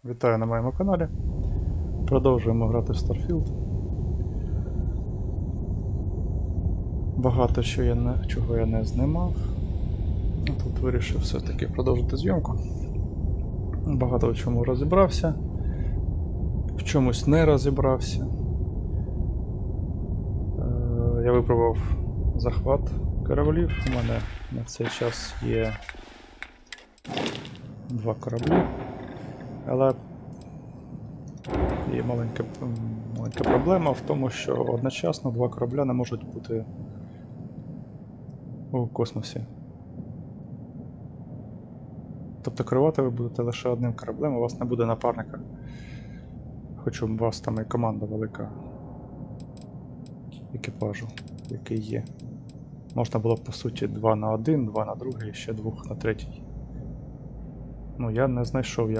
Вітаю на моєму каналі. Продовжуємо грати в Starfield. Багато чого я не знімав. Тут вирішив все-таки продовжити зйомку. Багато в чому розібрався. В чомусь не розібрався. Я випробував захват кораблів. У мене на цей час є 2 кораблі. Але є маленька проблема в тому, що одночасно 2 корабля не можуть бути у космосі. Тобто керувати ви будете лише одним кораблем, у вас не буде напарника. Хоч у вас там і команда велика екіпажу, який є. Можна було б по суті 2 на 1, 2 на 2 і ще 2 на 3. Ну, я не знайшов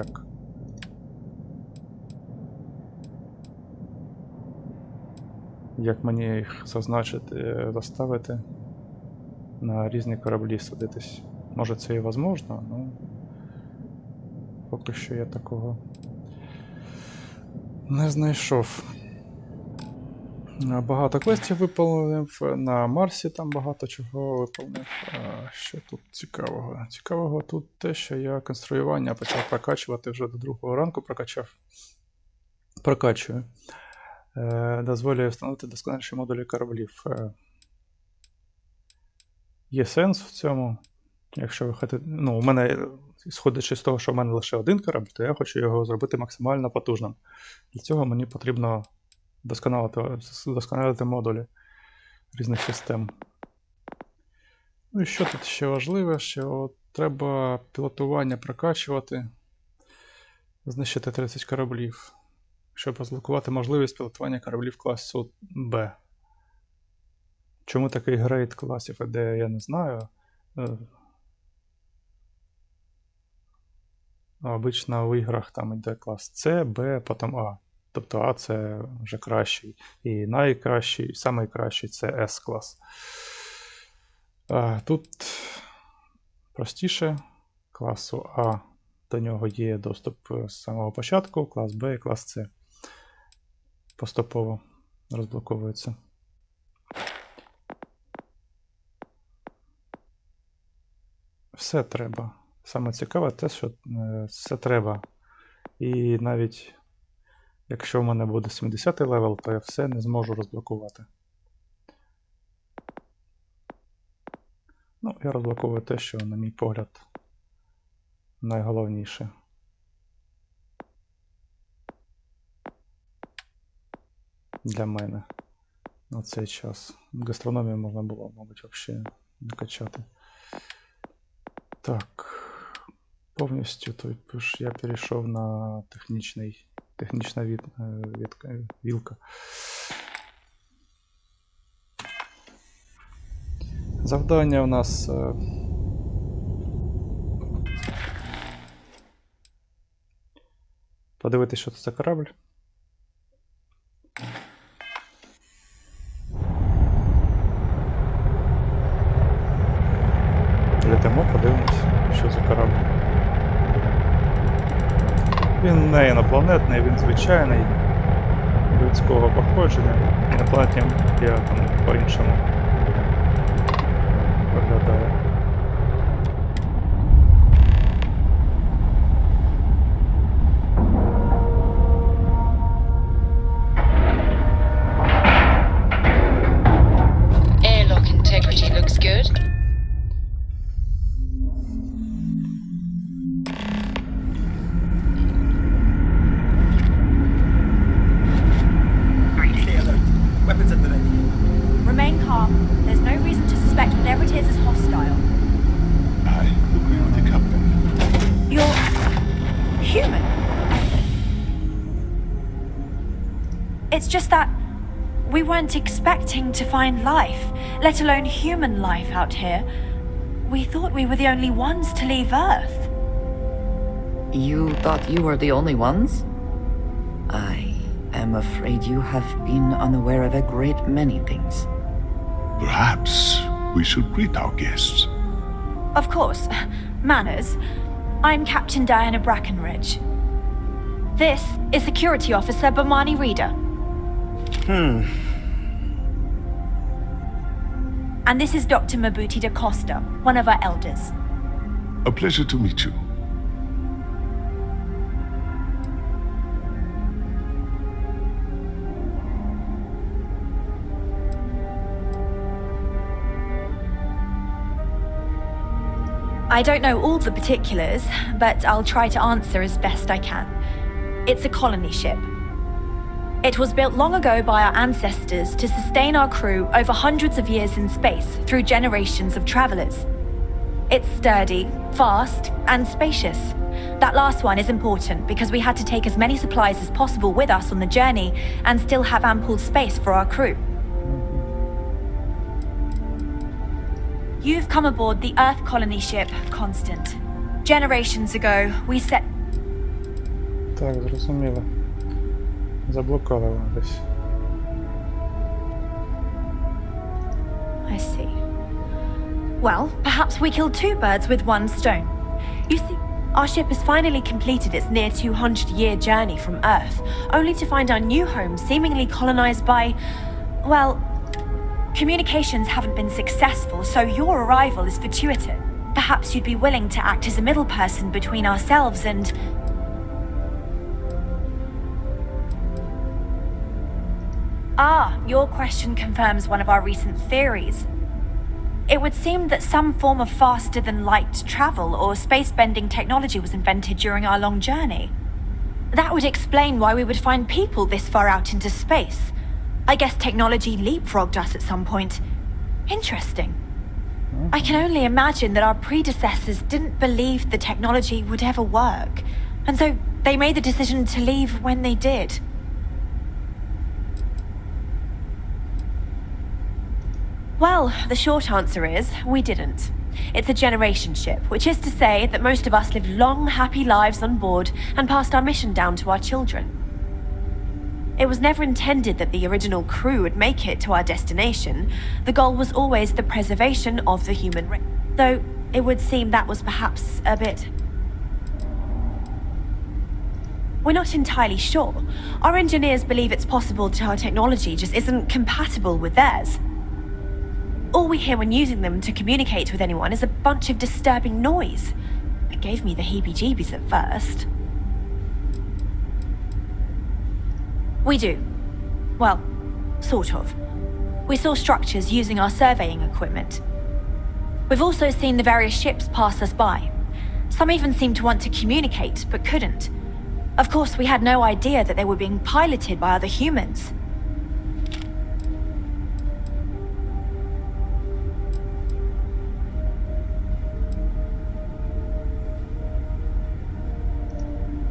як мені їх зазначити, заставити на різні кораблі садитись. Може це і можливо, але поки що я такого не знайшов. Багато квестів виповнив, на Марсі там багато чого виповнив. Що тут цікавого? Цікавого тут те, що я конструювання почав прокачувати вже до 2-го ранку, прокачую. Дозволює встановити досконаліші модулі кораблів. Є сенс в цьому. Якщо ви хочете. Ну, у мене, сходячи з того, що в мене лише один корабль, то я хочу його зробити максимально потужним. Для цього мені потрібно досконалити модулі різних систем. Ну і що тут ще важливе, що треба пілотування прокачувати, знищити 30 кораблів, щоб розблокувати можливість пілотування кораблів класу Б. Чому такий грейд класів іде, я не знаю. Обично в іграх там йде клас С, Б, потім А. Тобто А це вже кращий. І найкращий, і найкращий це С клас. Тут простіше. Класу А до нього є доступ з самого початку, клас Б і клас С. Поступово розблоковується. Все треба. Саме цікаве те, що все треба. І навіть якщо в мене буде 70-й левел, то я все не зможу розблокувати. Ну, я розблоковую те, що, на мій погляд, найголовніше. Для мене на цей час. Гастрономію можна було, мабуть, взагалі не качати. Так, повністю я перейшов на технічна вілка. Завдання у нас подивитися, що це за корабль. Летимо, подивимось, що за корабль. Він не інопланетний, він звичайний, людського походження. Інопланетним я там по-іншому виглядає. Airlock integrity looks good. Remain calm. There's no reason to suspect whatever it is hostile. I agree with the captain. You're human. It's just that we weren't expecting to find life, let alone human life out here. We thought we were the only ones to leave Earth. You thought you were the only ones? I'm afraid you have been unaware of a great many things. Perhaps we should greet our guests. Of course. Manners. I'm Captain Diana Brackenridge. This is Security Officer Bomani Reader. And this is Dr. Mabuti da Costa, one of our elders. A pleasure to meet you. I don't know all the particulars, but I'll try to answer as best I can. It's a colony ship. It was built long ago by our ancestors to sustain our crew over hundreds of years in space through generations of travelers. It's sturdy, fast, and spacious. That last one is important because we had to take as many supplies as possible with us on the journey and still have ample space for our crew. You've come aboard the Earth colony ship Constant. Generations ago, we set... Так, зрозуміло. Заблукали вона десь. I see. Well, perhaps we killed two birds with one stone. You see, our ship has finally completed its near 200-year journey from Earth, only to find our new home seemingly colonized by, well, communications haven't been successful, so your arrival is fortuitous. Perhaps you'd be willing to act as a middle person between ourselves and... Ah, your question confirms one of our recent theories. It would seem that some form of faster-than-light travel or space-bending technology was invented during our long journey. That would explain why we would find people this far out into space. I guess technology leapfrogged us at some point. Interesting. I can only imagine that our predecessors didn't believe the technology would ever work, and so they made the decision to leave when they did. Well, the short answer is, we didn't. It's a generation ship, which is to say that most of us lived long, happy lives on board and passed our mission down to our children. It was never intended that the original crew would make it to our destination. The goal was always the preservation of the human race. Though, it would seem that was perhaps a bit... We're not entirely sure. Our engineers believe it's possible that our technology just isn't compatible with theirs. All we hear when using them to communicate with anyone is a bunch of disturbing noise. It gave me the heebie-jeebies at first. We do. Well, sort of. We saw structures using our surveying equipment. We've also seen the various ships pass us by. Some even seemed to want to communicate, but couldn't. Of course, we had no idea that they were being piloted by other humans.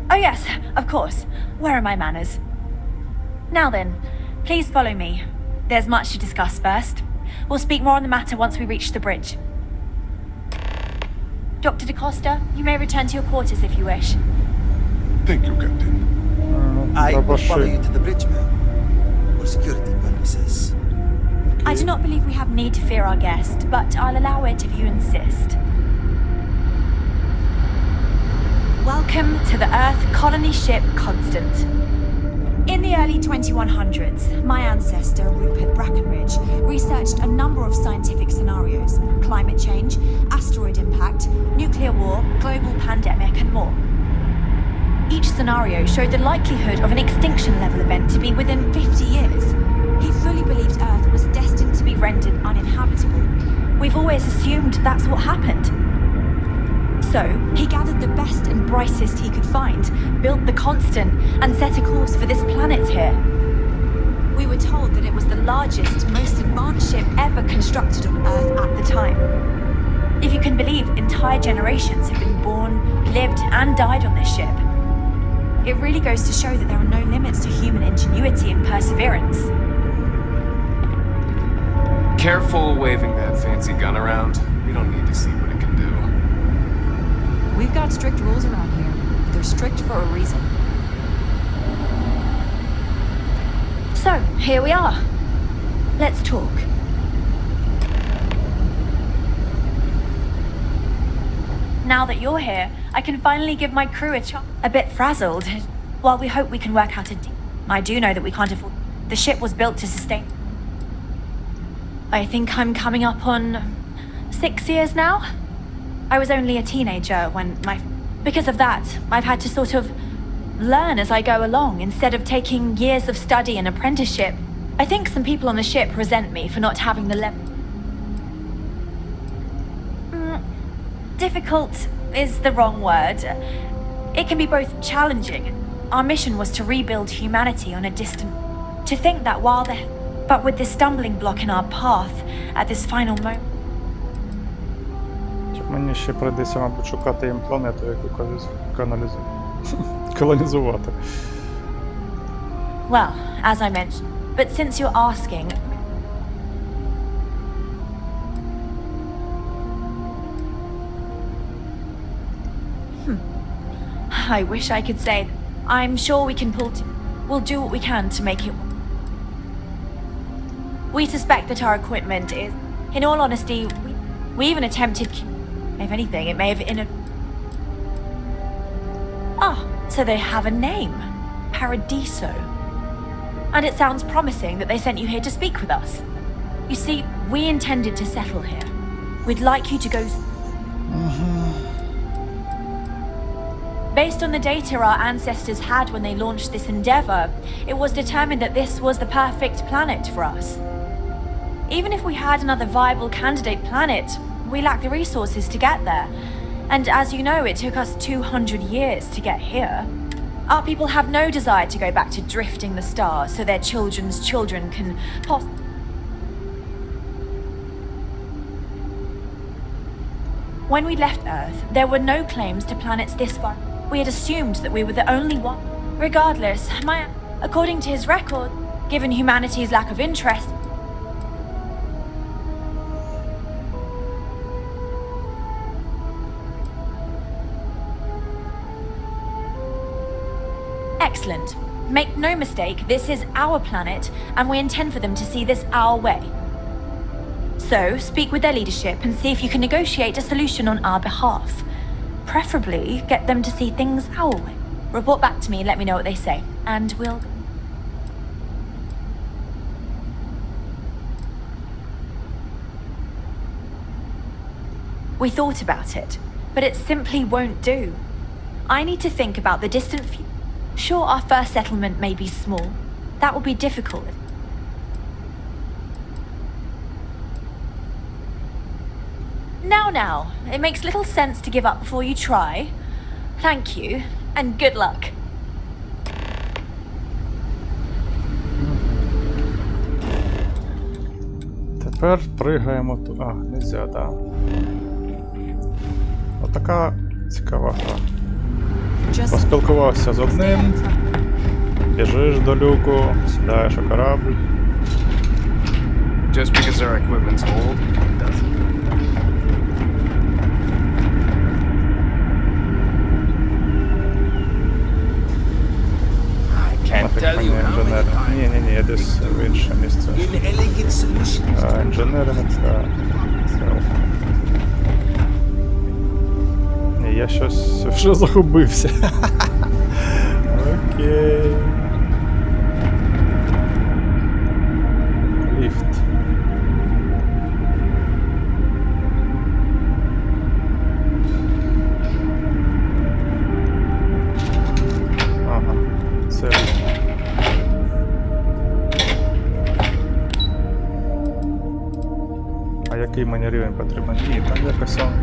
Oh yes, of course. Where are my manners? Now then, please follow me. There's much to discuss first. We'll speak more on the matter once we reach the bridge. Dr. Da Costa, you may return to your quarters if you wish. Thank you, Captain. I will follow you to the bridge, ma'am, for security purposes. I do not believe we have need to fear our guest, but I'll allow it if you insist. Welcome to the Earth colony ship Constant. In the early 2100s, my ancestor, Rupert Brackenridge, researched a number of scientific scenarios: climate change, asteroid impact, nuclear war, global pandemic, and more. Each scenario showed the likelihood of an extinction-level event to be within 50 years. He fully believed Earth was destined to be rendered uninhabitable. We've always assumed that's what happened. So, he gathered the best and brightest he could find, built the Constant, and set a course for this planet here. We were told that it was the largest, most advanced ship ever constructed on Earth at the time. If you can believe, entire generations have been born, lived, and died on this ship. It really goes to show that there are no limits to human ingenuity and perseverance. Careful waving that fancy gun around. We don't need to see what it can do. We've got strict rules around here. They're strict for a reason. So, here we are. Let's talk. Now that you're here, I can finally give my crew a bit frazzled. while we hope we can work out a deal, I do know that we can't afford. The ship was built to sustain. I think I'm coming up on 6 years now. I was only a teenager when because of that, I've had to sort of learn as I go along instead of taking years of study and apprenticeship. I think some people on the ship resent me for not having the level. Difficult is the wrong word. It can be both challenging. Our mission was to rebuild humanity on a distant. To think that but with this stumbling block in our path at this final moment. Мені ще прийдеться, мабуть, шукати їм планету, яку колонізувати. Well, as I mentioned, but since you're asking, I wish I could say. I'm sure we can we'll do what we can to make it. We suspect that our equipment is, in all honesty, we even attempted. If anything, it may have so they have a name. Paradiso. And it sounds promising that they sent you here to speak with us. You see, we intended to settle here. We'd like you to go... Based on the data our ancestors had when they launched this endeavor, it was determined that this was the perfect planet for us. Even if we had another viable candidate planet, we lack the resources to get there. And as you know, it took us 200 years to get here. Our people have no desire to go back to drifting the stars so their children's children can When we left Earth, there were no claims to planets this far. We had assumed that we were the only one. Regardless, according to his record, given humanity's lack of interest, excellent. Make no mistake, this is our planet, and we intend for them to see this our way. So, speak with their leadership and see if you can negotiate a solution on our behalf. Preferably, get them to see things our way. Report back to me and let me know what they say, and we'll... We thought about it, but it simply won't do. I need to think about the distant future. Sure, our first settlement may be small. That will be difficult. Now, it makes little sense to give up before you try. Thank you, and good luck. Тепер пригаємо тут. Нельзя, да. Отака цікава гра. Поспілкувався з одним, біжиш до люку, сідаєш у корабль. Just because our equipment's old, doesn't. I can't tell you how many times. Ні, десь в інше місце. Інженеринг. Ні, я щось вже загубився. Окей. Ліфт. Ага, це ліфт. А який мені рівень потрібен? Ні, там якось он...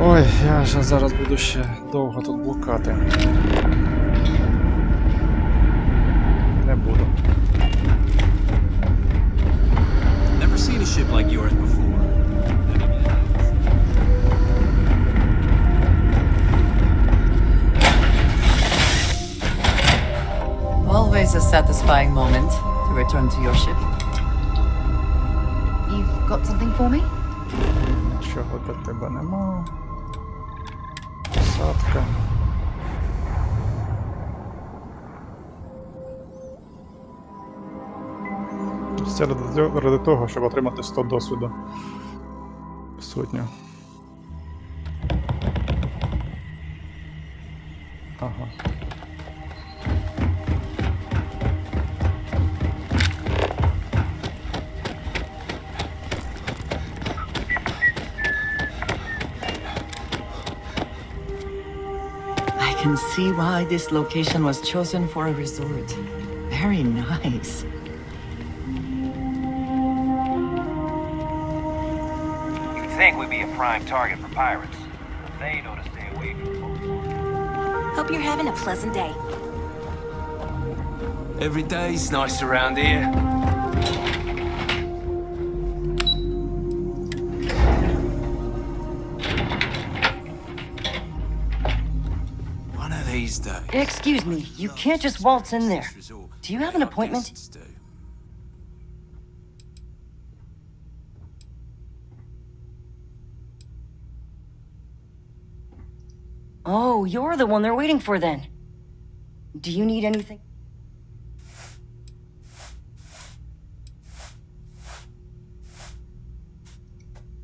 Ой, я ж зараз буду ще довго тут блукати. Не буду. Never seen a ship like yours before. Always a satisfying moment to return to your ship. You've got something for me? Нічого до тебе нема. Посадка. Це ради того, щоб отримати 100 досвіду. Сотню. Ага. can see why this location was chosen for a resort. Very nice. You'd think we'd be a prime target for pirates. They know to stay away from folks. Hope you're having a pleasant day. Every day's nice around here. One of these days. Excuse me, you can't just waltz in there. Do you have an appointment? Oh, you're the one they're waiting for then. Do you need anything?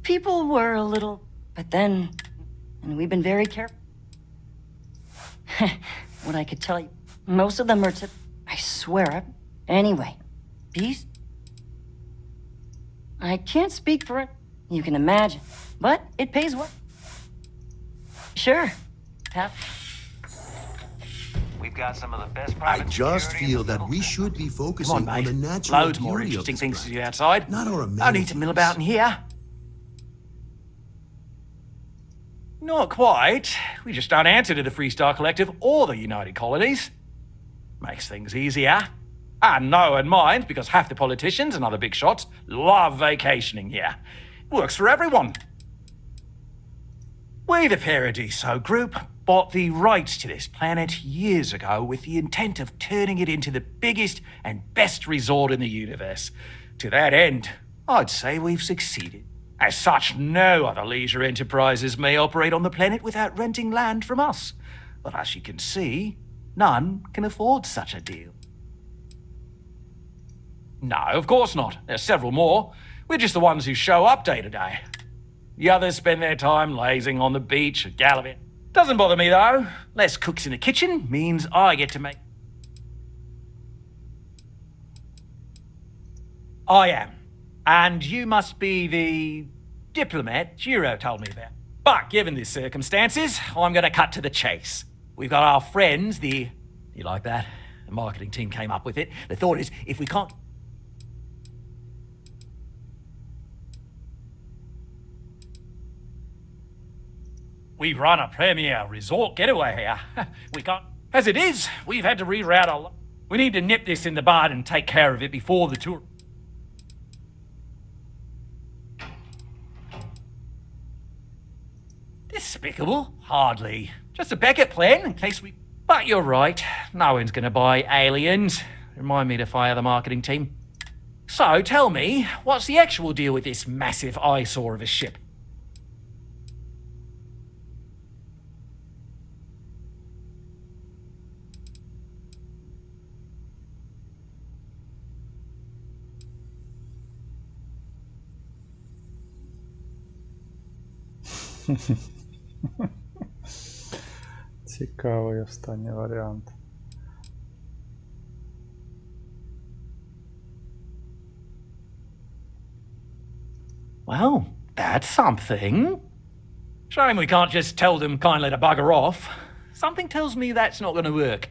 People were a little, but then, and we've been very careful. What I could tell you, most of them are I swear. Anyway, peace. I can't speak for it, you can imagine, but it pays well. Sure. We've got some of the best I private just security feel in the that we middle. should be Come focusing on, on the mate. natural Loads more beauty of interesting this things to planet, do outside. not our No need to mill amenities. about in here. Not quite. We just don't answer to the Freestar Collective or the United Colonies. Makes things easier. And no one minds because half the politicians and other big shots love vacationing here. Works for everyone. We, the Paradiso Group, bought the rights to this planet years ago with the intent of turning it into the biggest and best resort in the universe. To that end, I'd say we've succeeded. As such, no other leisure enterprises may operate on the planet without renting land from us. But as you can see, none can afford such a deal. No, of course not. There's several more. We're just the ones who show up day to day. The others spend their time lazing on the beach or gallivanting. Doesn't bother me though. Less cooks in the kitchen means I get to make... I am. And you must be the diplomat Giro told me about. But given the circumstances, I'm going to cut to the chase. We've got our friends, You like that? The marketing team came up with it. The thought is, if we can't... We run a premier resort getaway here. We can't... As it is, we've had to reroute our... We need to nip this in the bud and take care of it before the tour... Despicable? Hardly. Just a backup plan in case we... But you're right. No one's gonna buy aliens. Remind me to fire the marketing team. So, tell me, what's the actual deal with this massive eyesore of a ship? Цікавий останній варіант. Well, that's something. Shame we can't just tell them kindly to bugger off. Something tells me that's not going to work.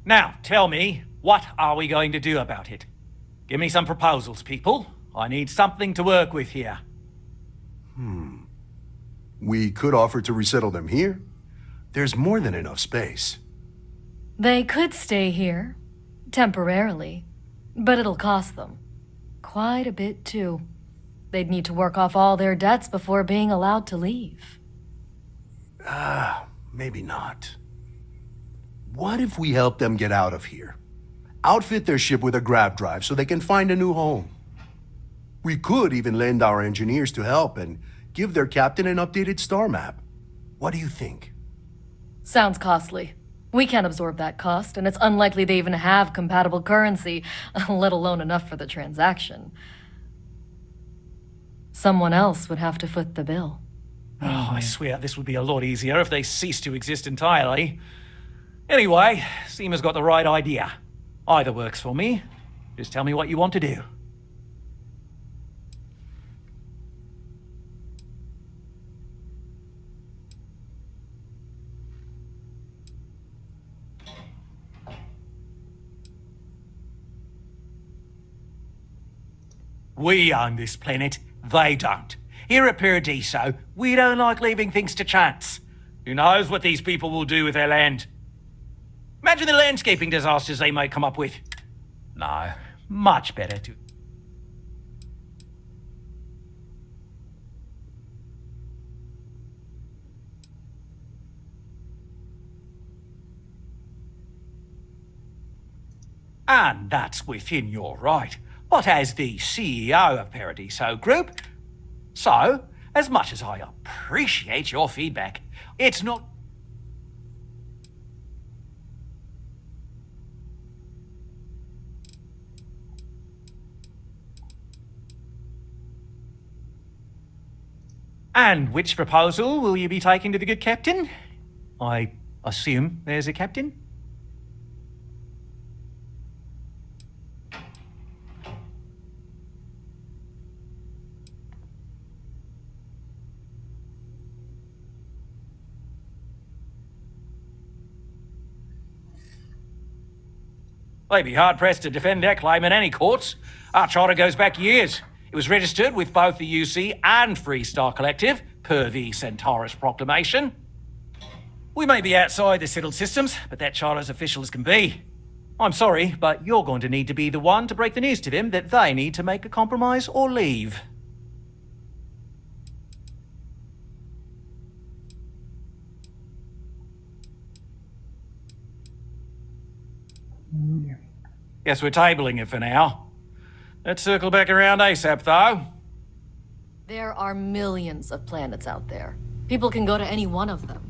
Now, tell me, what are we going to do about it? Give me some proposals, people. I need something to work with here. We could offer to resettle them here. There's more than enough space. They could stay here, temporarily, but it'll cost them. Quite a bit, too. They'd need to work off all their debts before being allowed to leave. Maybe not. What if we help them get out of here? Outfit their ship with a grab drive so they can find a new home. We could even lend our engineers to help and give their captain an updated star map. What do you think? Sounds costly. We can't absorb that cost, and it's unlikely they even have compatible currency, let alone enough for the transaction. Someone else would have to foot the bill. Oh, I swear this would be a lot easier if they ceased to exist entirely. Anyway, Seema's got the right idea. Either works for me. Just tell me what you want to do. We own this planet, they don't. Here at Paradiso, we don't like leaving things to chance. Who knows what these people will do with their land? Imagine the landscaping disasters they might come up with. No, much better to... And that's within your right. But as the CEO of Paradiso Group, so, as much as I appreciate your feedback, it's not... And which proposal will you be taking to the good captain? I assume there's a captain? They'd be hard-pressed to defend their claim in any courts. Our charter goes back years. It was registered with both the UC and Freestar Collective, per the Centaurus Proclamation. We may be outside the settled systems, but that charter's official as can be. I'm sorry, but you're going to need to be the one to break the news to them that they need to make a compromise or leave. Guess we're tabling it for now. Let's circle back around ASAP, though. There are millions of planets out there. People can go to any one of them.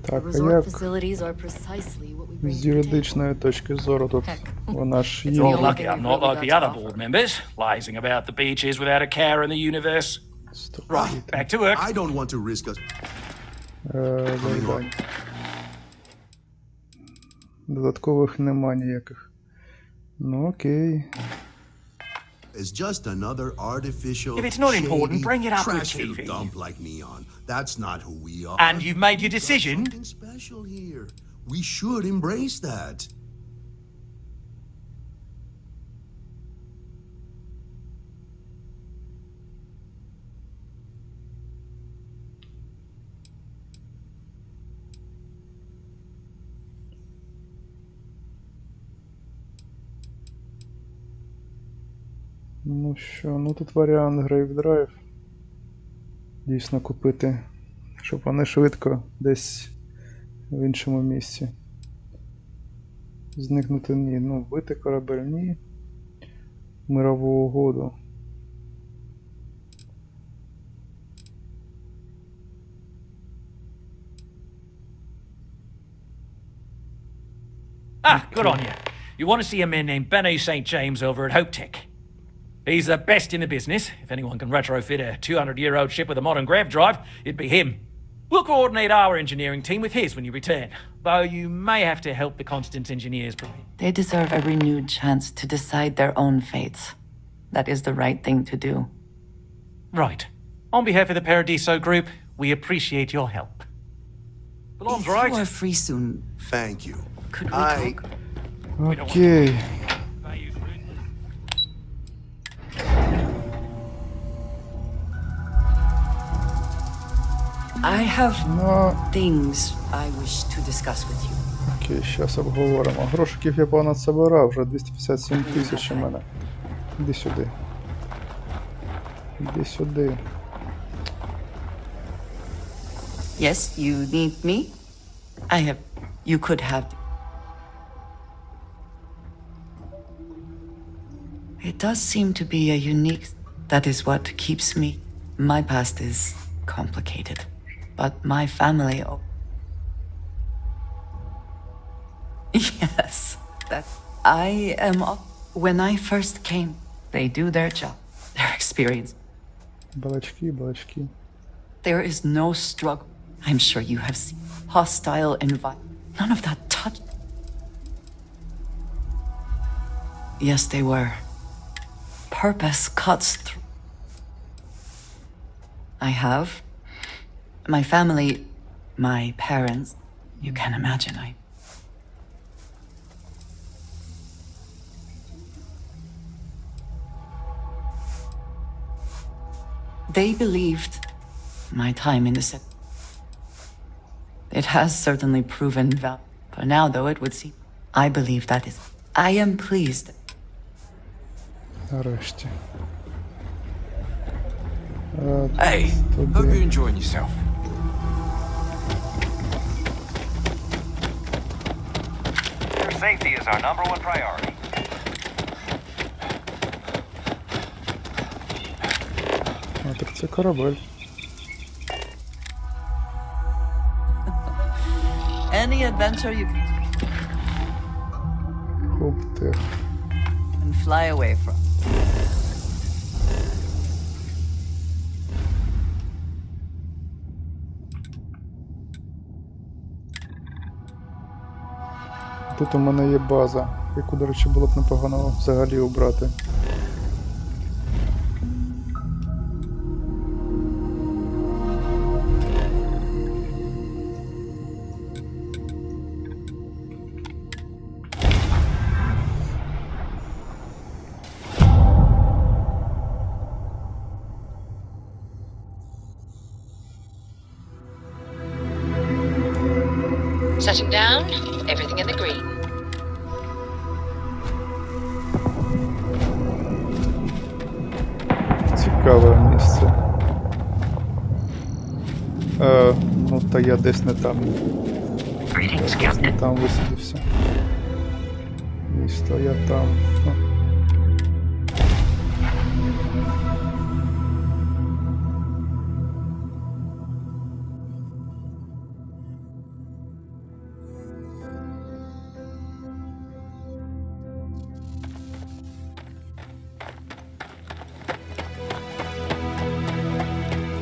The Так, а resort як facilities are precisely what we bring з to the table. юридичної точки зору тут вона ж You're є. lucky I'm not like the other board members, lazing about the beaches without a care in the universe. Right, back to work. I don't want to risk us. Дай. Додаткових нема ніяких. Ну окей. It's just another artificial, If it's not important, shady, bring it up with trash-filled TV. dump like Neon. That's not who we are. And you've made your decision? We've got something special here. We should embrace that. Ну що, ну тут варіант Grave Drive. Дійсно купити, щоб вони швидко десь в іншому місці. Зникнути ні. Ну, вбити корабель ні. Мирову угоду. Ah, good on you. You want to see a man named Benny St. James over at Hope Tech. He's the best in the business. If anyone can retrofit a 200-year-old ship with a modern grav drive, it'd be him. We'll coordinate our engineering team with his when you return, though you may have to help the Constance engineers. They deserve a renewed chance to decide their own fates. That is the right thing to do. Right. On behalf of the Paradiso Group, we appreciate your help. Belong's right. If you are free soon, Thank you. Could we talk? Окей. I have Ну, things I wish to discuss with you. окей, зараз обговоримо. Грошиків я понадсобирав, вже 257 тисяч у мене. Іди сюди. Іди сюди. Yes, you need me? You could have. It does seem to be a unique. That is what keeps me. My past is complicated, but my family. Yes, that I am. When I first came, they do their job, their experience. Балачки, балачки. There is no struggle. I'm sure you have seen hostile environment. None of that touch. Yes, they were. Purpose cuts through. I have. My family, my parents, you can imagine, They believed my time in the set. It has certainly proven valid. For now, though, it would seem. I believe that is. I am pleased. Нарешті. Hey, hope you're enjoying yourself. Your safety is our number one priority. А, так це корабель. Any adventure you Оптимізація. can fly away from. Тут у мене є база, яку, до речі, було б непогано взагалі убрати. Shutting down, everything in the green. Цікаве місце. Ну, та я десь не там. Десь не там висадився. Місто, я там.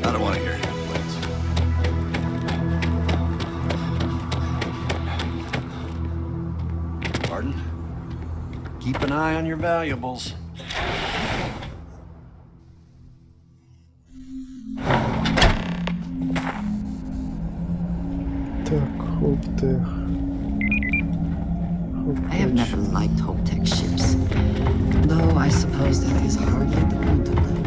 I don't want to hear any complaints. Pardon? Keep an eye on your valuables. Так, хоп-тех. I have never liked Hope-Tech ships, though I suppose that is hardly the point of them.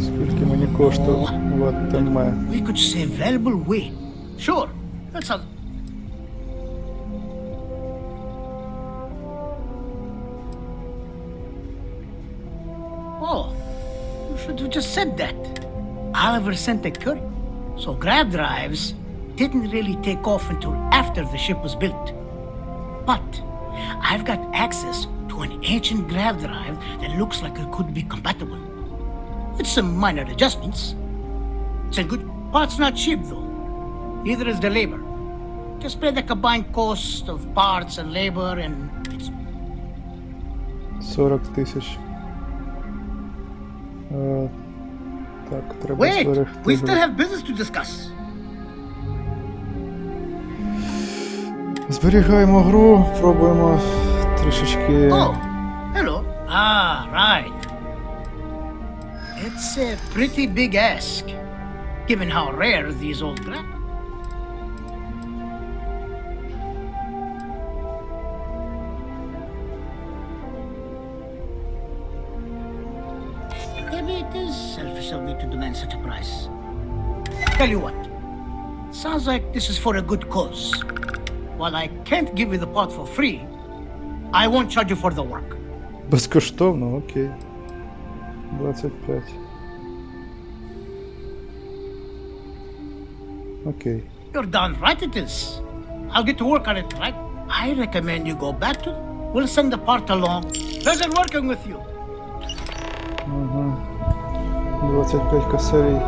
Скільки мені коштуватиме? We could save valuable weight. Sure, that sounds... Oh, you should have just said that. Oliver sent a courier, so grab drives didn't really take off until after the ship was built. But I've got access to an ancient grav drive that looks like it could be compatible. With some minor adjustments. It's a good part's not cheap though. Neither is the labor. Just pay the combined cost of parts and labor and it's 40 тисяч. Так, треба Wait! зберегти. We still have business to discuss. Зберігаємо гру, пробуємо трішечки. Oh, hello. Ah, right. It's a pretty big ask, given how rare these old grav... Maybe it is selfish of me to demand such a price. Tell you what, sounds like this is for a good cause. While I can't give you the part for free, I won't charge you for the work. Безкоштовно, окей. 25. Окей. You're darn right it is. I'll get to work on it, right? I recommend you go back to... We'll send the part along. Pleasure working with you. Ага. 25 косарей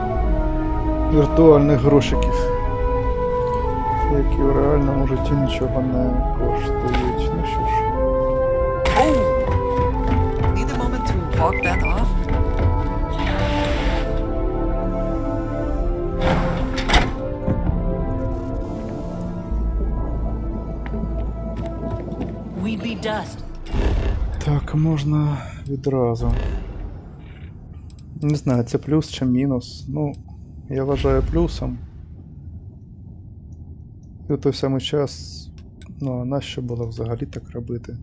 віртуальних грошиків, які в реальному житті нічого не коштують. Ну що ж. Need a moment to walk that off? We be dust. Так, можна відразу. Не знаю, це плюс чи мінус. Ну, я вважаю плюсом. І у той самий час, ну, а нащо було взагалі так робити?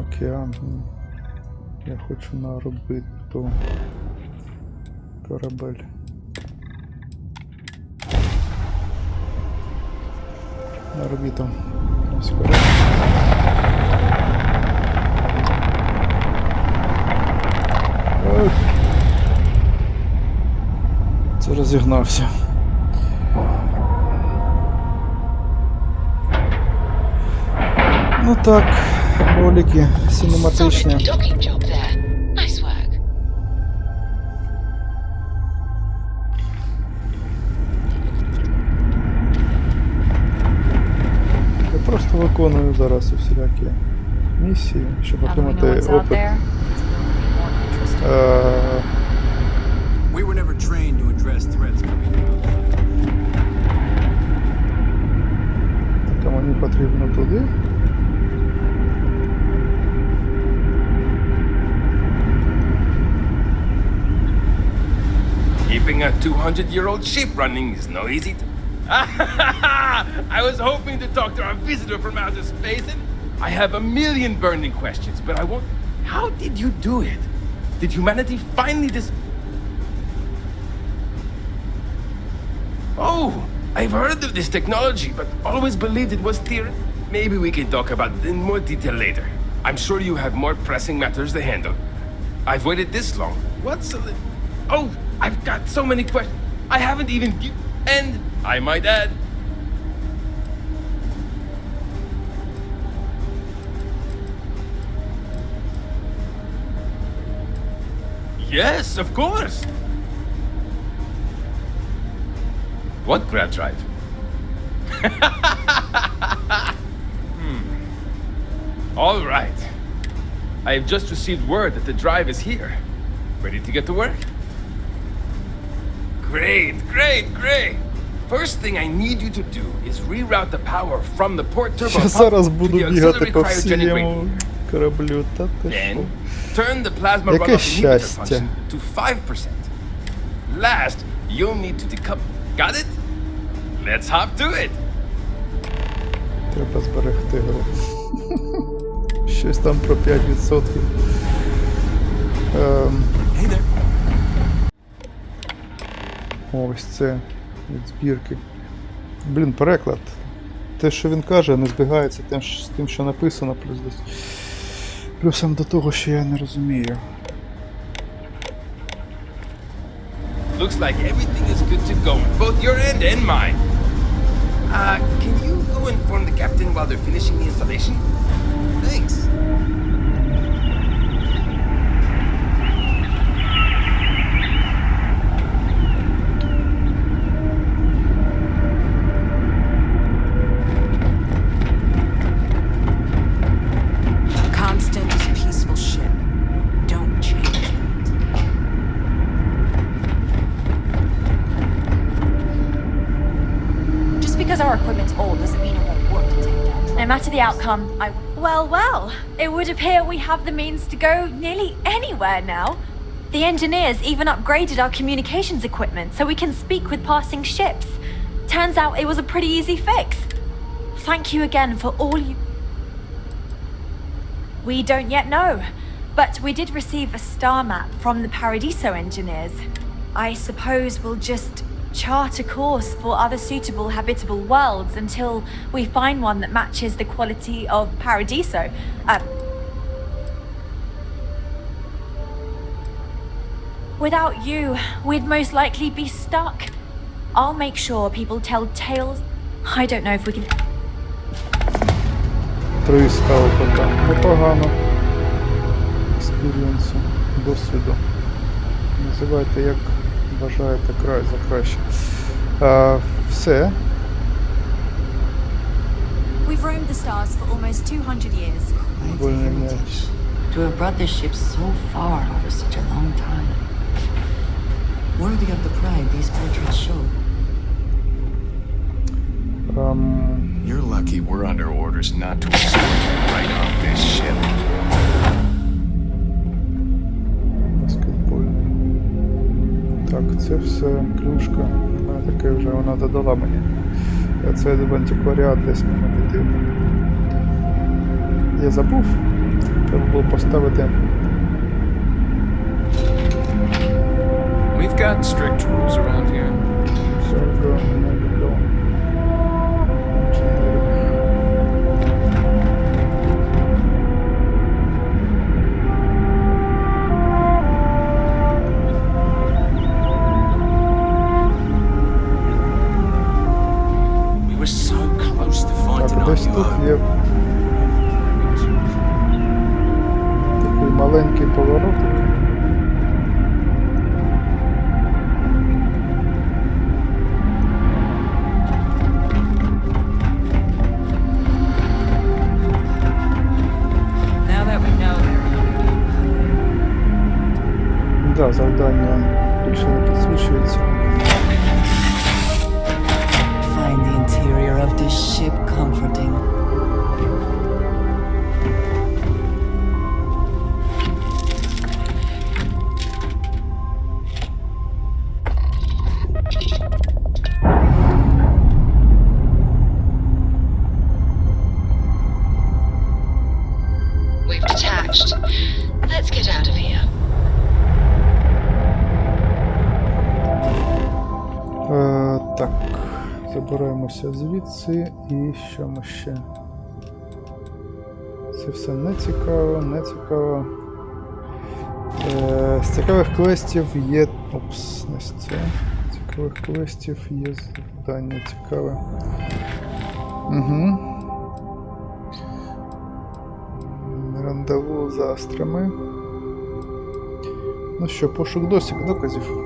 океан. Я хочу на орбиту. Корабель. На орбиту. Ось корабель. Ой. Це розігнався. Ну так, ролики синематичні. Solid docking job there. Nice work. Я просто виконую зараз всілякі місії, щоб Now that we know отримати what's out опит. there, it's gonna be more interesting. We were never trained to address threats coming out. Так, а мені потрібно туди. Keeping a 200-year-old ship running is no easy t- I was hoping to talk to our visitor from outer space, and I have a million burning questions, but I won't... How did you do it? Did humanity finally Oh, I've heard of this technology, but always believed it was theory. Maybe we can talk about it in more detail later. I'm sure you have more pressing matters to handle. I've waited this long. What's a li- Oh, I've got so many questions. I haven't even And, I might add... Yes, of course! What grab drive? All right. I have just received word that the drive is here. Ready to get to work? Great, great, great. First thing I need you to do is reroute the power from the port turbo Я pump зараз to буду the бігати auxiliary по cryogenic ring. всьому кораблю. Та ти Then, що? turn the plasma Яке runoff inhibitor щастя. function to 5%. Last, you'll need to decouple. Got it? Let's hop to it. Треба зберегти гру. Щось там про 5%. Hey there. Ось це від збірки. Блін, переклад. Те, що він каже, не збігається з тим, що написано, плюс десь. Плюсом до того, що я не розумію. Looks like everything is good to go on both your end and mine. Can you go inform the captain while they're finishing the installation? Thanks. Constant is a peaceful ship. Don't change it. Just because our equipment's old doesn't mean it won't work to take down. No matter the outcome, Well, it would appear we have the means to go nearly anywhere now. The engineers even upgraded our communications equipment so we can speak with passing ships. Turns out it was a pretty easy fix. Thank you again for all you... We don't yet know, but we did receive a star map from the Paradiso engineers. I suppose we'll just chart a course for other suitable habitable worlds until we find one that matches the quality of Paradiso. Without you, we'd most likely be stuck. I'll make sure people tell tales. I don't know if we can... 3 скаутика. Непогано. Експірієнсу, досвіду. Називайте як бажаєте за краще. Все. We've roamed the stars for almost 200 years. Вольний м'яч. To have brought this ship so far over such a long time. Worthy of the pride these portraits show. You're lucky we're under orders not to escort you right off this ship. Баскетбольний. Так, це все клюшка. Вона таке вже, вона додала мені. Це в антикваріат десь мене піти. Я забув, Треба було поставити. We've got strict rules around here. We were so close to finding Так, our десь new тут home. є такий маленький поворотик. Now that we know Да, завдання більше не підсвічується. find the interior of this ship comforting. We've detached. Let's get out of here. Так, забираємося звідси і що ми ще? Це все не цікаво, не цікаво. З цікавих квестів є... Опс, не з це. З цікавих квестів є завдання цікаве. Угу. Рандеву з астрами. Ну що, пошук доказів.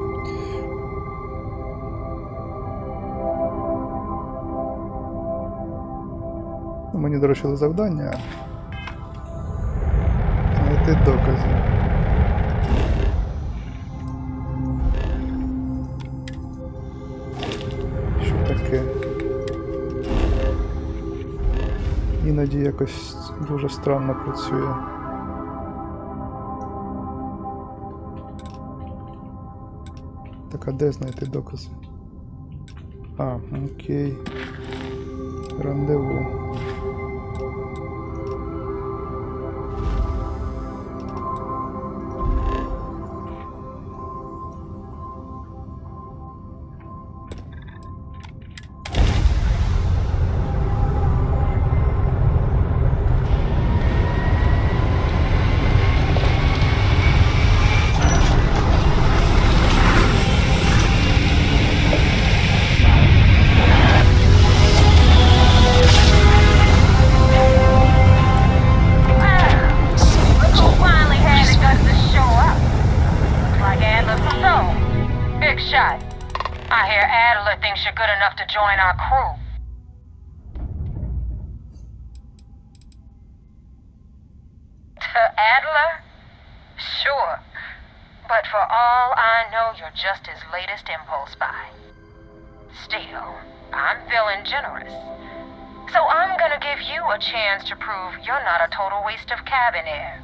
Мені доручили завдання знайти докази. Що таке? Іноді якось дуже странно працює. Так, а де знайти докази? А, окей. Рандеву. But for all I know, you're just his latest impulse buy. Still, I'm feeling generous. So I'm gonna give you a chance to prove you're not a total waste of cabin air.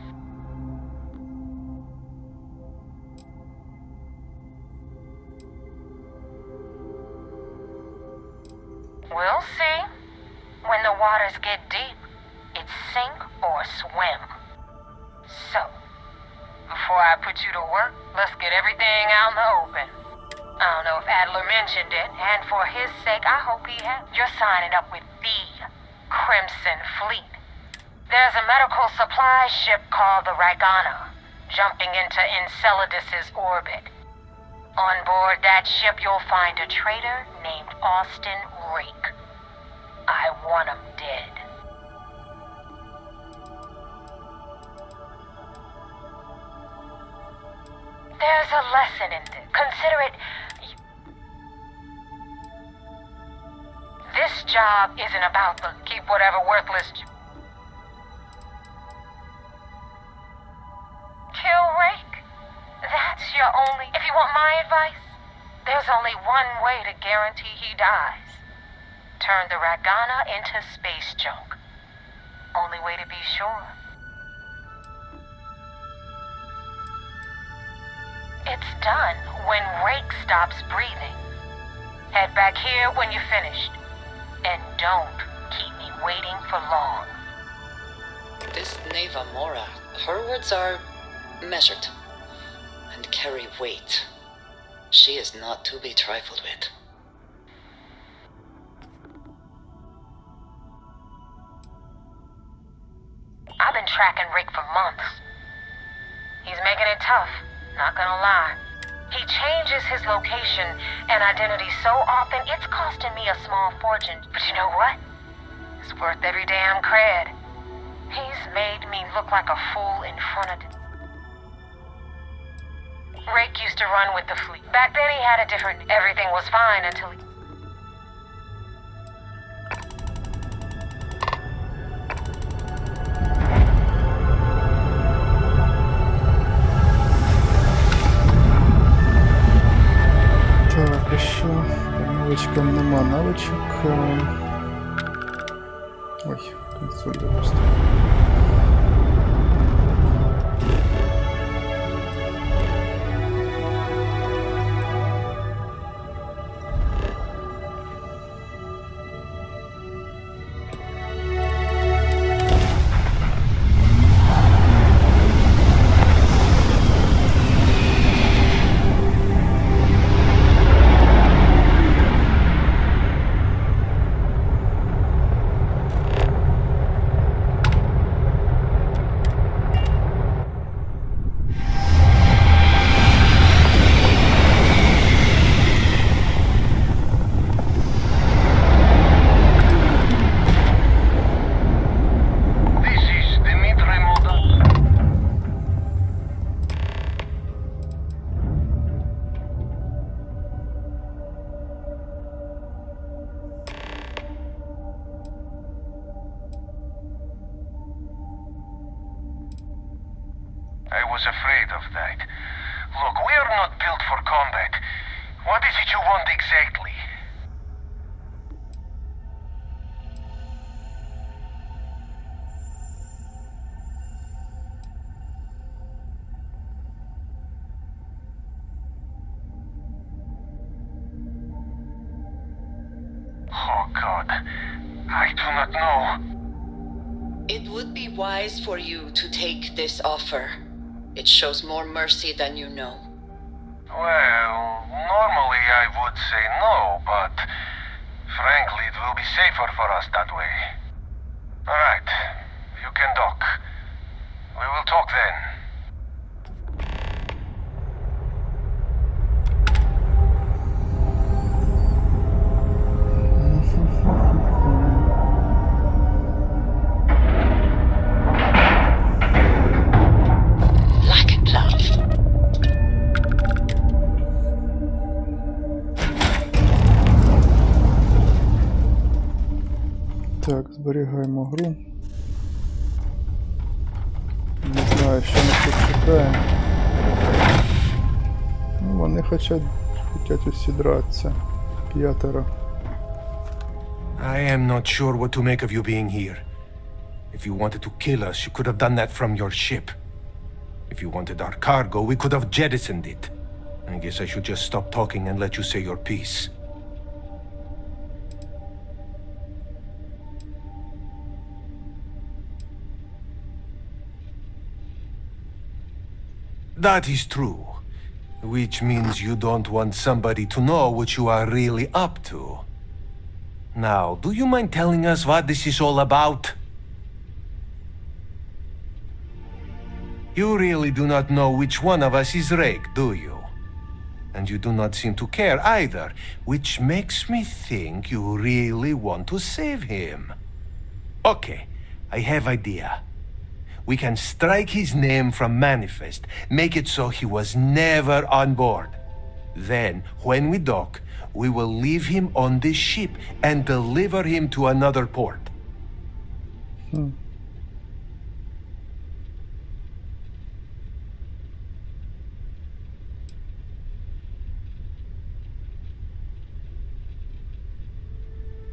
We'll see. When the waters get deep, it's sink or swim. So, before I put you to work, let's get everything out in the open. I don't know if Adler mentioned it, and for his sake, I hope he has. You're signing up with the Crimson Fleet. There's a medical supply ship called the Ragana, jumping into Enceladus's orbit. On board that ship, you'll find a traitor named Austin Rake. I want him dead. There's a lesson in this. Consider it... This job isn't about the keep whatever worthless... Kill Rake? That's your only... If you want my advice, there's only one way to guarantee he dies. Turn the Ragana into space junk. Only way to be sure. It's done when Rake stops breathing. Head back here when you're finished. And don't keep me waiting for long. This Neva Mora, her words are measured and carry weight. She is not to be trifled with. I've been tracking Rick for months. He's making it tough, not gonna lie. He changes his location and identity so often, it's costing me a small fortune. But you know what? It's worth every damn cred. He's made me look like a fool in front of... Rick used to run with the fleet. Back then he had a different... Everything was fine until he... Так, і що? По навичкам нема навичок. Ой, консоль допустим. I was afraid of that. Look, we are not built for combat. What is it you want exactly? Oh God, I do not know. It would be wise for you to take this offer. It shows more mercy than you know. Well, normally I would say no, but frankly it will be safer for us that way. Alright, you can dock. We will talk then. Так, зберігаємо гру. Не знаю, що нас тут чекає. Ну, вони хочуть усі дратися. 5. I am not sure what to make of you being here. If you wanted to kill us, you could have done that from your ship. If you wanted our cargo, we could have jettisoned it. I guess I should just stop talking and let you say your piece. That is true. Which means you don't want somebody to know what you are really up to. Now, do you mind telling us what this is all about? You really do not know which one of us is Rake, do you? And you do not seem to care either, which makes me think you really want to save him. Okay, I have idea. We can strike his name from Manifest, make it so he was never on board. Then, when we dock, we will leave him on this ship and deliver him to another port.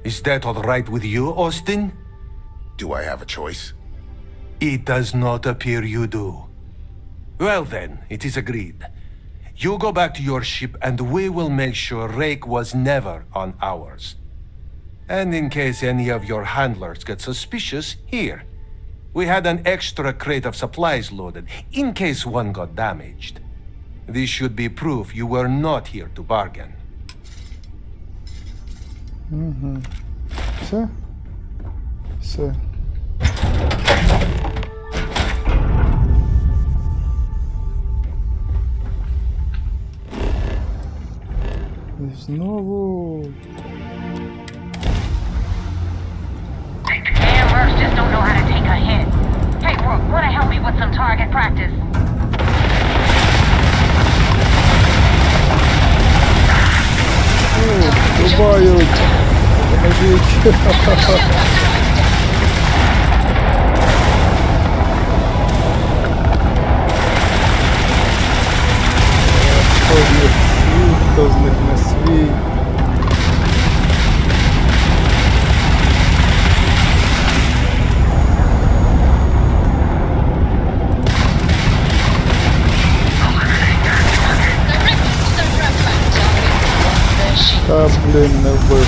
Is that all right with you, Austin? Do I have a choice? It does not appear you do. Well then, it is agreed. You go back to your ship and we will make sure Rake was never on ours. And in case any of your handlers get suspicious, here, We had an extra crate of supplies loaded, in case one got damaged. This should be proof you were not here to bargain. Все? Все. І знову... Damn mercs just don't know how to take a hit. Hey, Rook, wanna help me with some target practice? Рубають! Поможіть! Хто з них свій, хто з них не свій. Та, блін, не вбив.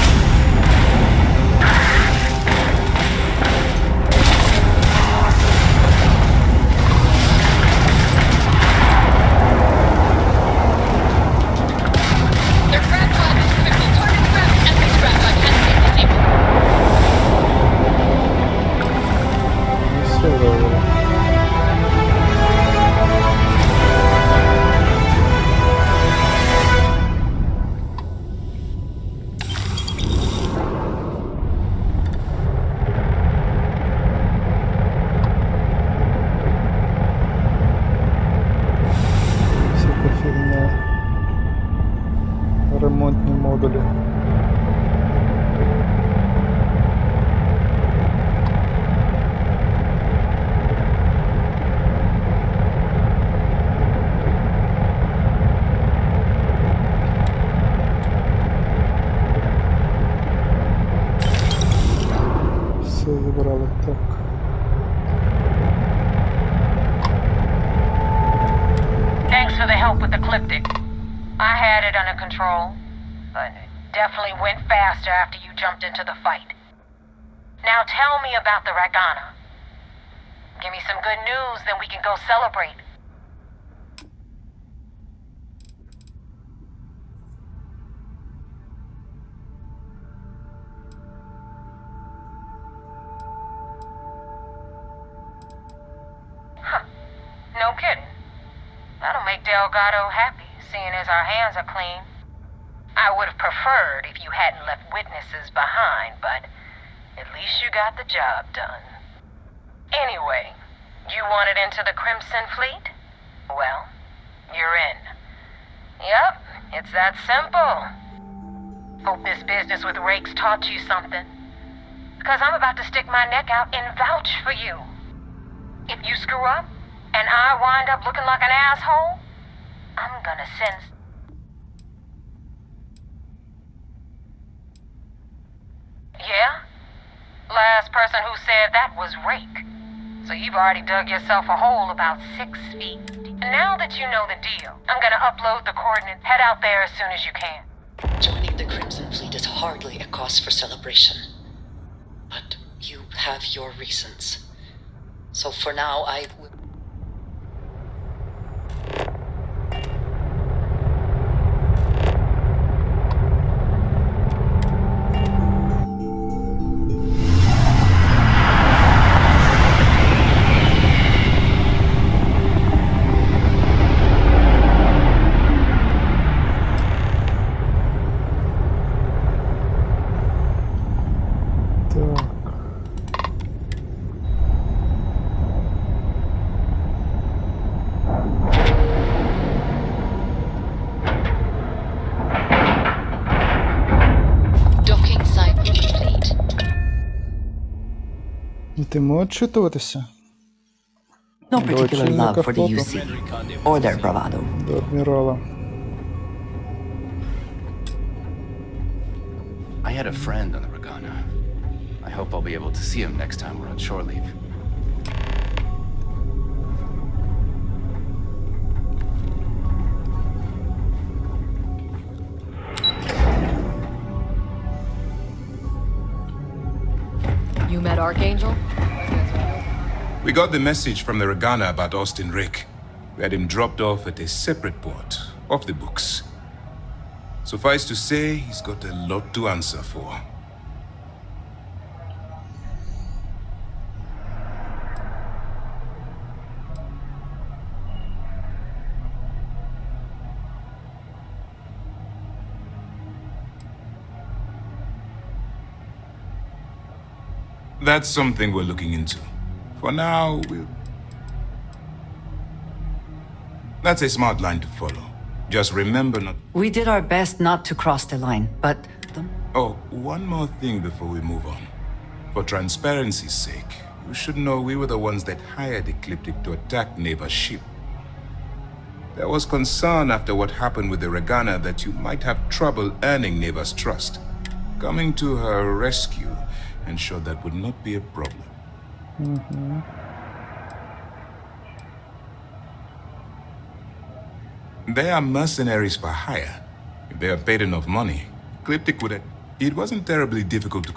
Все добре. Всяка фігня. Ремонтні модулі. Все забрали, так. Thanks for the help with the ecliptic. I had it under control, but it definitely went faster after you jumped into the fight. Now tell me about the Ragana. Give me some good news, then we can go celebrate. Huh. No kidding. That'll make Delgado happy, seeing as our hands are clean. I would have preferred if you hadn't left witnesses behind, but at least you got the job done. Anyway, you wanted into the Crimson Fleet? Well, you're in. Yep, it's that simple. Hope this business with Rakes taught you something. Because I'm about to stick my neck out and vouch for you. If you screw up, and I wind up looking like an asshole, I'm gonna send... Yeah? Last person who said that was Rake. So you've already dug yourself a hole about 6 feet. And now that you know the deal, I'm gonna upload the coordinates. Head out there as soon as you can. Joining the Crimson Fleet is hardly a cause for celebration. But you have your reasons. So for now, I will... Йтимо отчитуватися. No particular love for the UC or their bravado. До адмірала. I had a friend on the Ragana. I hope I'll be able to see him next time we're on shore leave. You met Archangel? We got the message from the Regana about Austin Rick. We had him dropped off at a separate port, off the books. Suffice to say, he's got a lot to answer for. That's something we're looking into. For now, That's a smart line to follow. Just remember not... We did our best not to cross the line, but... Oh, one more thing before we move on. For transparency's sake, you should know we were the ones that hired Ecliptic to attack Neva's ship. There was concern after what happened with the Regana that you might have trouble earning Neva's trust. Coming to her rescue ensured that would not be a problem. They are mercenaries for hire. If they are paid enough money, Ecliptic would have... It wasn't terribly difficult to...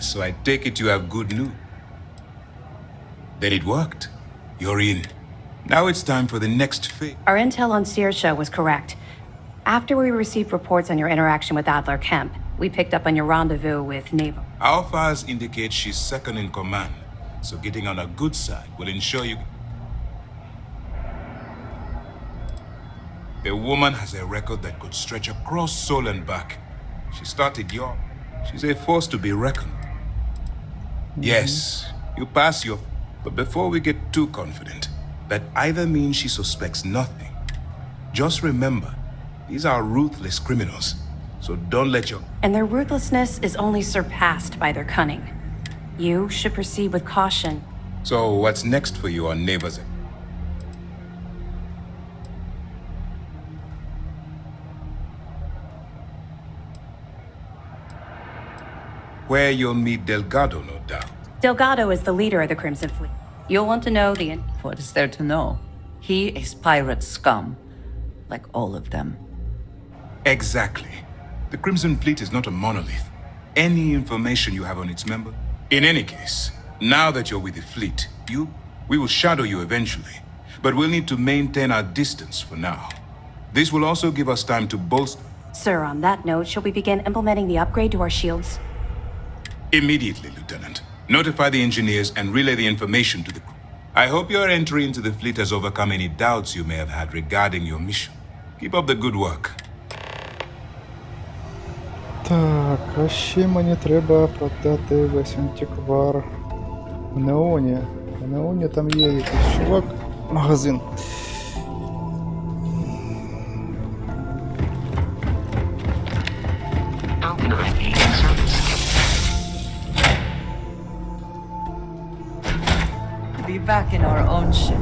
So I take it you have good news. Then it worked. You're in. Now it's time for the next phase. Our intel on Saoirse was correct. After we received reports on your interaction with Adler Kemp, we picked up on your rendezvous with Neva. Our files indicate she's second in command, so getting on her good side will ensure you... The woman has a record that could stretch across Seoul and back. She started young. She's a force to be reckoned. Yes, you pass your... But before we get too confident, that either means she suspects nothing. Just remember, these are ruthless criminals, so don't let your... And their ruthlessness is only surpassed by their cunning. You should proceed with caution. So what's next for you on Neva's... Where you'll meet Delgado, no doubt. Delgado is the leader of the Crimson Fleet. You'll want to know the... What is there to know? He is pirate scum, like all of them. Exactly. The Crimson Fleet is not a monolith. Any information you have on its member... In any case, now that you're with the fleet, we will shadow you eventually. But we'll need to maintain our distance for now. This will also give us time to bolster... Sir, on that note, shall we begin implementing the upgrade to our shields? Immediately, Lieutenant. Notify the engineers and relay the information to the crew. I hope your entry into the fleet has overcome any doubts you may have had regarding your mission. Keep up the good work. Так, а ще мені треба продати весь антиквар в Неоні. В Неоні там є якийсь чувак, магазин. Be back in our own ship.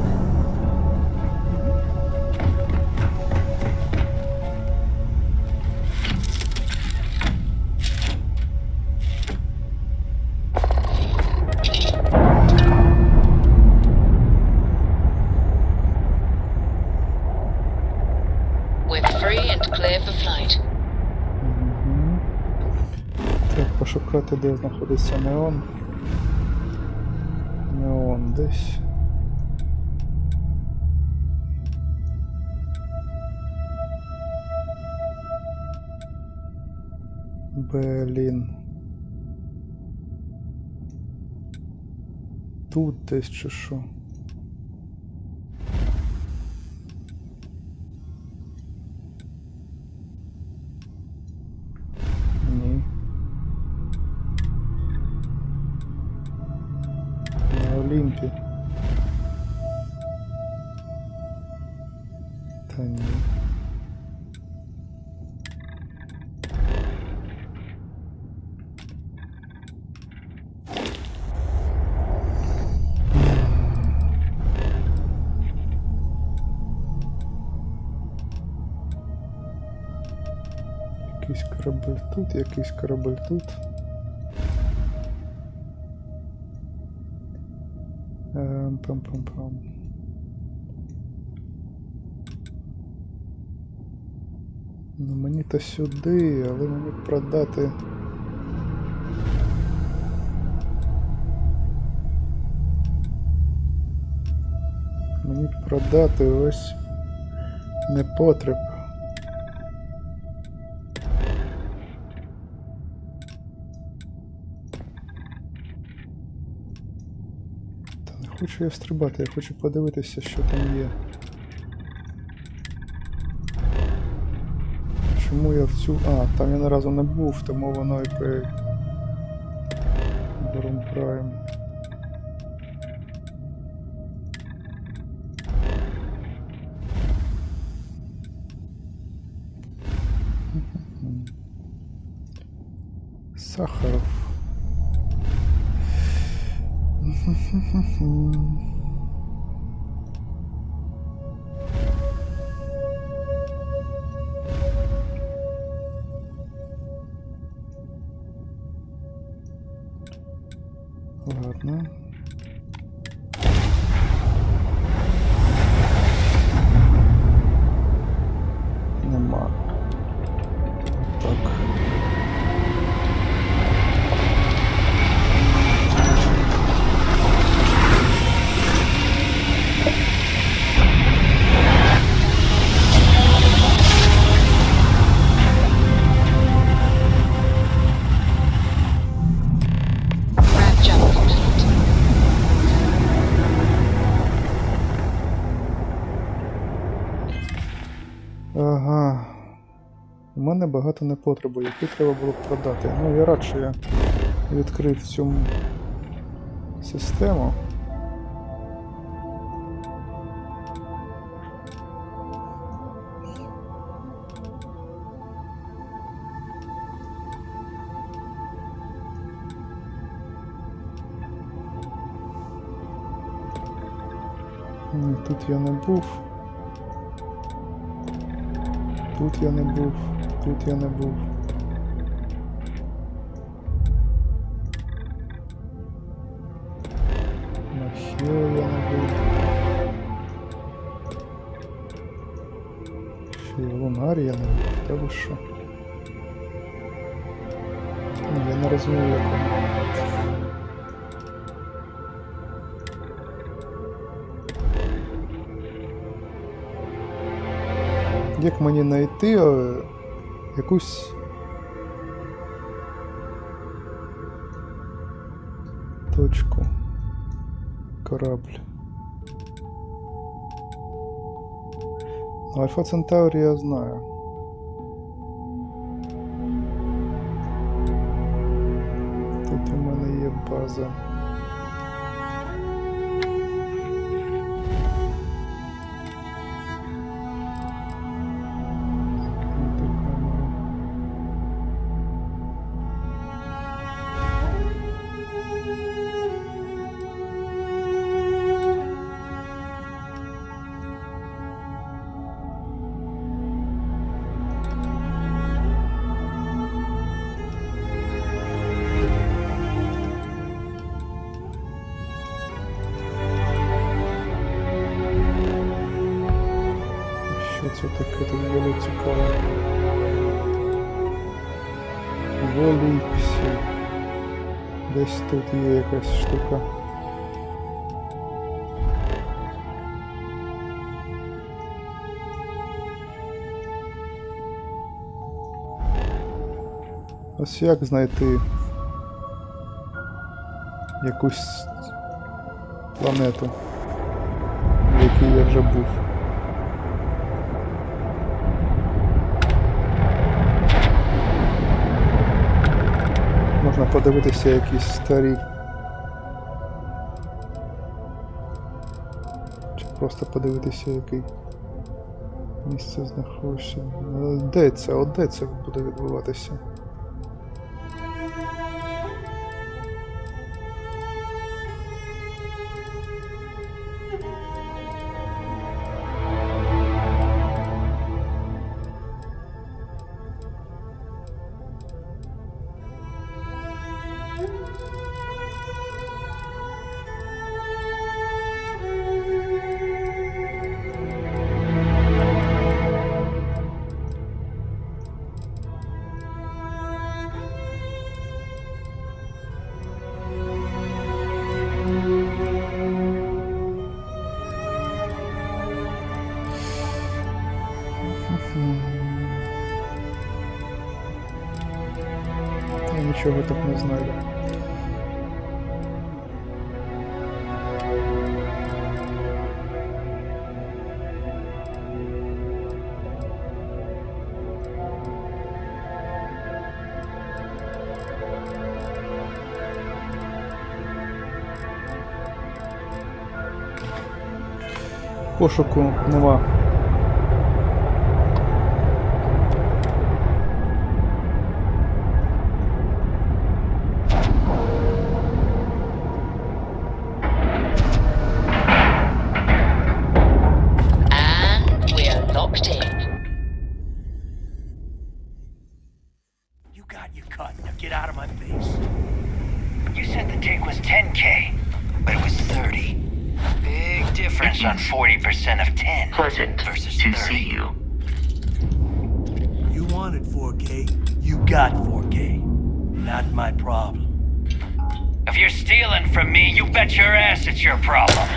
We're free and clear for flight. Так, пошукати, де знаходиться Неон. Неон десь. Блін. Тут десь чи що? Ні. На Олімпі. Та ні. Якийсь корабель тут, якийсь корабель тут. Пам-пам-пам. Ну мені то сюди, але мені продати продати ось непотреб. Та не хочу я встрибати, я хочу подивитися, що там є. Чому я в цю... А, там я ні разу не був, тому воно і при... Прайм. Сахаров. Ладно. Нема. Так. Ага. У мене багато непотребу, які треба було б продати. Ну, я рад, що я відкрив цю систему. Ні, тут я не був. Тут я не був, тут я не був. На Хіо я не був. Ще й в Лунарі я не був, та ви що? Ну, я не розумію, як воно. Як мені знайти якусь точку, корабль? Альфа Центаврі я знаю. Тут у мене є база. Це таке тут було цікаво. Воліпсі. Десь тут є якась штука. Ось як знайти якусь планету, в якій я вже був. Можна подивитися якісь старі. Чи просто подивитися, який місце знаходиться. Де це? От де це буде відбуватися? нічого так не знайду. Пошуку нема. And we're locked in. You got your cut. Now get out of my face. You said the take was 10K, but it was 30. Big difference on 40% of 10. Pleasant versus to 30. see you. You wanted 4K, you got 4K. Not my problem. If you're stealing from me, you bet your ass it's your problem.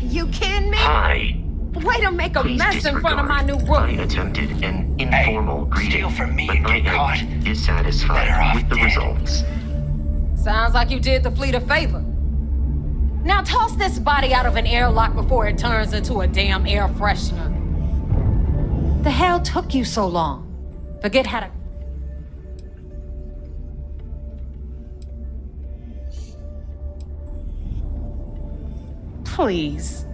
You kidding me? Hi. Way to make a Please mess in front of my new disregard. room. I attempted an informal greeting, steal from me but and I get caught. am dissatisfied Better off with the dead. results. Sounds like you did the fleet a favor. Now toss this body out of an airlock before it turns into a damn air freshener. The hell took you so long? Forget how to... Please.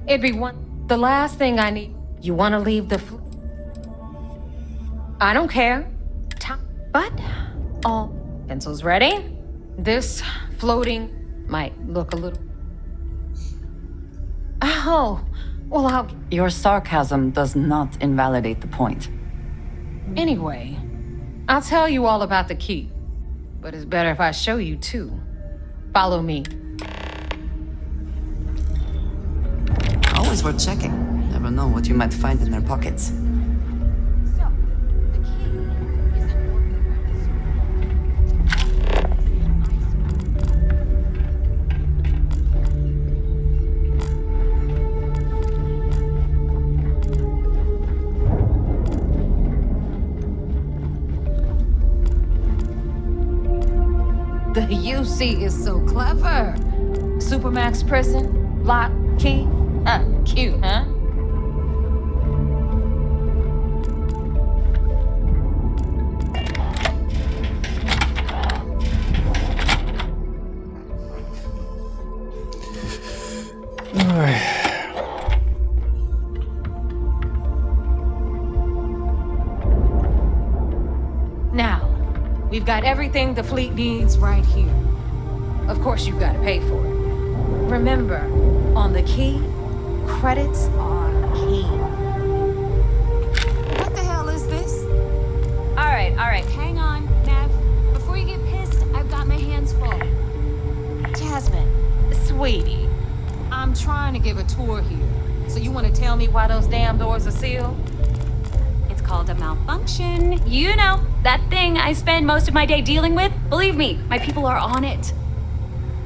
It'd be one... The last thing I need... You want to leave the fleet? I don't care. But... All pencils ready? This floating might look a little... Oh, well, Your sarcasm does not invalidate the point. Anyway, I'll tell you all about the key. But it's better if I show you too. Follow me. Always worth checking. Never know what you might find in their pockets. The UC is so clever. Supermax prison, lock, key. Cute, huh? Ой. Now, we've got everything the fleet needs right here. Of course, you've got to pay for it. Remember, on the key, credits are king. What the hell is this? All right. Hang on, Nav. Before you get pissed, I've got my hands full. Jasmine, Sweetie, I'm trying to give a tour here. So you want to tell me why those damn doors are sealed? it's called a malfunction. You know, that thing I spend most of my day dealing with. Believe me, my people are on it.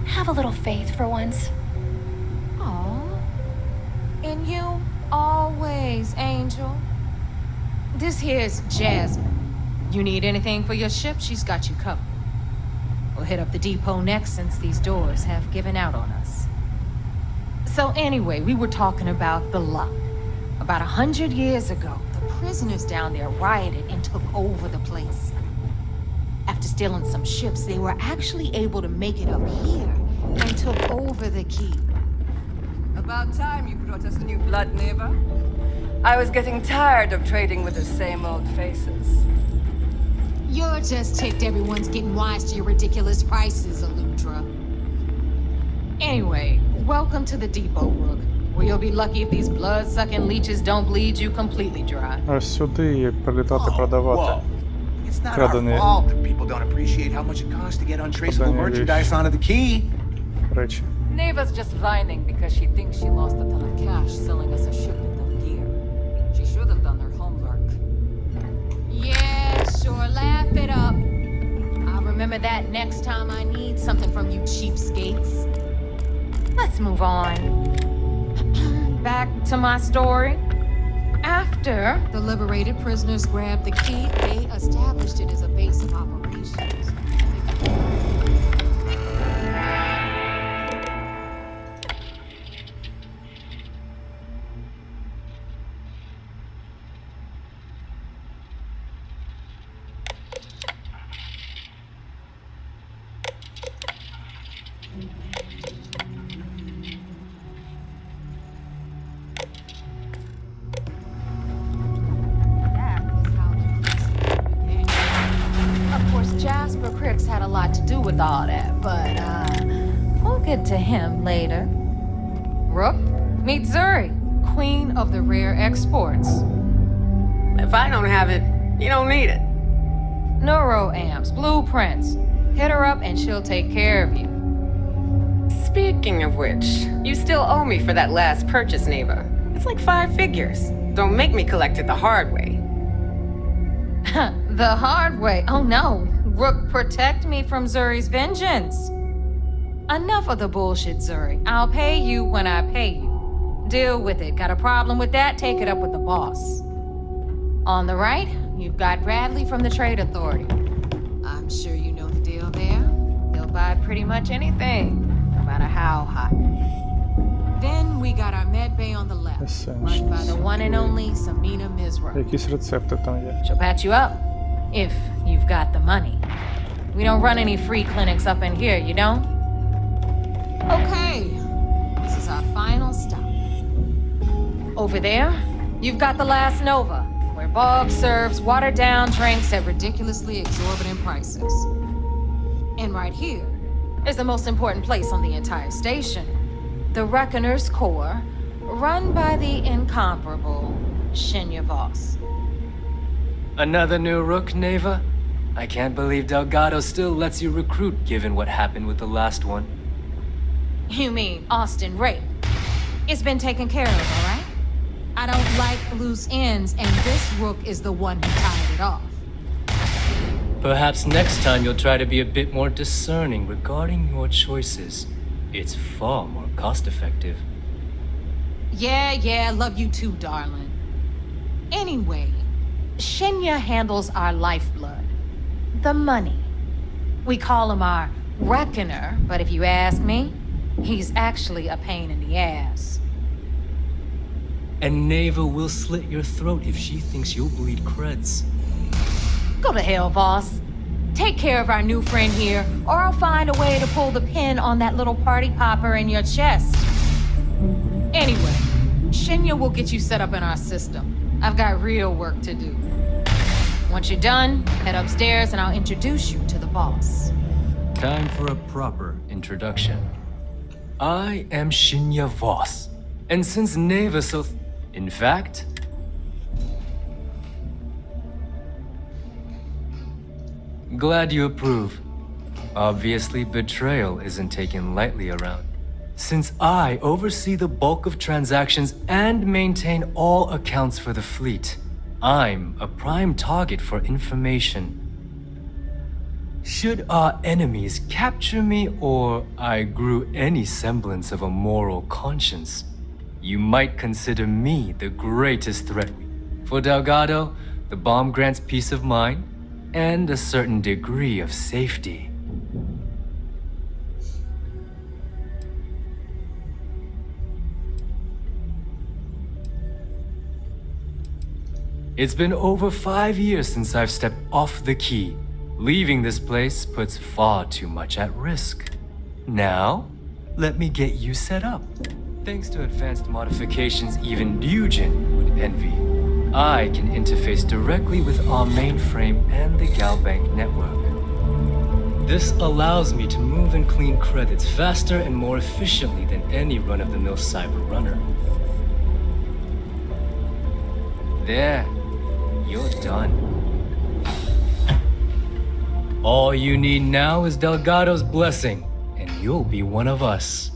Have a little faith for once. Aw. And you always, Angel. This here's Jasmine. You need anything for your ship, she's got you covered. We'll hit up the depot next since these doors have given out on us. So anyway, we were talking about the lock. About 100 years ago, the prisoners down there rioted and took over the place. After stealing some ships, they were actually able to make it up here and took over the keep. About time you brought us new blood, neighbor. I was getting tired of trading with the same old faces. You're just ticked everyone's getting wise to your ridiculous prices, Aludra. Anyway, welcome to the depot, Rook, where you'll be lucky if these blood-sucking leeches don't bleed you completely dry. Ось сюди і прилітати продавати. It's not Крадані our fault that people don't appreciate how much it costs to get untraceable merchandise onto the key. речі. Neva's just whining because she thinks she lost a ton of cash selling us a shipment of gear. She should have done her homework. Yeah, sure, laugh it up. I'll remember that next time I need something from you cheapskates. Let's move on. Back to my story. After the liberated prisoners grabbed the key, they established it as a base of operations. Had a lot to do with all that, but we'll get to him later. Rook, meet Zuri, queen of the rare exports. If I don't have it, you don't need it. Neuroamps, blueprints. Hit her up and she'll take care of you. Speaking of which, you still owe me for that last purchase, Neva. It's like 5 figures. Don't make me collect it the hard way. The hard way? Oh no. Rook, protect me from Zuri's vengeance. Enough of the bullshit, Zuri. I'll pay you when I pay you. Deal with it. Got a problem with that? Take it up with the boss. On the right, you've got Bradley from the Trade Authority. I'm sure you know the deal there. He'll buy pretty much anything, no matter how hot. Then we got our med bay on the left, run by the one and only Samina Mizra. Якісь рецепти там є. She'll patch you up. If you've got the money. We don't run any free clinics up in here, you don't? Okay, this is our final stop. Over there, you've got the Last Nova, where Bog serves watered-down drinks at ridiculously exorbitant prices. And right here is the most important place on the entire station, the Reckoner's Core, run by the incomparable Shinya Voss. Another new rook, Neva? I can't believe Delgado still lets you recruit given what happened with the last one. You mean Austin Rape? It's been taken care of, all right? I don't like loose ends, and this rook is the one who tied it off. Perhaps next time you'll try to be a bit more discerning regarding your choices. It's far more cost-effective. Yeah, love you too, darling. Anyway, Shinya handles our lifeblood, the money. We call him our reckoner, but if you ask me, he's actually a pain in the ass. And Neva will slit your throat if she thinks you'll bleed creds. Go to hell, boss. Take care of our new friend here, or I'll find a way to pull the pin on that little party popper in your chest. Anyway, Shinya will get you set up in our system. I've got real work to do. Once you're done, head upstairs and I'll introduce you to the boss. Time for a proper introduction. I am Shinya Voss, and since Neva in fact, glad you approve. Obviously, betrayal isn't taken lightly around. Since I oversee the bulk of transactions and maintain all accounts for the fleet, I'm a prime target for information. Should our enemies capture me or I grew any semblance of a moral conscience, you might consider me the greatest threat. For Delgado, the bomb grants peace of mind and a certain degree of safety. It's been over 5 years since I've stepped off the key. Leaving this place puts far too much at risk. Now, let me get you set up. Thanks to advanced modifications even Eugen would envy, I can interface directly with our mainframe and the Galbank network. This allows me to move and clean credits faster and more efficiently than any run-of-the-mill cyber runner. There, you're done. All you need now is Delgado's blessing, and you'll be one of us.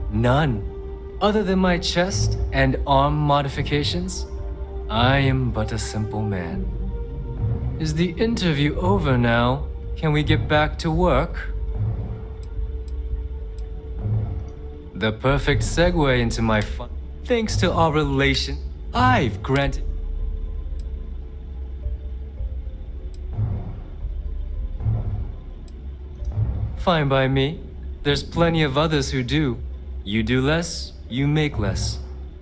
None. Other than my chest and arm modifications, I am but a simple man. Is the interview over now? Can we get back to work? The perfect segue into my fun. Thanks to our relation, I've granted. Fine by me. There's plenty of others who do. You do less, you make less.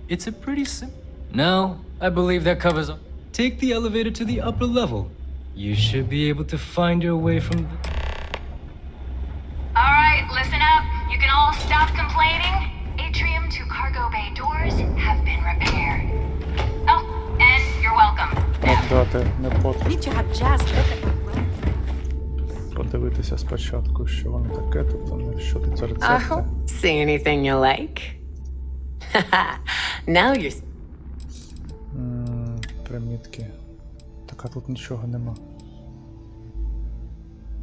It's a pretty simple. Now, I believe that covers all. Take the elevator to the upper level. You should be able to find your way from the... All right, listen up. You can all stop complaining. Atrium to cargo bay doors have been repaired. Oh, and you're welcome. Додати не потрібно. Need to have Jazz look at my room. Подивитися спочатку, що воно таке тут, а не що тут за рецепти. See anything you like? Now you're... Примітки. Так, а тут нічого нема.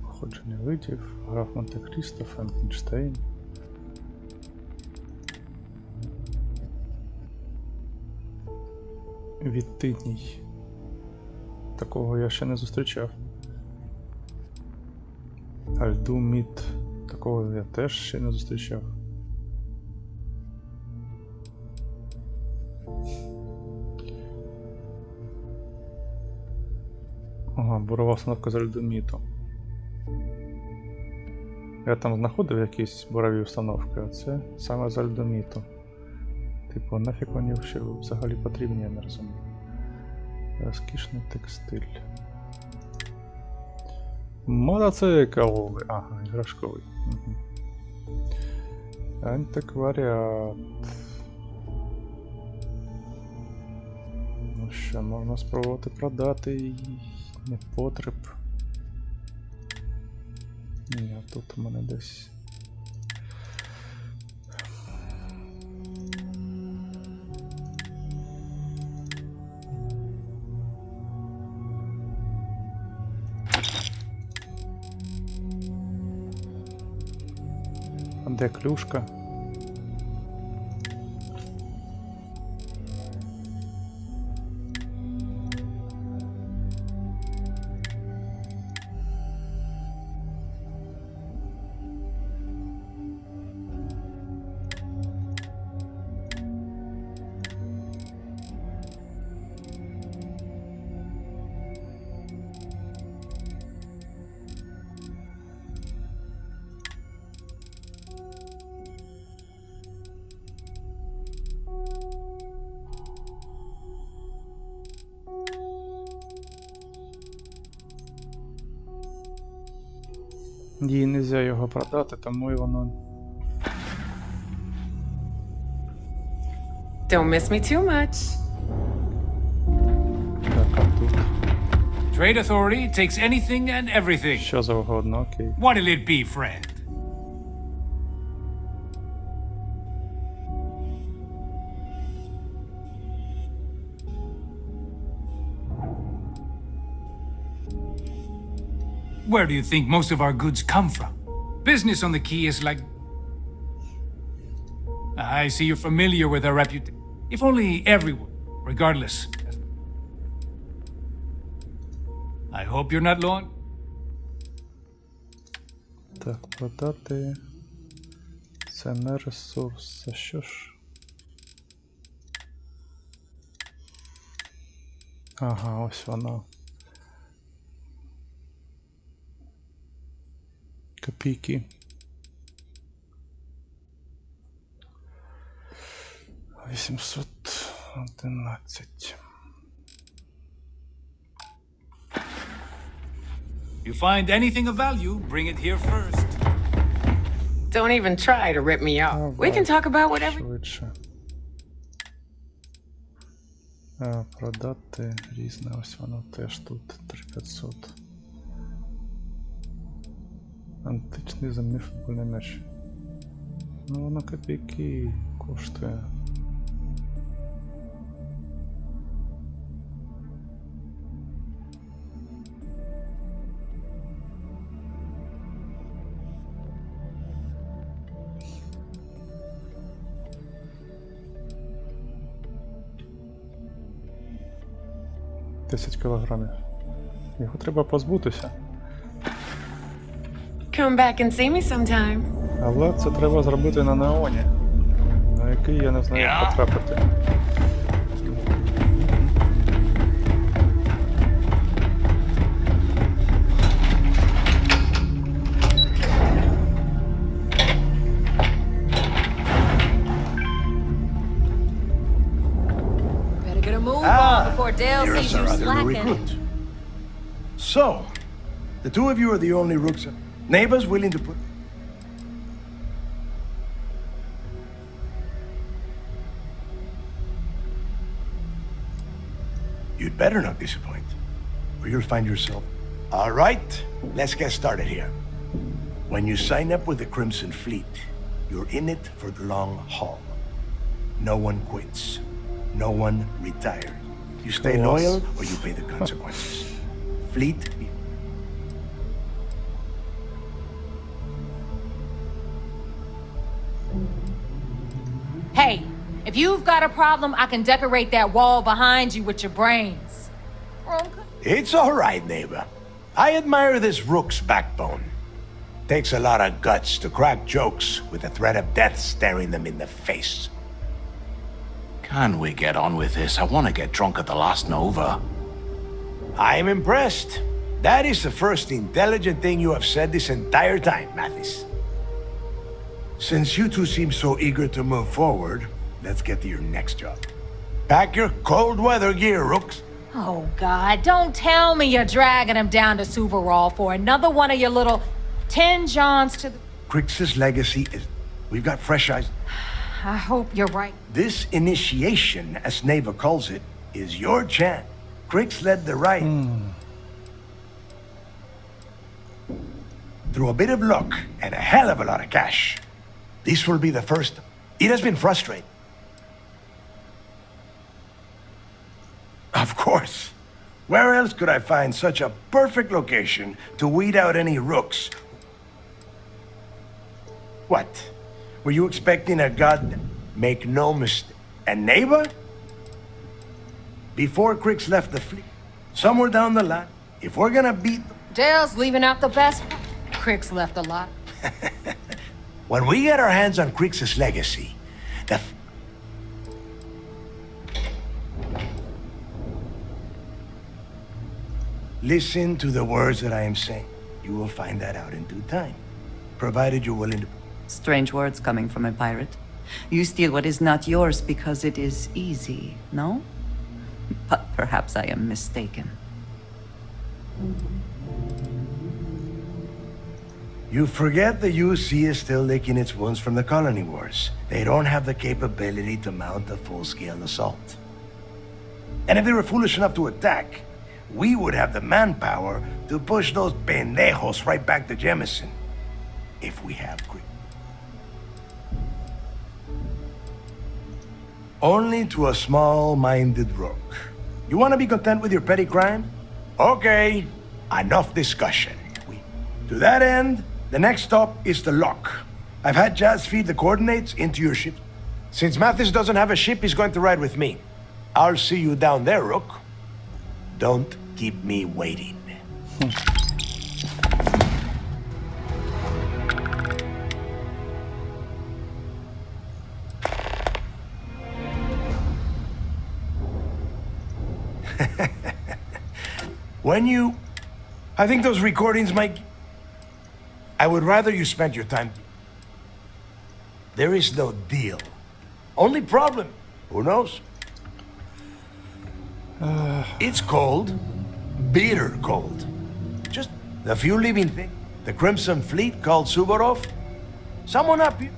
Походження видів, граф Монте-Крісто, Франкенштейн. Відтиній. Такого я ще не зустрічав. Альдуміт. Такого я теж ще не зустрічав. Ага, бурова установка з альдуміту. Я там знаходив якісь бурові установки, а це саме з альдуміту. Типу, нафіг вони ще взагалі потрібні, я не розумію. Розкішний текстиль. Мотоцикл! Ага, іграшковий. Угу. Антикваріат. Ну що, можна спробувати продати і непотреб. Ні, а тут у мене десь. А де клюшка? Їй нельзя його продати, тому і воно... Don't miss me too much. Так, а тут... Trade authority takes anything and everything. Що завгодно, окей. What'll it be, friend? Where do you think most of our goods come from? Business on the Key is like... I see you're familiar with our reputation. If only everyone, regardless. I hope you're not long. Так, продати... Це не ресурс, а що ж? Ага, ось воно. Копійки. 811. You find anything of value, bring it here first. Don't even try to rip me off. We can talk about whatever... Швидше. Продати різне, ось воно теж тут 3500. Античний земний футбольний м'яч. Ну воно копійки коштує. Десять кілограмів. Його треба позбутися. Come back and see me sometime. Але це треба зробити на неоні. який я не знаю, як потрапити. Better get a move on before Dale Here's sees you our other new slacking. recruit. So, the two of you are the only rooks. Neighbors willing to put... You'd better not disappoint, or you'll find yourself... All right, let's get started here. When you sign up with the Crimson Fleet, you're in it for the long haul. No one quits. No one retires. You stay loyal, or you pay the consequences. Fleet... Hey, if you've got a problem, I can decorate that wall behind you with your brains. It's all right, neighbor. I admire this rook's backbone. Takes a lot of guts to crack jokes with the threat of death staring them in the face. Can we get on with this? I want to get drunk at the last Nova. I'm impressed. That is the first intelligent thing you have said this entire time, Mathis. Since you two seem so eager to move forward, let's get to your next job. Pack your cold weather gear, rooks. Oh, God, don't tell me you're dragging him down to Suvarall for another one of your little 10 Johns to the... Crix's legacy is... We've got fresh eyes. I hope you're right. This initiation, as Neva calls it, is your chance. Crix led the right. Through a bit of luck and a hell of a lot of cash. This will be the first. It has been frustrating. Of course. Where else could I find such a perfect location to weed out any rooks? What? Were you expecting a god? Make no mistake. A neighbor? Before Crix left the fleet, somewhere down the line, if we're gonna beat... Dale's leaving out the best. Crix left a lot. When we get our hands on Crix's legacy, the... Listen to the words that I am saying. You will find that out in due time, provided you're willing to... Strange words coming from a pirate. You steal what is not yours because it is easy, no? But perhaps I am mistaken. You forget the UC is still licking its wounds from the colony wars. They don't have the capability to mount a full-scale assault. And if they were foolish enough to attack, we would have the manpower to push those pendejos right back to Jemison. If we have Crix. Only to a small-minded rogue. You want to be content with your petty crime? Okay, enough discussion. To that end, the next stop is the lock. I've had Jazz feed the coordinates into your ship. Since Mathis doesn't have a ship, he's going to ride with me. I'll see you down there, Rook. Don't keep me waiting. When you... I think those recordings might... I would rather you spent your time... There is no deal. Only problem. Who knows? It's cold. Bitter cold. Just the few living thing. The Crimson Fleet called Suvorov. Someone up here.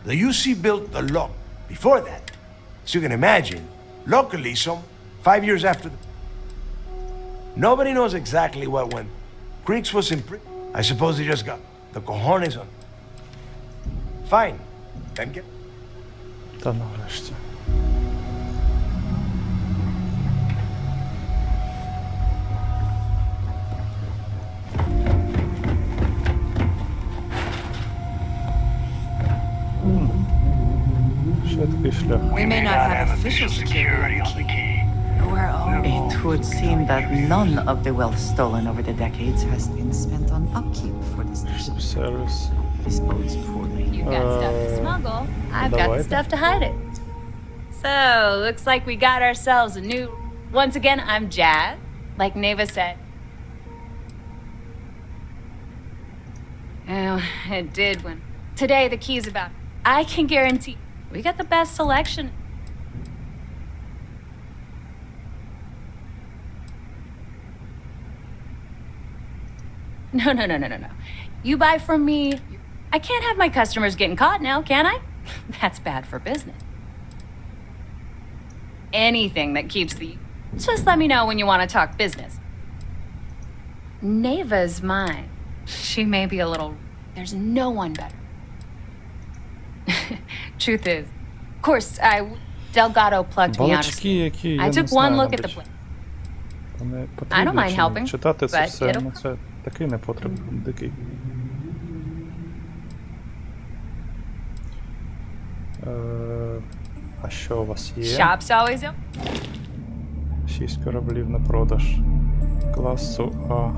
The UC built the lock. Before that, so you can imagine, locally, 5 years after the... Nobody knows exactly what went. Crix was in prison. I suppose he just got the cojones on. Fine. Then get... Та нарешті. Швидкий шлях. We may not have official security on the key. It would seem that none of the wealth stolen over the decades has been spent on upkeep for this station. Service. disposed poorly. You've got stuff to smuggle. I've got the Давайте. stuff to hide it. So, looks like we got ourselves a new... Once again, I'm Jazz, like Neva said. Oh, it did when... Today, the key's about... I can guarantee we got the best selection. No. You buy from me. I can't have my customers getting caught now, can I? That's bad for business. Anything that keeps the... Just let me know when you want to talk business. Neva's mine. She may be a little... There's no one better. Truth is, of course, Delgado plugged me out of Балачки, які I я не took знаю, one look at the мабуть. place. Вони I don't mind потрібні чи helping, ні? Читати це but все, it'll- ну це такий непотріб, дикий. А що у вас є? Shop's always open. 6 кораблів на продаж. Класу А.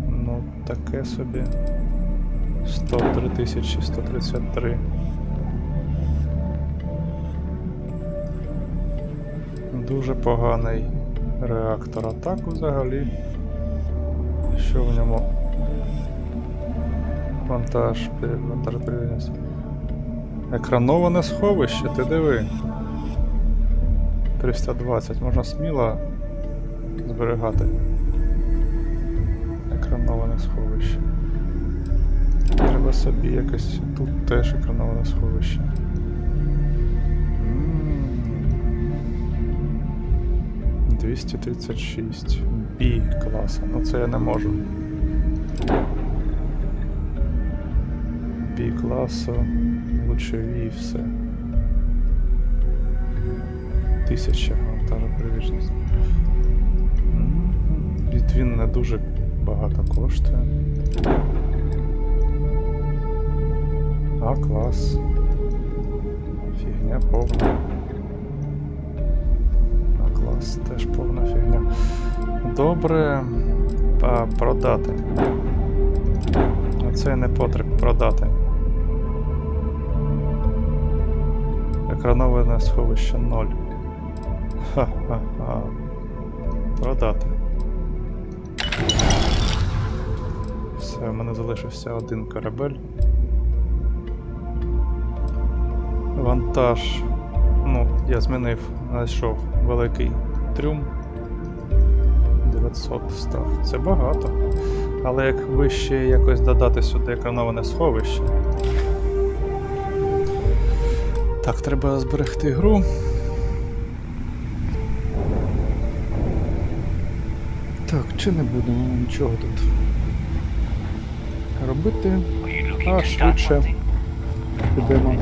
Ну, таке собі. 103 133. Дуже поганий реактор. А так взагалі. Що в ньому? Вантаж перевіряється. Екрановане сховище, ти диви. 320, можна сміло зберігати. Екрановане сховище. Треба собі якось... Тут теж екрановане сховище. 236. B класа. Ну це я не можу. B класу. Лучові все. 1000 вантажопривіжність. Він не дуже багато коштує. А клас. Фігня повна. А клас теж повна фігня. Добре. Продати. Оце не потріб продати. Екрановане сховище 0. Ха-ха-ха. Продати. Все, в мене залишився один корабель. Вантаж. Ну, я змінив, знайшов великий трюм. 900 став. Це багато. Але як вище якось додати сюди екрановане сховище. Так, треба зберегти гру. Так, чи не будемо нічого тут робити, а швидше підемо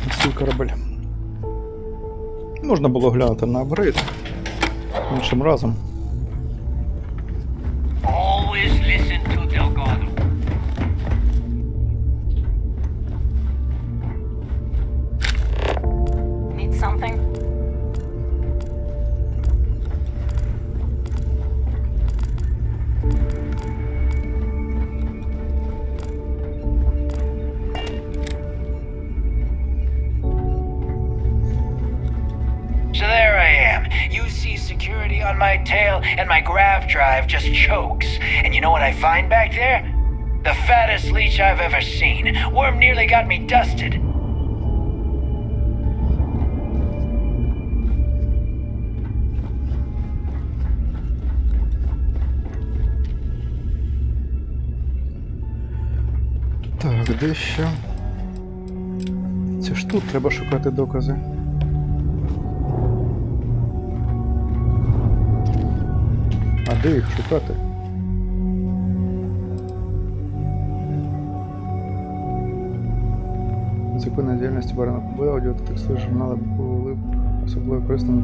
на свій корабель. Можна було глянути на апгрейд іншим разом. Always listen to Delgado. Need something? So there I am. You see security on my tail, and my grav drive just chokes. And you know what I find back there? The fattest leech I've ever seen. Worm nearly got me dusted. Так, де ще? Це ж тут треба шукати докази. А де їх шукати? Законна діяльність барана побила, аудіотексти журнали були особливо корисними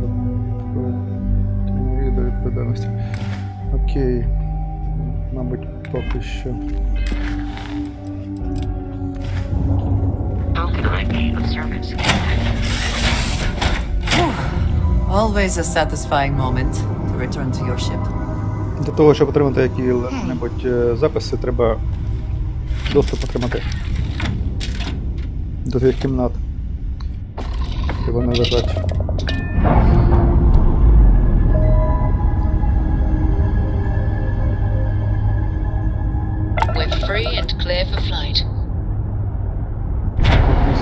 до відповідальності. Окей. Мабуть, поки що. Always a satisfying moment to return to your ship. Для того, щоб отримати які-небудь записи, треба доступ отримати до тих кімнат, де вони лежать. We're free and clear for flight.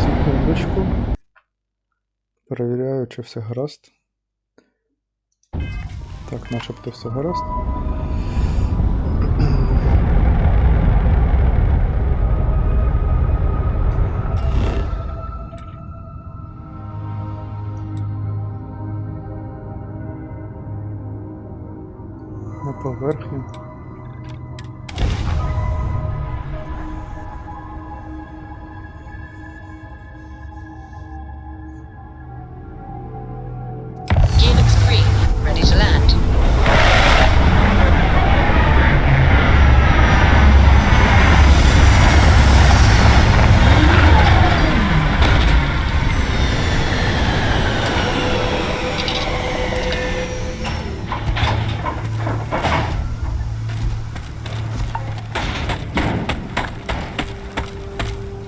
Секундочку. Перевіряю, чи все гаразд. Так, начебто все гаразд. На поверхні. Gear looks green. Ready to land.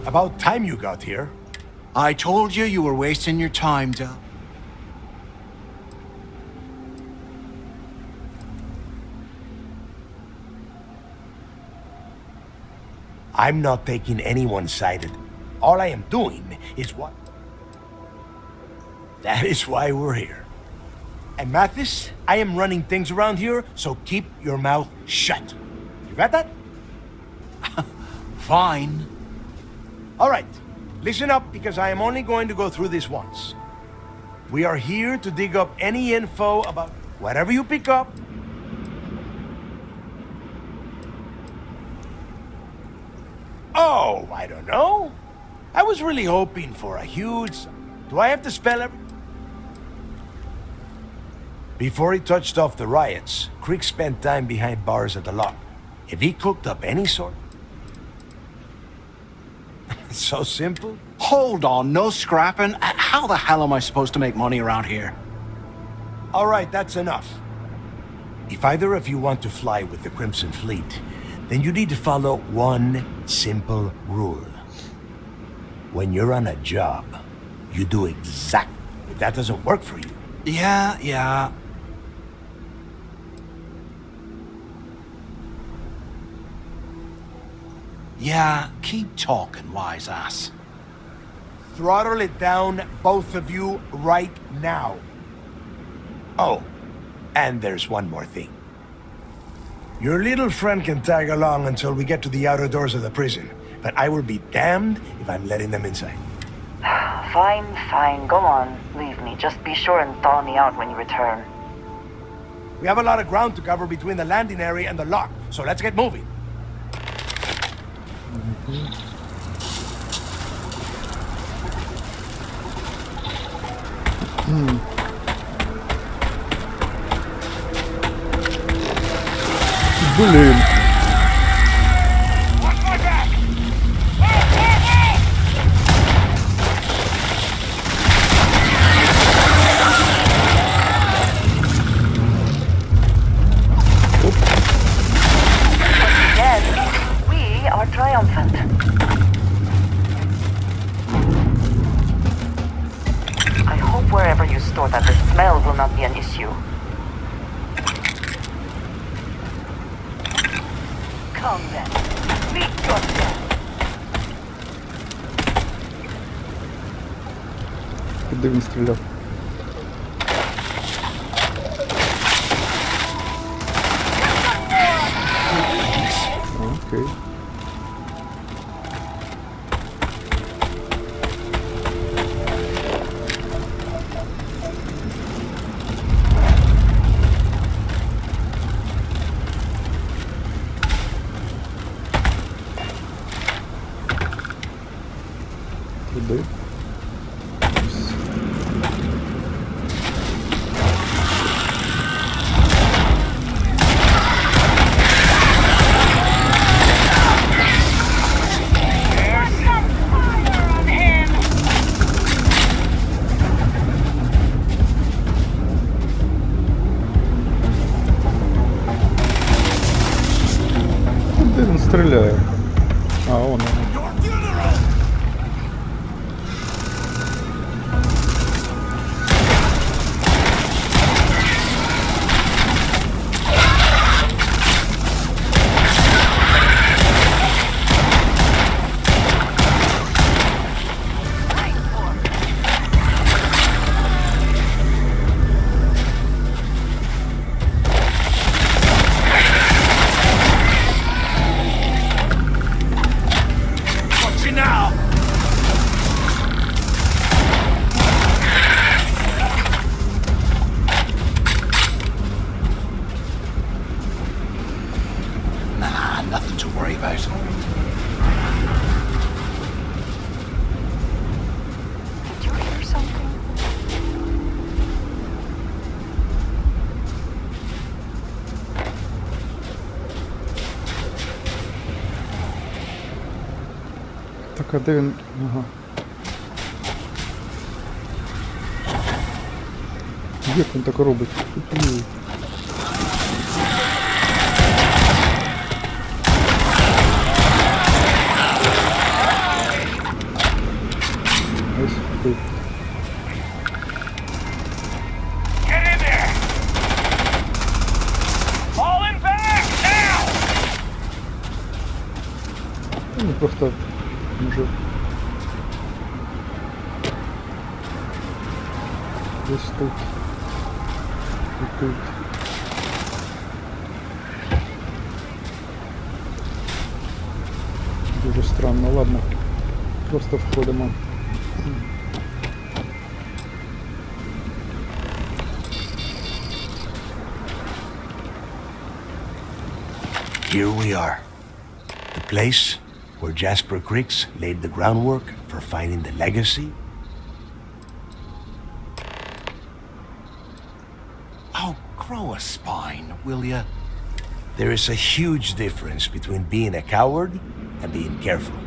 About time you got here. I told you were wasting your time, Del. I'm not taking any one-sided. All I am doing is what... That is why we're here. And Mathis, I am running things around here, so keep your mouth shut. You got that? Fine. All right, listen up because I am only going to go through this once. We are here to dig up any info about whatever you pick up. Oh, I don't know. I was really hoping for a huge... Do I have to spell every... Before he touched off the riots, Creek spent time behind bars at the lock. If he cooked up any sort... It's so simple. Hold on, no scrapping. How the hell am I supposed to make money around here? All right, that's enough. If either of you want to fly with the Crimson Fleet, then you need to follow one simple rule. When you're on a job, you do exactly. If that doesn't work for you... Yeah. Yeah, keep talking, wise ass. Throttle it down, both of you, right now. Oh, and there's one more thing. Your little friend can tag along until we get to the outer doors of the prison, but I will be damned if I'm letting them inside. Fine, go on. Leave me. Just be sure and thaw me out when you return. We have a lot of ground to cover between the landing area and the lock, so let's get moving. Блин. We are triumphant. I hope wherever you store that, the smell will not be an issue. Come then, meet your death. Куди він стріляв? Окей. Туди. Так, а де він? Ага. Як він так робить? Ось тут. Ну, просто може десь тут і тут. Дуже странно, ладно, просто входимо. Here we are. The place where Jasper Griggs laid the groundwork for finding the legacy. Oh, grow a spine, will ya? There is a huge difference between being a coward and being careful.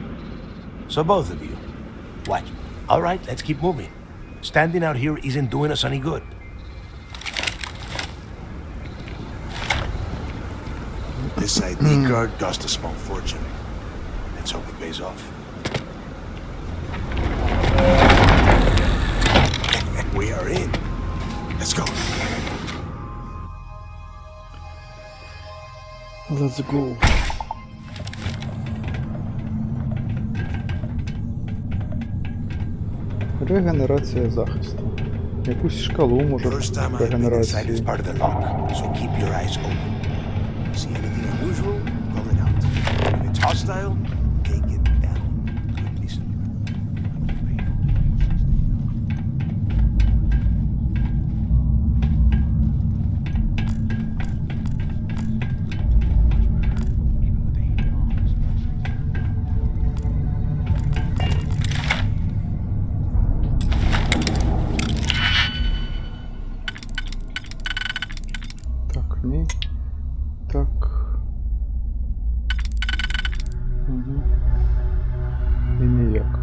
So both of you, watch. All right, let's keep moving. Standing out here isn't doing us any good. This ID card cost a small fortune. Let's hope it pays off. We are in. Let's go. Let's go. Регенерація захисту. Якусь шкалу може регенерації. So keep your eyes open. See anything unusual? Call it out. If it's hostile, take it down. Listen. Так, ні. Так. Угу. І ніяк.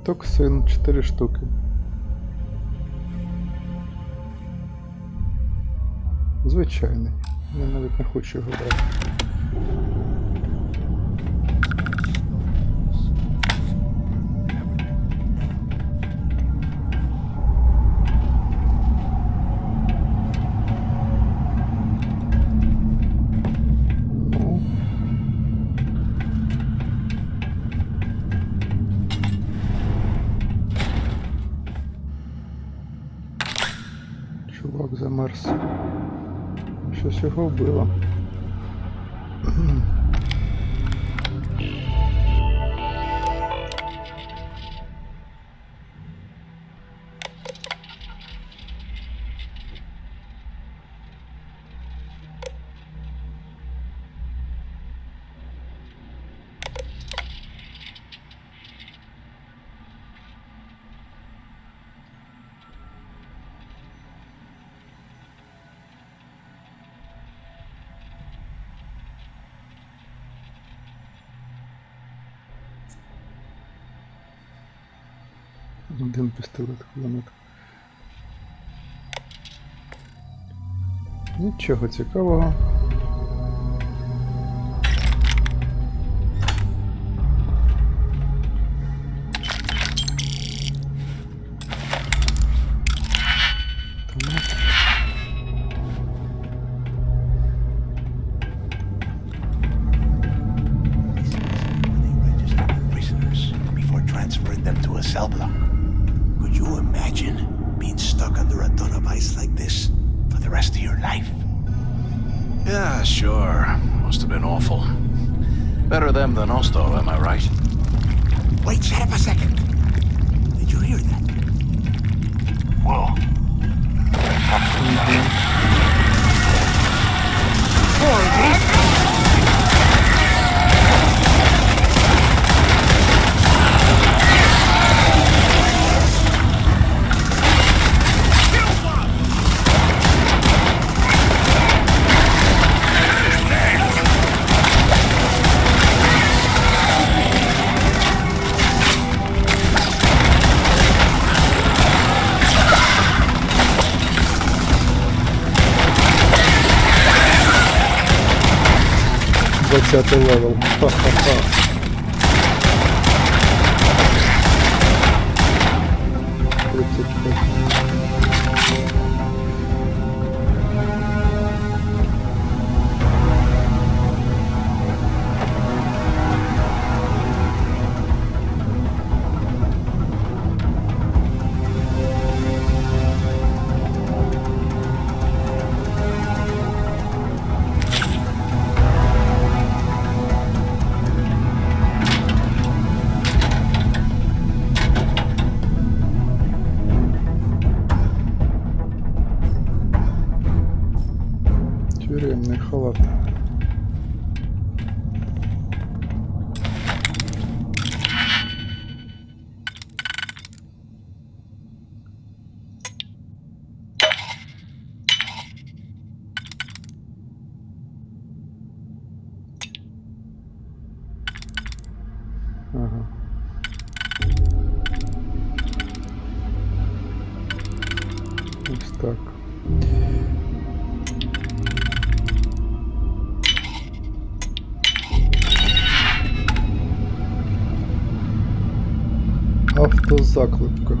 Токсин 4 штуки. Звичайний. Я навіть не хочу його брати. Чувак замерз. Щось його вбило. Один пістолет, кулемет. Нічого цікавого. Yeah, sure. Must have been awful. Better them than us, though, am I right? Wait, shut up a second. Did you hear that? Whoa. Boy, 20 левел. Ха-ха-ха. Тюремный халат. Ага. Ось так. Автозаклепка.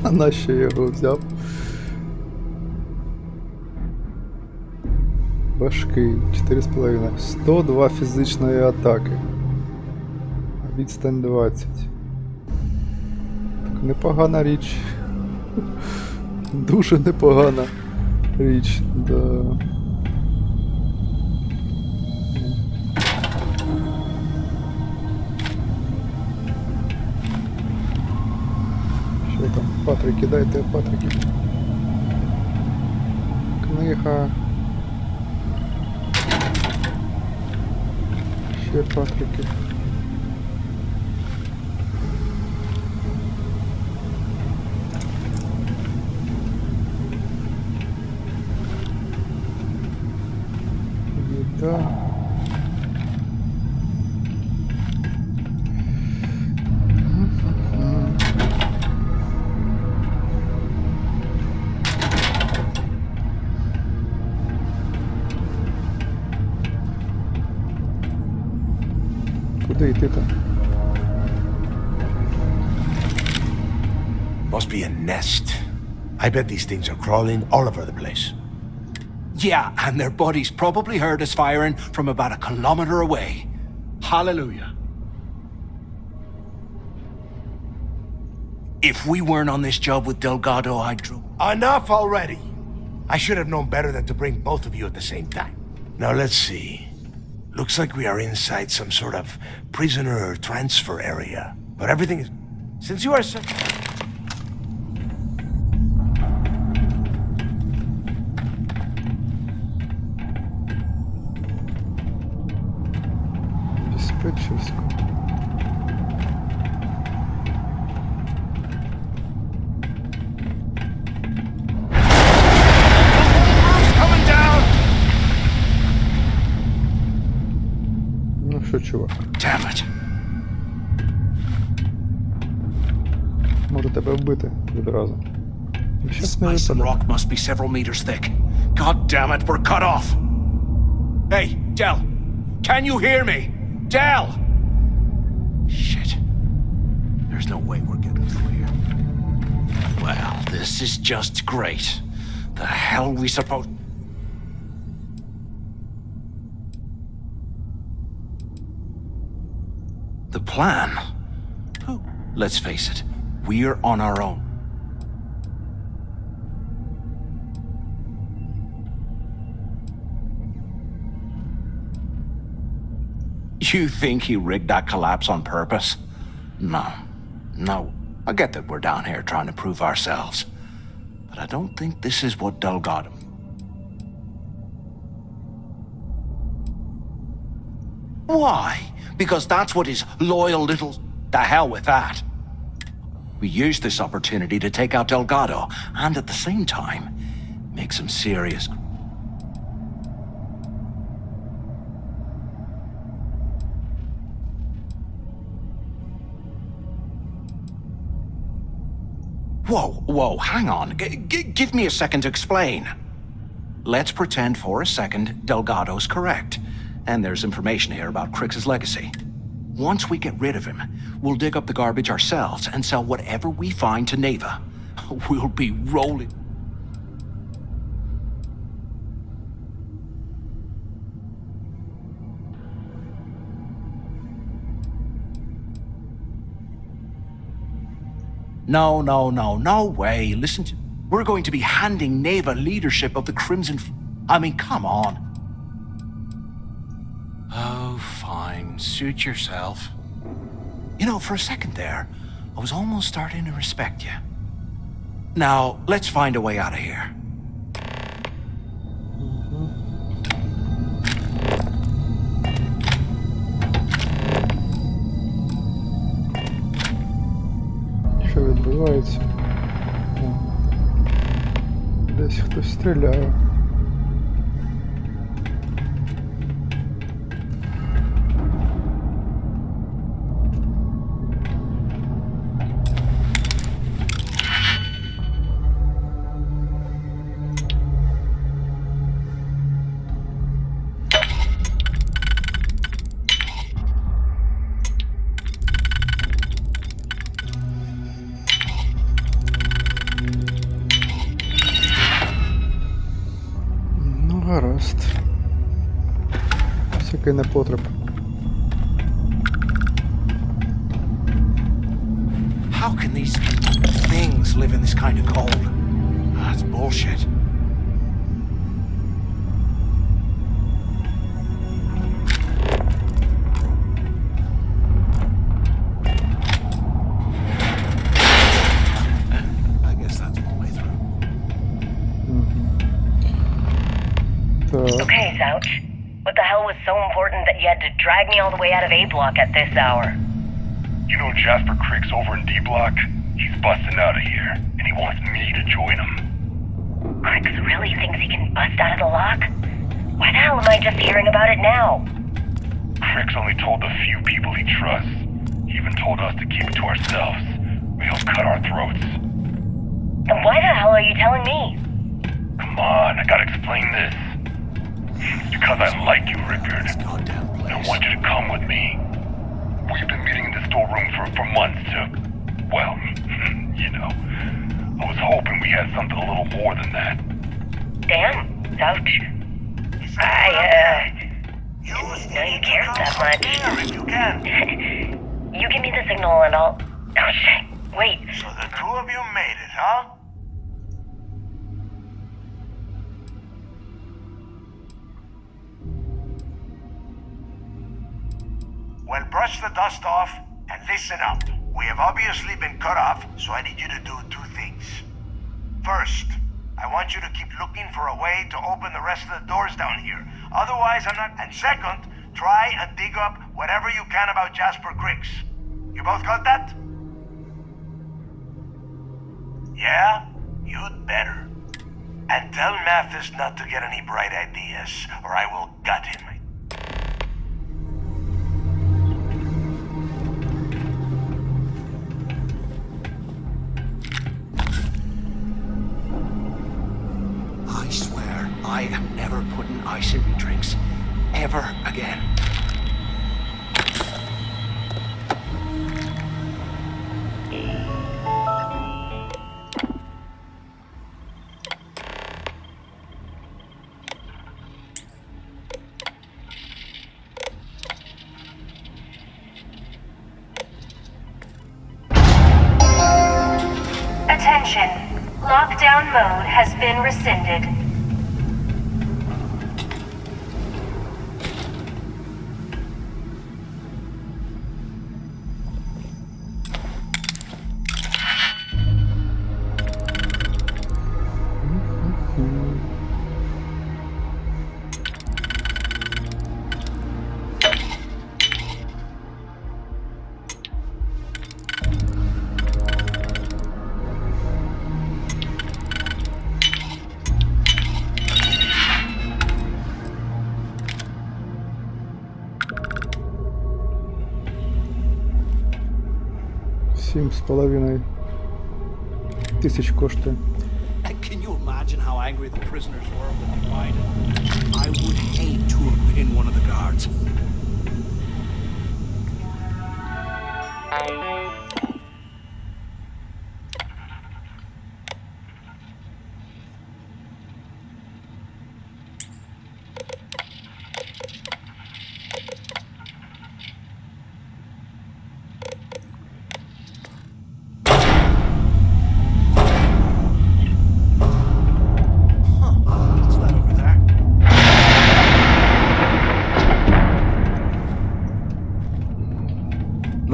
А на що я його взяв? Важкий, 4,5. 102 фізичної атаки. Відстань 20. Так, непогана річ. Дуже непогана річ, да. Що там? Патрики, дайте патрики. Книга. Ще патрики. Еда. Куди йти там? Must be a nest. I bet these things are crawling all over the place. Yeah, and their buddies probably heard us firing from about a kilometer away. Hallelujah. If we weren't on this job with Delgado, I'd draw. Enough already! I should have known better than to bring both of you at the same time. Now let's see. Looks like we are inside some sort of prisoner transfer area. But everything is... Since you are such... Диспетчерську. Coming down! Ну що, чувак? Damn it. Можу тебе вбити відразу. This ice and rock must be several meters thick. God damn it, we're cut off. Hey, Del. Can you hear me? Del! Shit. There's no way we're getting through here. Well, this is just great. The hell we supposed... The plan? Oh, let's face it. We're on our own. You think he rigged that collapse on purpose? No. I get that we're down here trying to prove ourselves. But I don't think this is what Delgado... Why? Because that's what his loyal little... The hell with that. We used this opportunity to take out Delgado, and at the same time, make some serious... Whoa, hang on. Give me a second to explain. Let's pretend for a second Delgado's correct, and there's information here about Crix's legacy. Once we get rid of him, we'll dig up the garbage ourselves and sell whatever we find to Neva. We'll be rolling. No way. Listen to... We're going to be handing Neva leadership of the Crimson... I mean, come on. Oh, fine. Suit yourself. You know, for a second there, I was almost starting to respect you. Now, let's find a way out of here. Що відбувається? Десь хтось стріляє. Гаразд. Всякий непотреб. How can these things live in this kind of cold? That's bullshit. I guess that's one way through. Okay, Zouch. What the hell was so important that you had to drag me all the way out of A Block at this hour? You know Jasper Crick's over in D Block? He's busting out of here, and he wants me to join him. Crix really thinks he can bust out of the lock? Why the hell am I just hearing about it now? Crick's only told the few people he trusts. He even told us to keep it to ourselves, or he'll cut our throats. Then why the hell are you telling me? Come on, I gotta explain this. It's because I like you, Rickard. And I want you to come with me. We've been meeting in the storeroom for months to, well, you know. I was hoping we had something a little more than that. Damn, Zouch. I didn't know you cared that much. If you can. You give me the signal and I'll... Oh shit, wait. So the two of you made it, huh? Well, brush the dust off and listen up. We have obviously been cut off, so I need you to do two things. First, I want you to keep looking for a way to open the rest of the doors down here. Otherwise, I'm not... And second, try and dig up whatever you can about Jasper Crix. You both got that? Yeah? You'd better. And tell Mathis not to get any bright ideas, or I will gut him. I swear, I am never putting ice in my drinks. Ever again. Attention. Lockdown mode has been rescinded. Сім з половиною. 5000 коштує. Can you imagine how angry the prisoners were when they died? I would hate to have been one of the guards.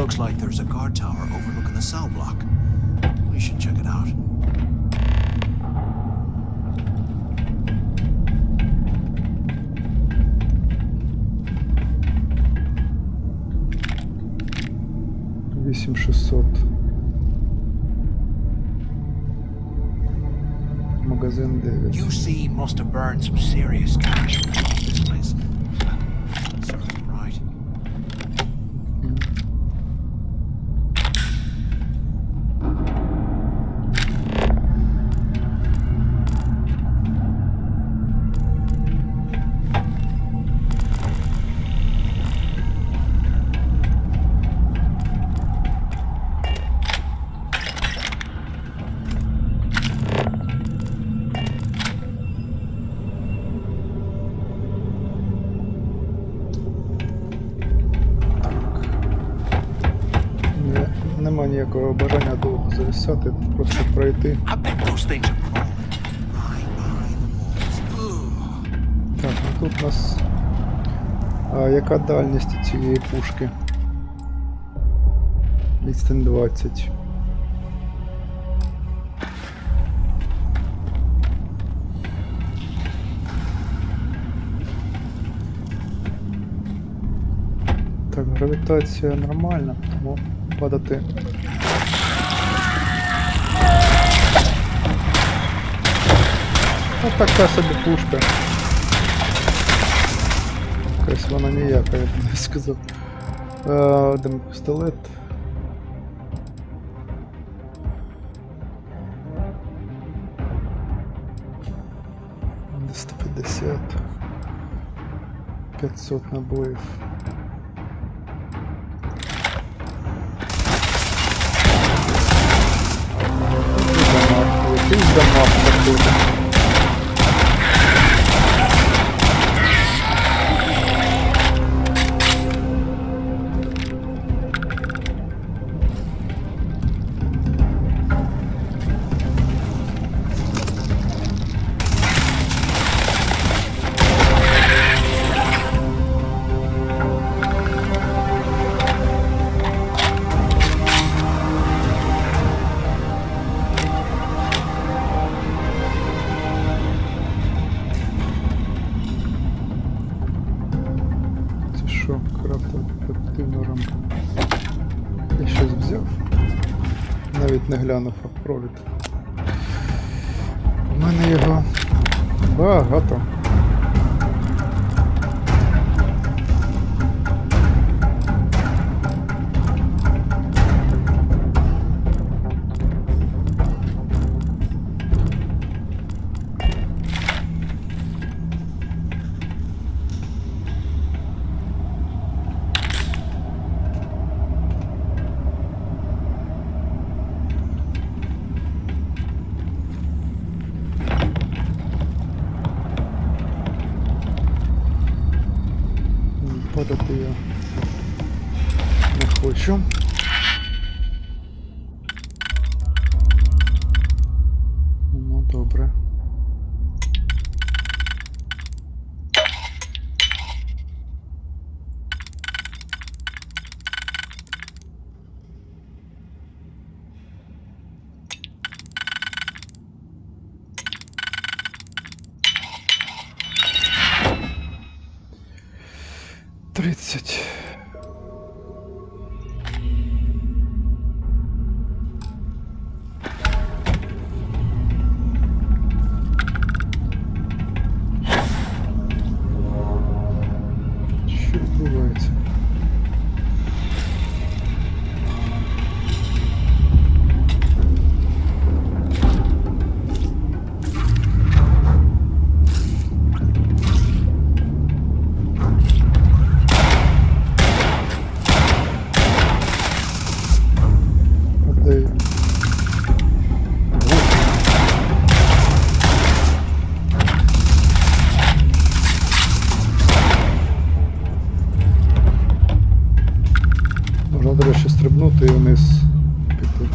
Looks like there's a guard tower overlooking the cell block. We should check it out. Магазин 9. UC must have burned some serious cash from this place. Serves him right. Нема ніякого бажання довго зависати, просто пройти. Так, ну тут у нас... яка дальність цієї пушки? Відстань 20. Так, гравітація нормальна, тому падати. Ось така собі пушка. Якась вона ніяка, я б не сказав. Де пістолет. Де 150. 500 набоїв. Якийсь дамаг такий. Я щось взяв. Навіть не глянув провід. У мене його багато. Падати я не хочу. Ну, добре. Що відбувається? стрибнути і вниз піти.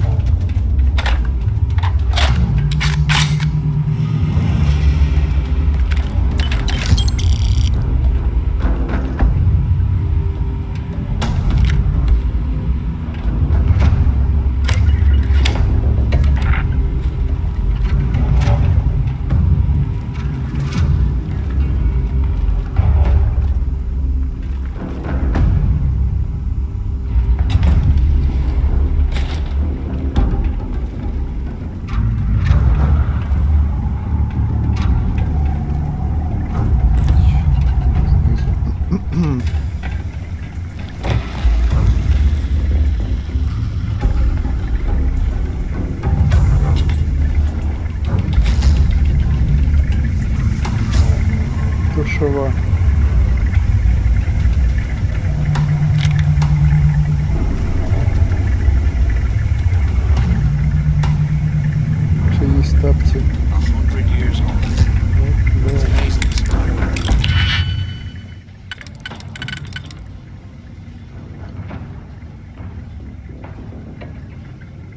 Душова. Чиїсь тапці.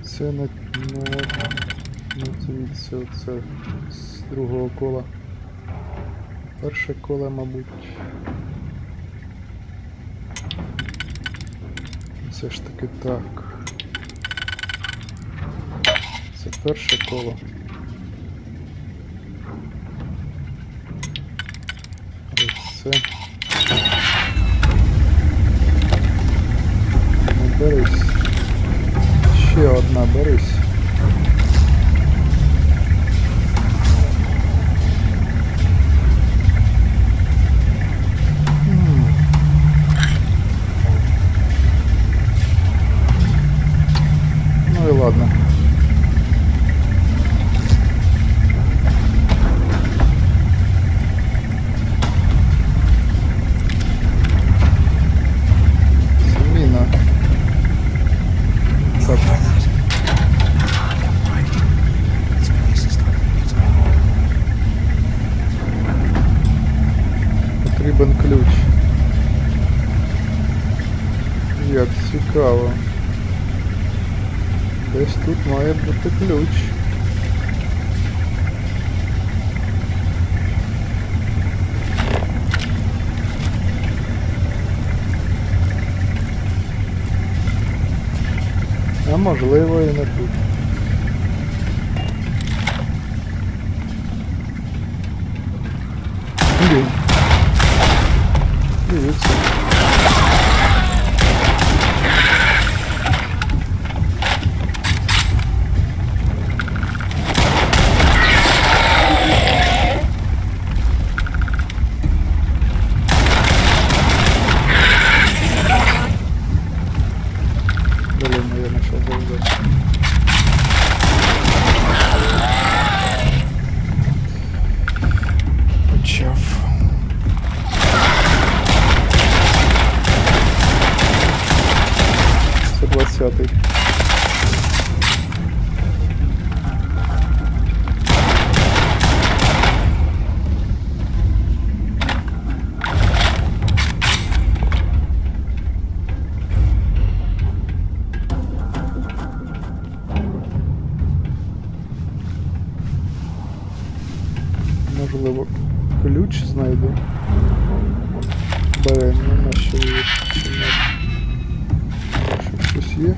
Це на звідси, оце з другого кола. Перше коло, мабуть. Все ж таки так. Це перше коло. Ось це. Ну, берись. Ще одна, берись. Ну и ладно. Семина. Так. Потрібен ключ. Як цікаво. Десь тут має бути ключ. А можливо і не тут. Блін. Дивіться. Можливо, ключ знайду. Беремо, на що є. Що щось є.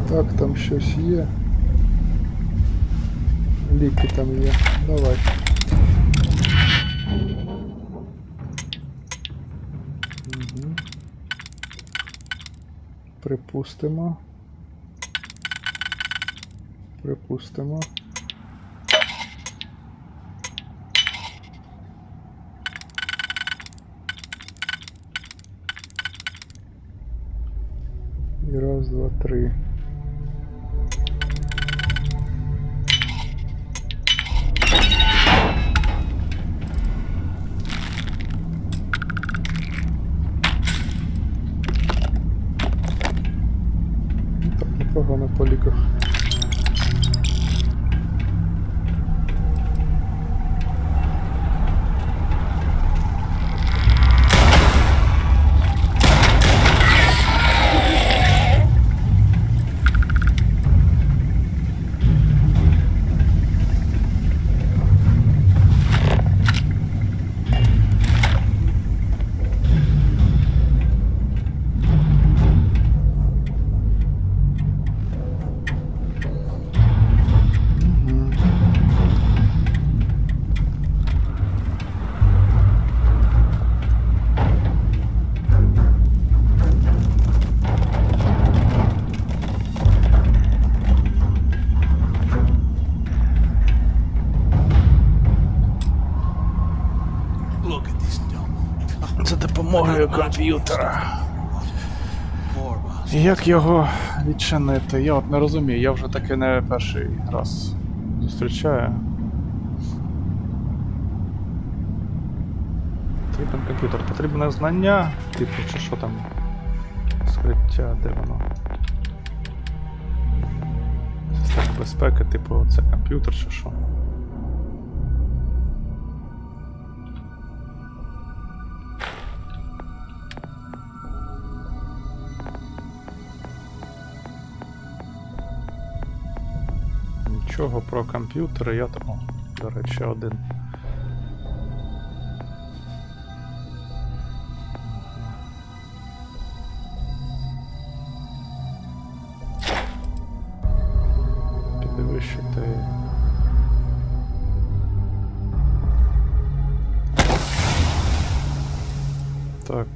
Так, там щось є. Ліки там є. Давай. Угу. Припустимо. Припустимо. І раз, два, три. Так, непогано по ліках. до комп'ютера. І як його відчинити? Я от не розумію, я вже таки не перший раз зустрічаю. Потрібен комп'ютер, потрібне знання, типу, чи що там? Скриття, де воно? Система безпеки, типу, це комп'ютер чи що? Нічого про комп'ютери я там, до речі, один. Підвищити. Так.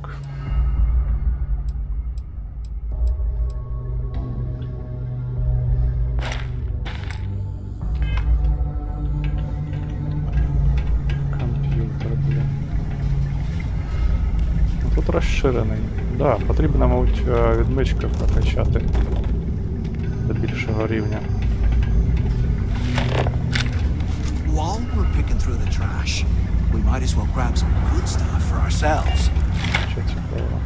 Тут розширений. Да, потрібно, мабуть, відмичку прокачати до більшого рівня. While we're picking through the trash, we might as well grab some good stuff for ourselves. Що цікаво.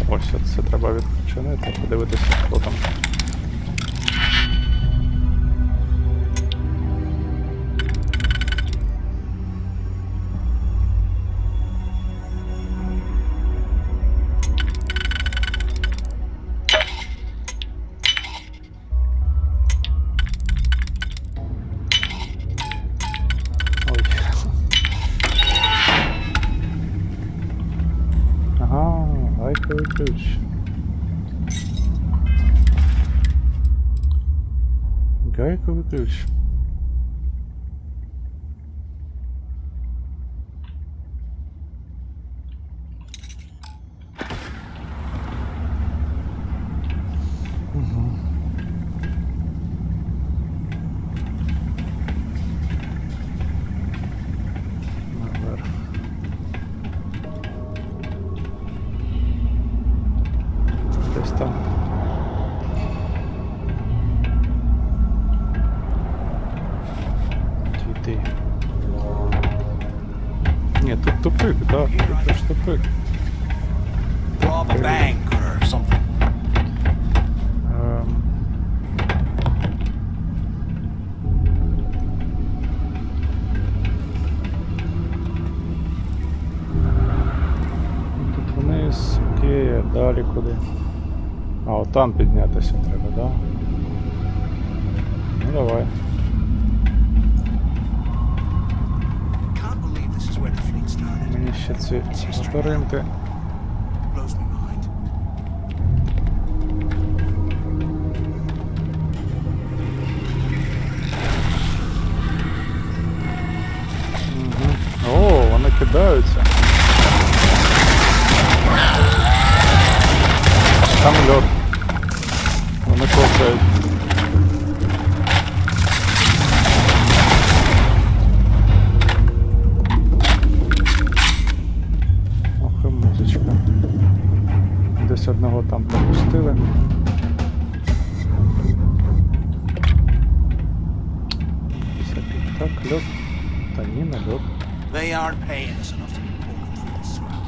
Ось це треба відчинити, подивитися, хто там. Гайковий ключ. Гайковий ключ. Ні, тут тупик, так, тут ж тупик. Rob a bank or something. Тут вниз, окей, а далі куди? А, от там піднятися треба, да? Ну давай. Мені ще ці лабіринти. О, вони кидаються. Там льод. Вони ковзають. Ох, і музичка. Десь одного там пропустили. Так, льод. Та ні, не льод. They aren't paying us enough to be poking through this swamp.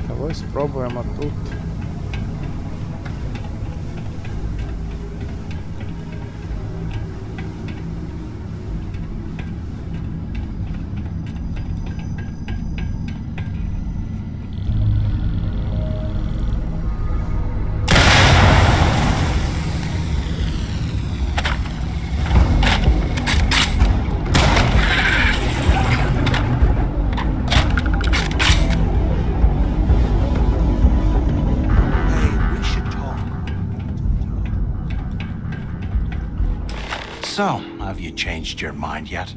Давай спробуємо тут. So, have you changed your mind yet?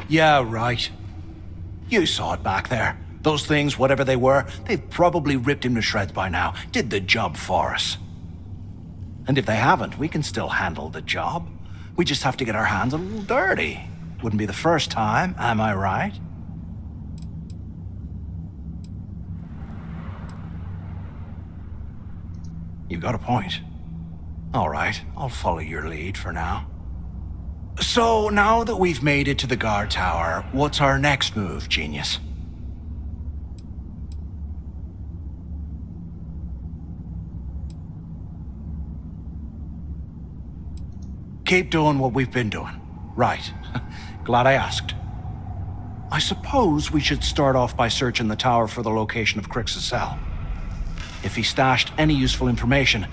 Yeah, right. You saw it back there. Those things, whatever they were, they've probably ripped him to shreds by now. Did the job for us. And if they haven't, we can still handle the job. We just have to get our hands a little dirty. Wouldn't be the first time, am I right? You've got a point. All right, I'll follow your lead for now. So, now that we've made it to the guard tower, what's our next move, genius? Keep doing what we've been doing. Right. Glad I asked. I suppose we should start off by searching the tower for the location of Crix's cell. If he stashed any useful information,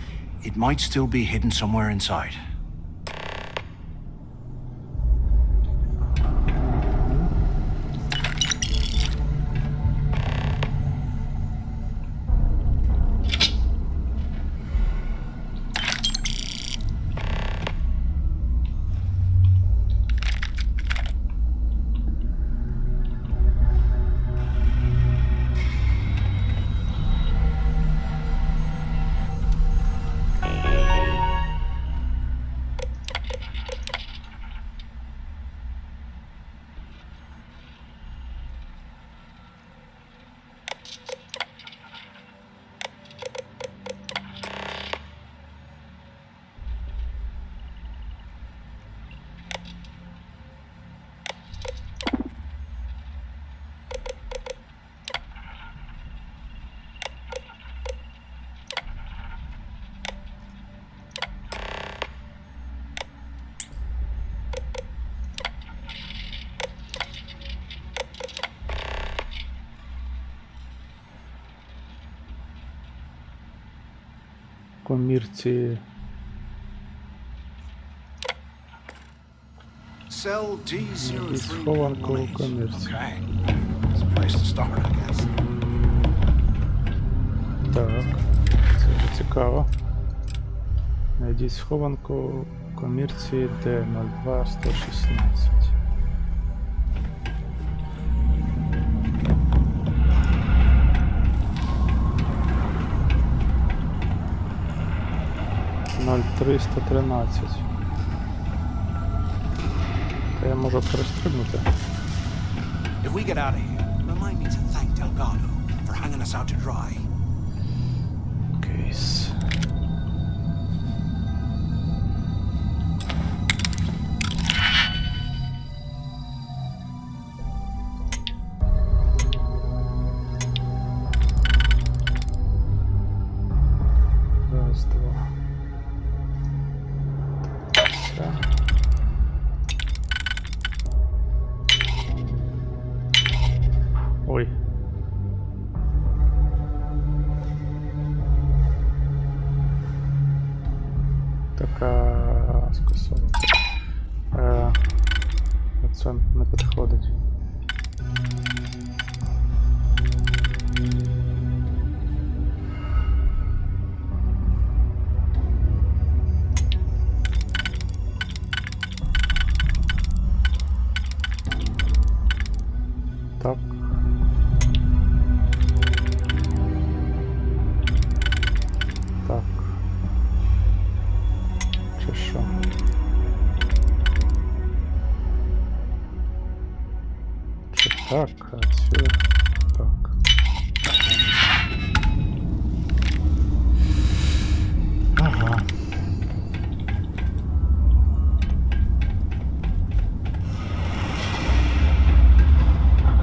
it might still be hidden somewhere inside. Комірці. Cell D03. Схованку у комірці. Okay. It's a place to start, I guess. Так, це вже цікаво. Найдіть схованку у комірці D02-116. $313. Та я можу перестрибнути. If we get out of here, remind me to thank Delgado for hanging us out to dry. Кейс. Раз, два. Все. Ой. Така скасована. Це не підходить. Так. Так. Чи що? Чи так, а це так. Ага.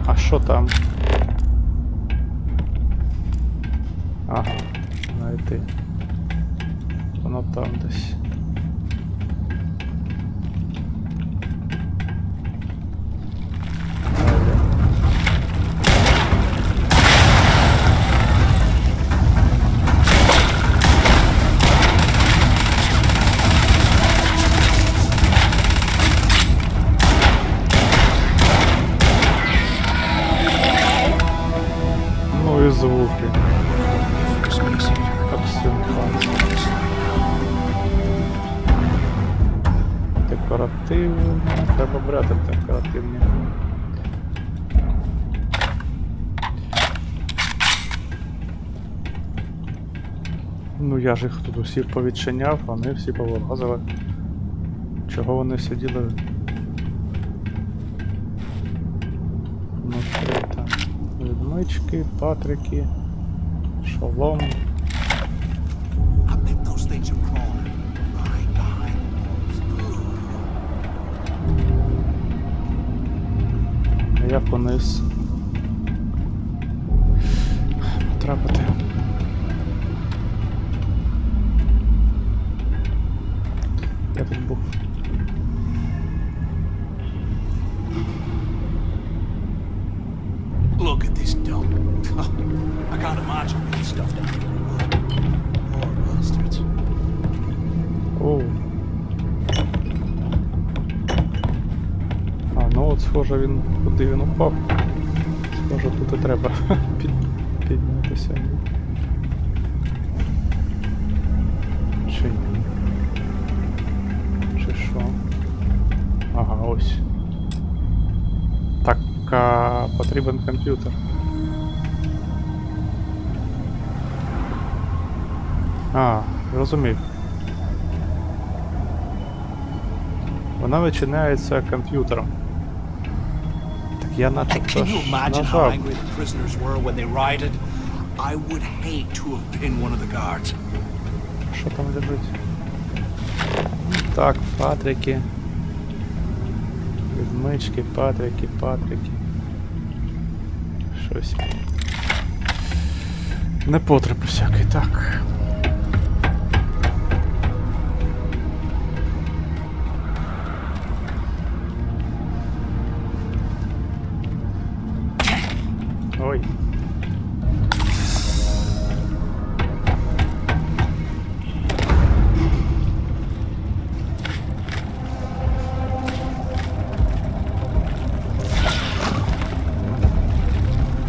А що там? Ага, знайти. Воно там десь. Ну і звуки. Декоративно. Треба брати декоративні. Ну я ж їх тут усіх повідчиняв, вони всі повилазили. Чого вони сиділи? Ну, там відмички, патрики, шолом. А як униз потрапити? Я тут був. Look at this dump. I can't imagine this stuff down here. Poor bastards. Оу. А, ну от схоже він, куди він упав. Схоже, тут і треба піднятися. Чи ні? Чи що? Ага, ось. Так, потрібен комп'ютер. А, розумів. Вона вичиняється комп'ютером. Так я начебто Can you ж imagine how нажав. angry the prisoners were when they rioted? I would hate to have been one of the guards. Що там лежить? Так, патрики. Відмички, патрики. Щось. Непотреб всякий, так. Ой.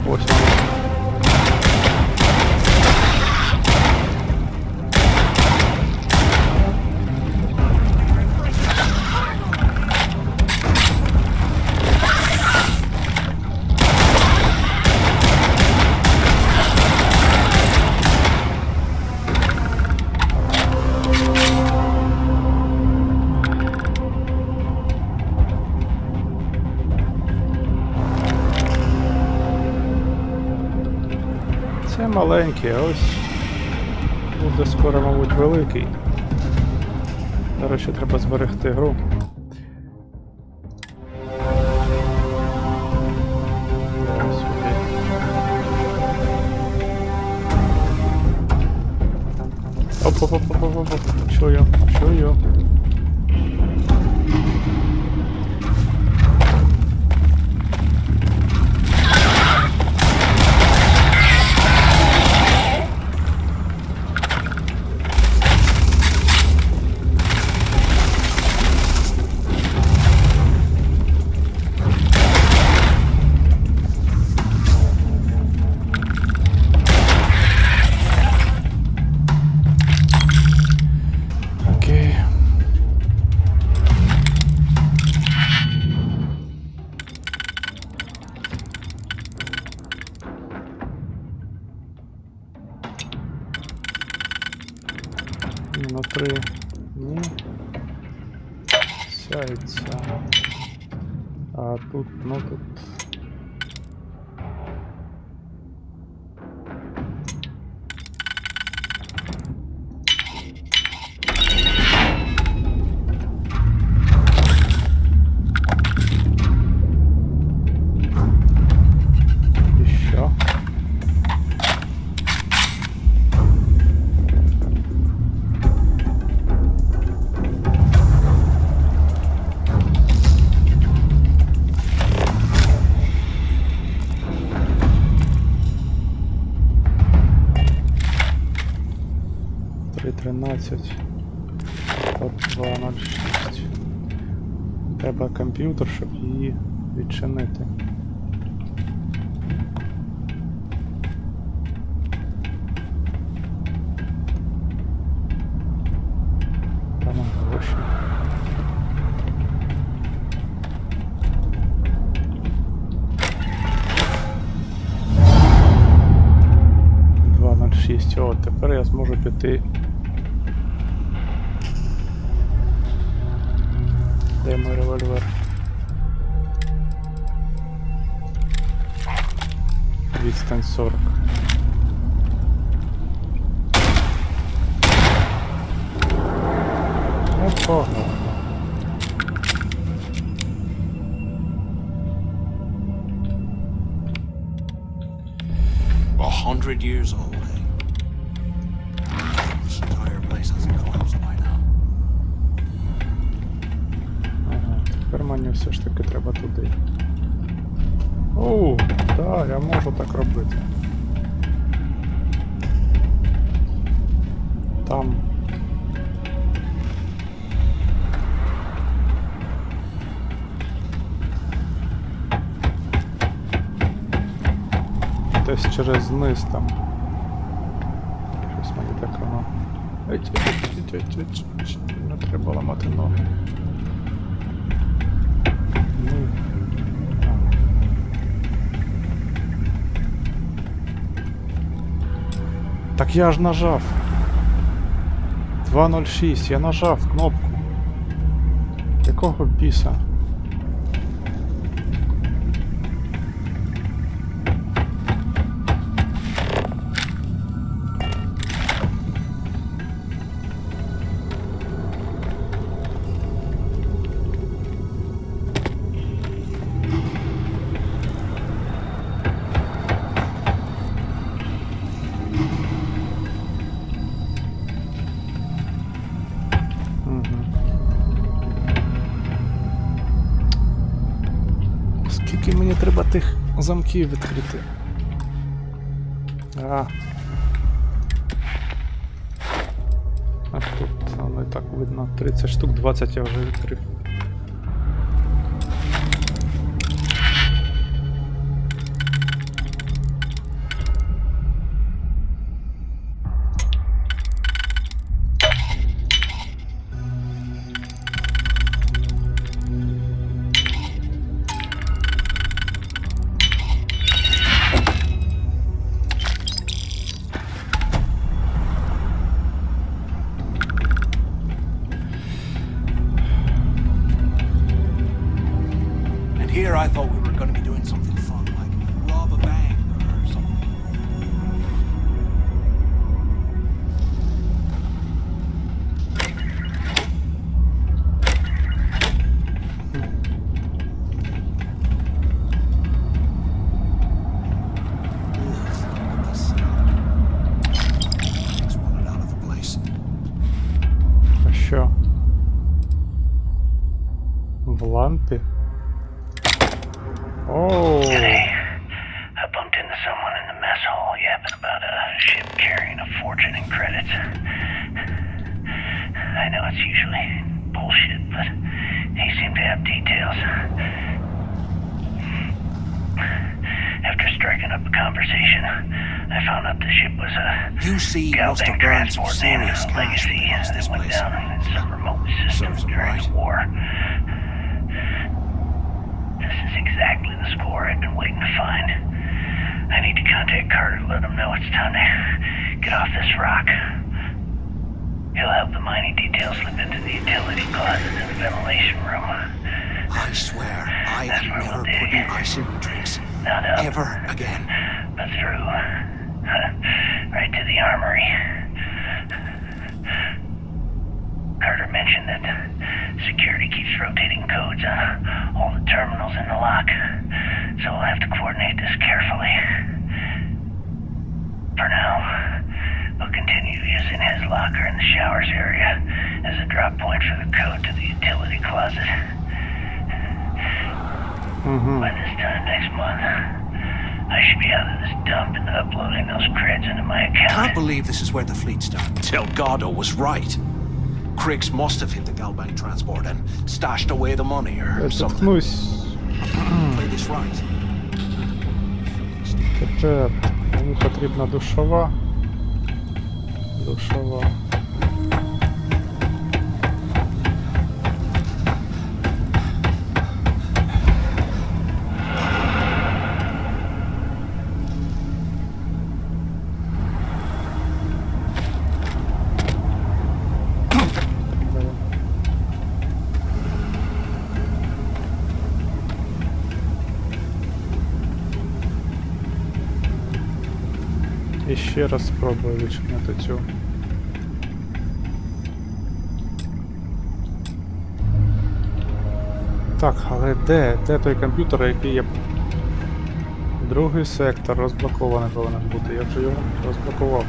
Ось воно. Це маленький, а ось буде скоро, мабуть, великий. До речі, треба зберегти гру. Сюди. Оп. Чую. Окей. На 3. Ні. Сяється. А тут, ну тут. Еще. От 2.06. Треба комп'ютер, щоб її відчинити. Там гроші. Ось От, тепер я зможу піти. Де мій револьвер? Відстань 40. Ну, погано. $100 old, eh? This entire place hasn't collapsed by now. Ага, тепер мені все ж таки треба туди. Оу, так, я можу так робити. Там. Десь через низ там. Щось мені так воно. Не треба ламати ноги. Ну. Так я ж нажав. 2.06, я нажав кнопку. Якого біса? Скільки мені треба тих замків відкрити? А тут воно і так видно. 30 штук, 20 я вже відкрив. Here I thought we were going to be doing something fun, like rob a bank or something. Just wanted out of the place. А що? В лампі? Oh. Today, I bumped into someone in the mess hall yapping about a ship carrying a fortune in credits. I know it's usually bullshit, but he seemed to have details. After striking up a conversation, I found out the ship was a Galbank transport and a legacy that went down in some remote system during the war. This is exactly the score I've been waiting to find. I need to contact Carter to let him know it's time to get off this rock. He'll have the mining details slip into the utility closet in the ventilation room. I swear, I am never putting ice in my drinks. Not up, Ever again. but through. Right to the armory. Carter mentioned that security keeps rotating codes on all the terminals in the lock, so we'll have to coordinate this carefully. For now, we'll continue using his locker in the showers area as a drop point for the code to the utility closet. By this time next month, I should be out of this dump and uploading those creds into my account. Can't believe this is where the fleet started. Delgado was right. Criggs must have hit the Galbank transport and stashed away the money or something. Play this right. Тепер мені потрібна душова. Душова. І ще раз спробую відчинити цю. Так, але де той комп'ютер, який я... Другий сектор розблокований повинен бути, я вже його розблокував.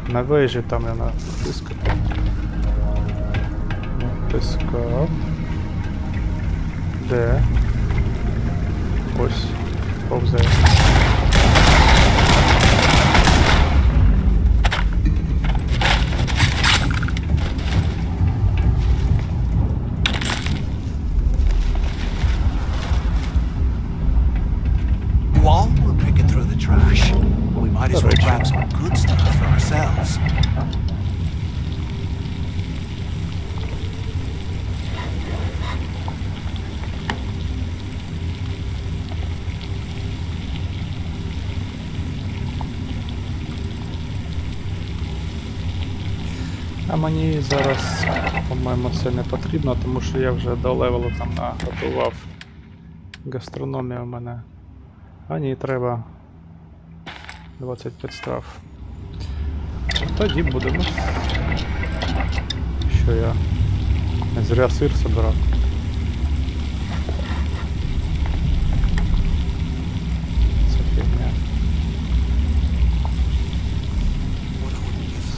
На вежі там я натискав. Натискав. Де? Ось. Повзає. While we're picking through the trash, we might as well grab some good stuff for ourselves. А мені зараз, по-моєму, це не потрібно, тому що я вже до левелу там наготував. Гастрономія в мене. А ні, треба 25 страв. Тоді будемо. Що я не зря сир собирав. Це фігня.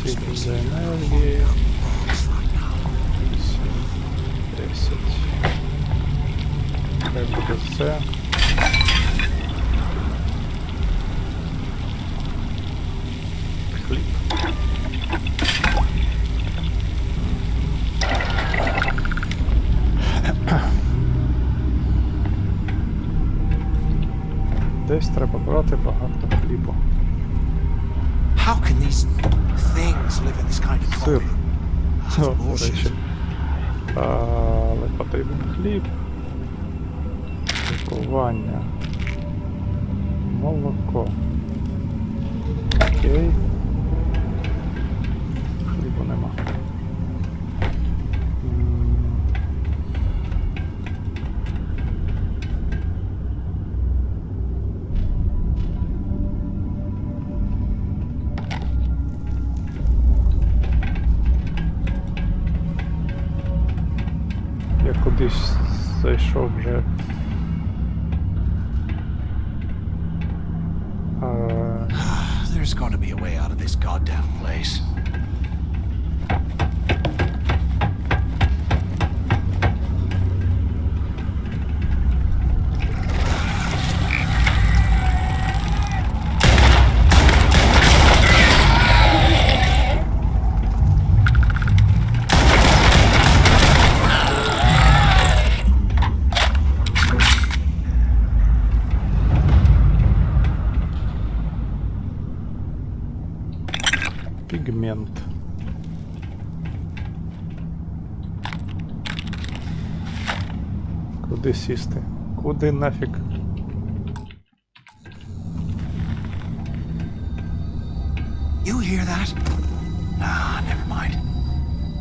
Світло за енергії. 10. Хай буде це. Хліб. Десь треба брати багато хлібу. How can these things live in this kind of Сир. climate? О, до речі. Але потрібен хліб. Лікування. Молоко. Окей. Хлібу нема. Я кудись зайшов вже. There's got to be a way out of this goddamn place. Пігмент. Куди сісти? Куди нафіг? You hear that? Nah, never mind.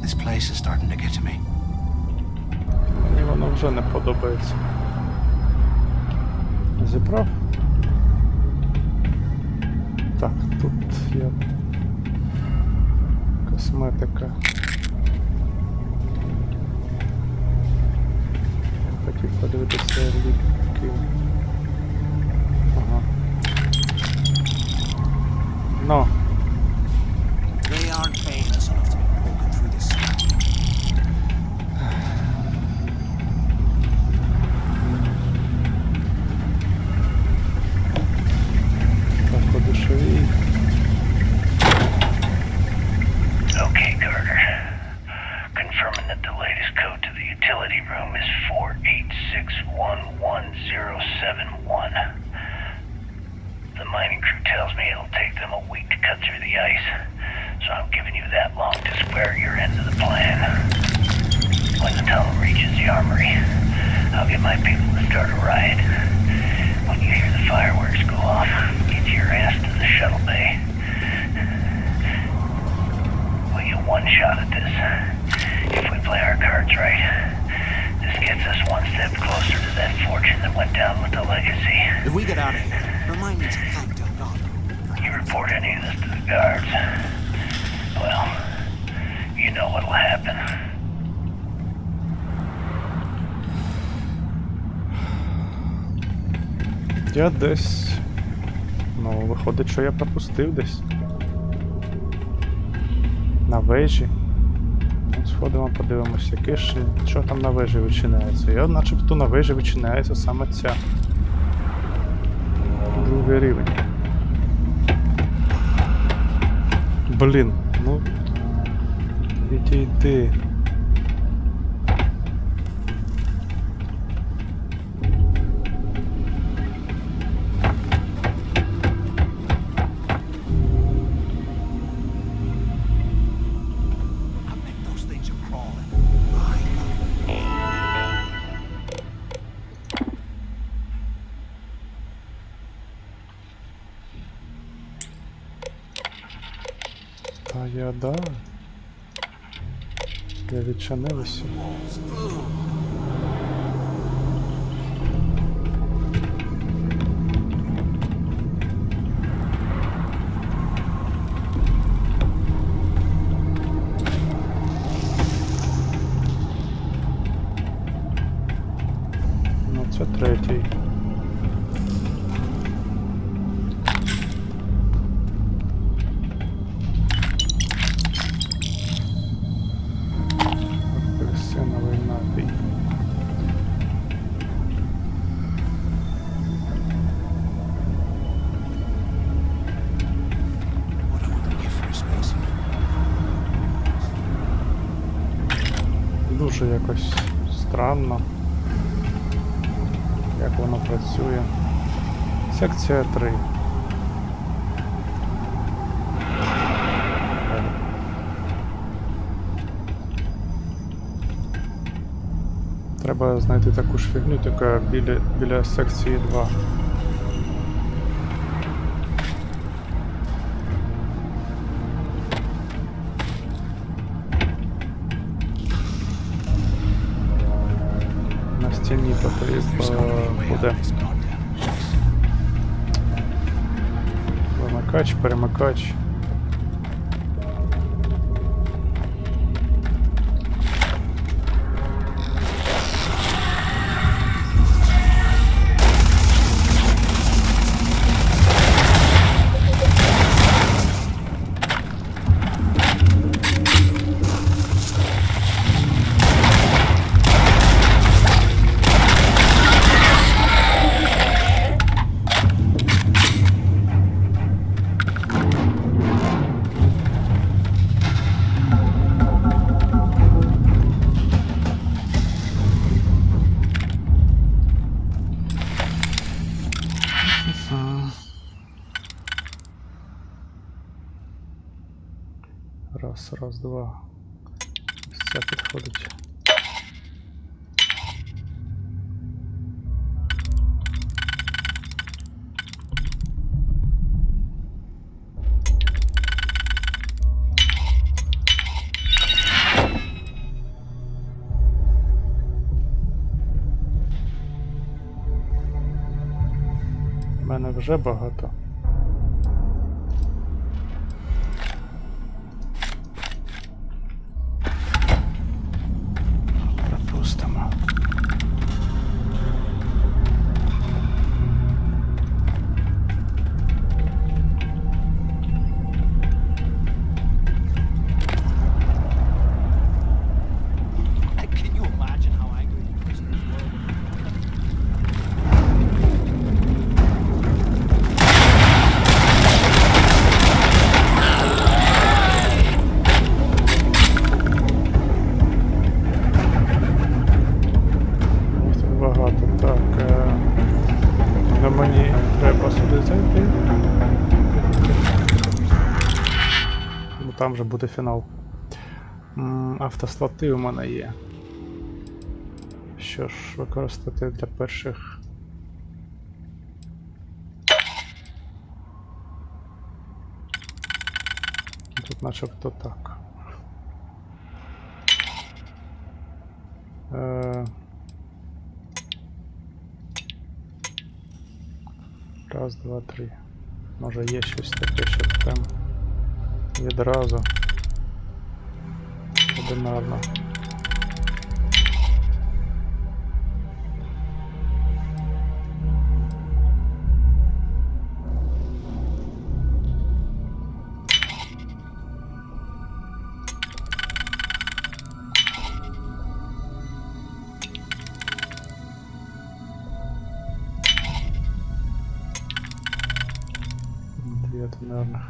This place is starting to get to me. Мені воно вже не подобається. Зібрав? Так, тут є косметика. Хотів подивитися ліки. Ага. Ну. They aren't paying us enough to be poking through this. Так, по душовій. Okay, Carter. Confirming that the latest code to the utility room is 486111071. The mining crew tells me it'll take them a week to cut through the ice, so I'm giving you that long to square your end of the plan. When the tunnel reaches the armory, I'll get my people to start a riot. When you hear the fireworks go off, get your ass to the shuttle bay. We get one shot at this. If we play our cards right, this gets us one step closer to that fortune that went down with the legacy. If we get out of here, remind me to thank Del God. report any of this to the guards, well, you know what'll happen. Я десь... Ну, виходить, що я пропустив десь. На вежі. Ну, сходимо, подивимося, що там на вежі вичиняється. І от начебто на вежі вичиняється саме ця. Другий рівень. Блін, ну... Відійди. Та я да. Я відчинився. Ну, це третій. Апельсиновий напій. Дуже якось странно, як воно працює. Секція 3. Треба знайти таку ж фігню, тільки біля секції 2. На стіні буде вимикач, перемикач. Раз, два. Все підходить. У мене вже багато. Мені треба сюди зайти. Бо там вже буде фінал. Автослоти у мене є. Що ж, використати для перших. Тут начебто так. Раз, два, три. Може є щось таке, щоб там відразу одинарно. Наверное.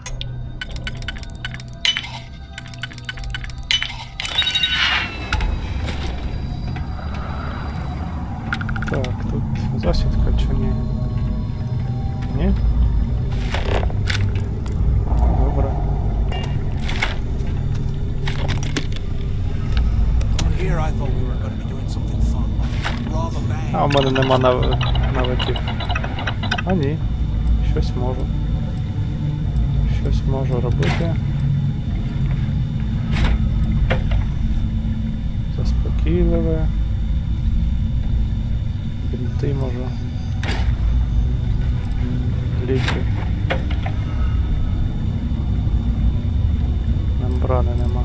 Так, тут засідка чи ні? Ні? Добре. А у мене нема навиків. А ні. Щось можу. Щось можу робити. Заспокійливе. Бінти можу. Ліки. Мембрани нема.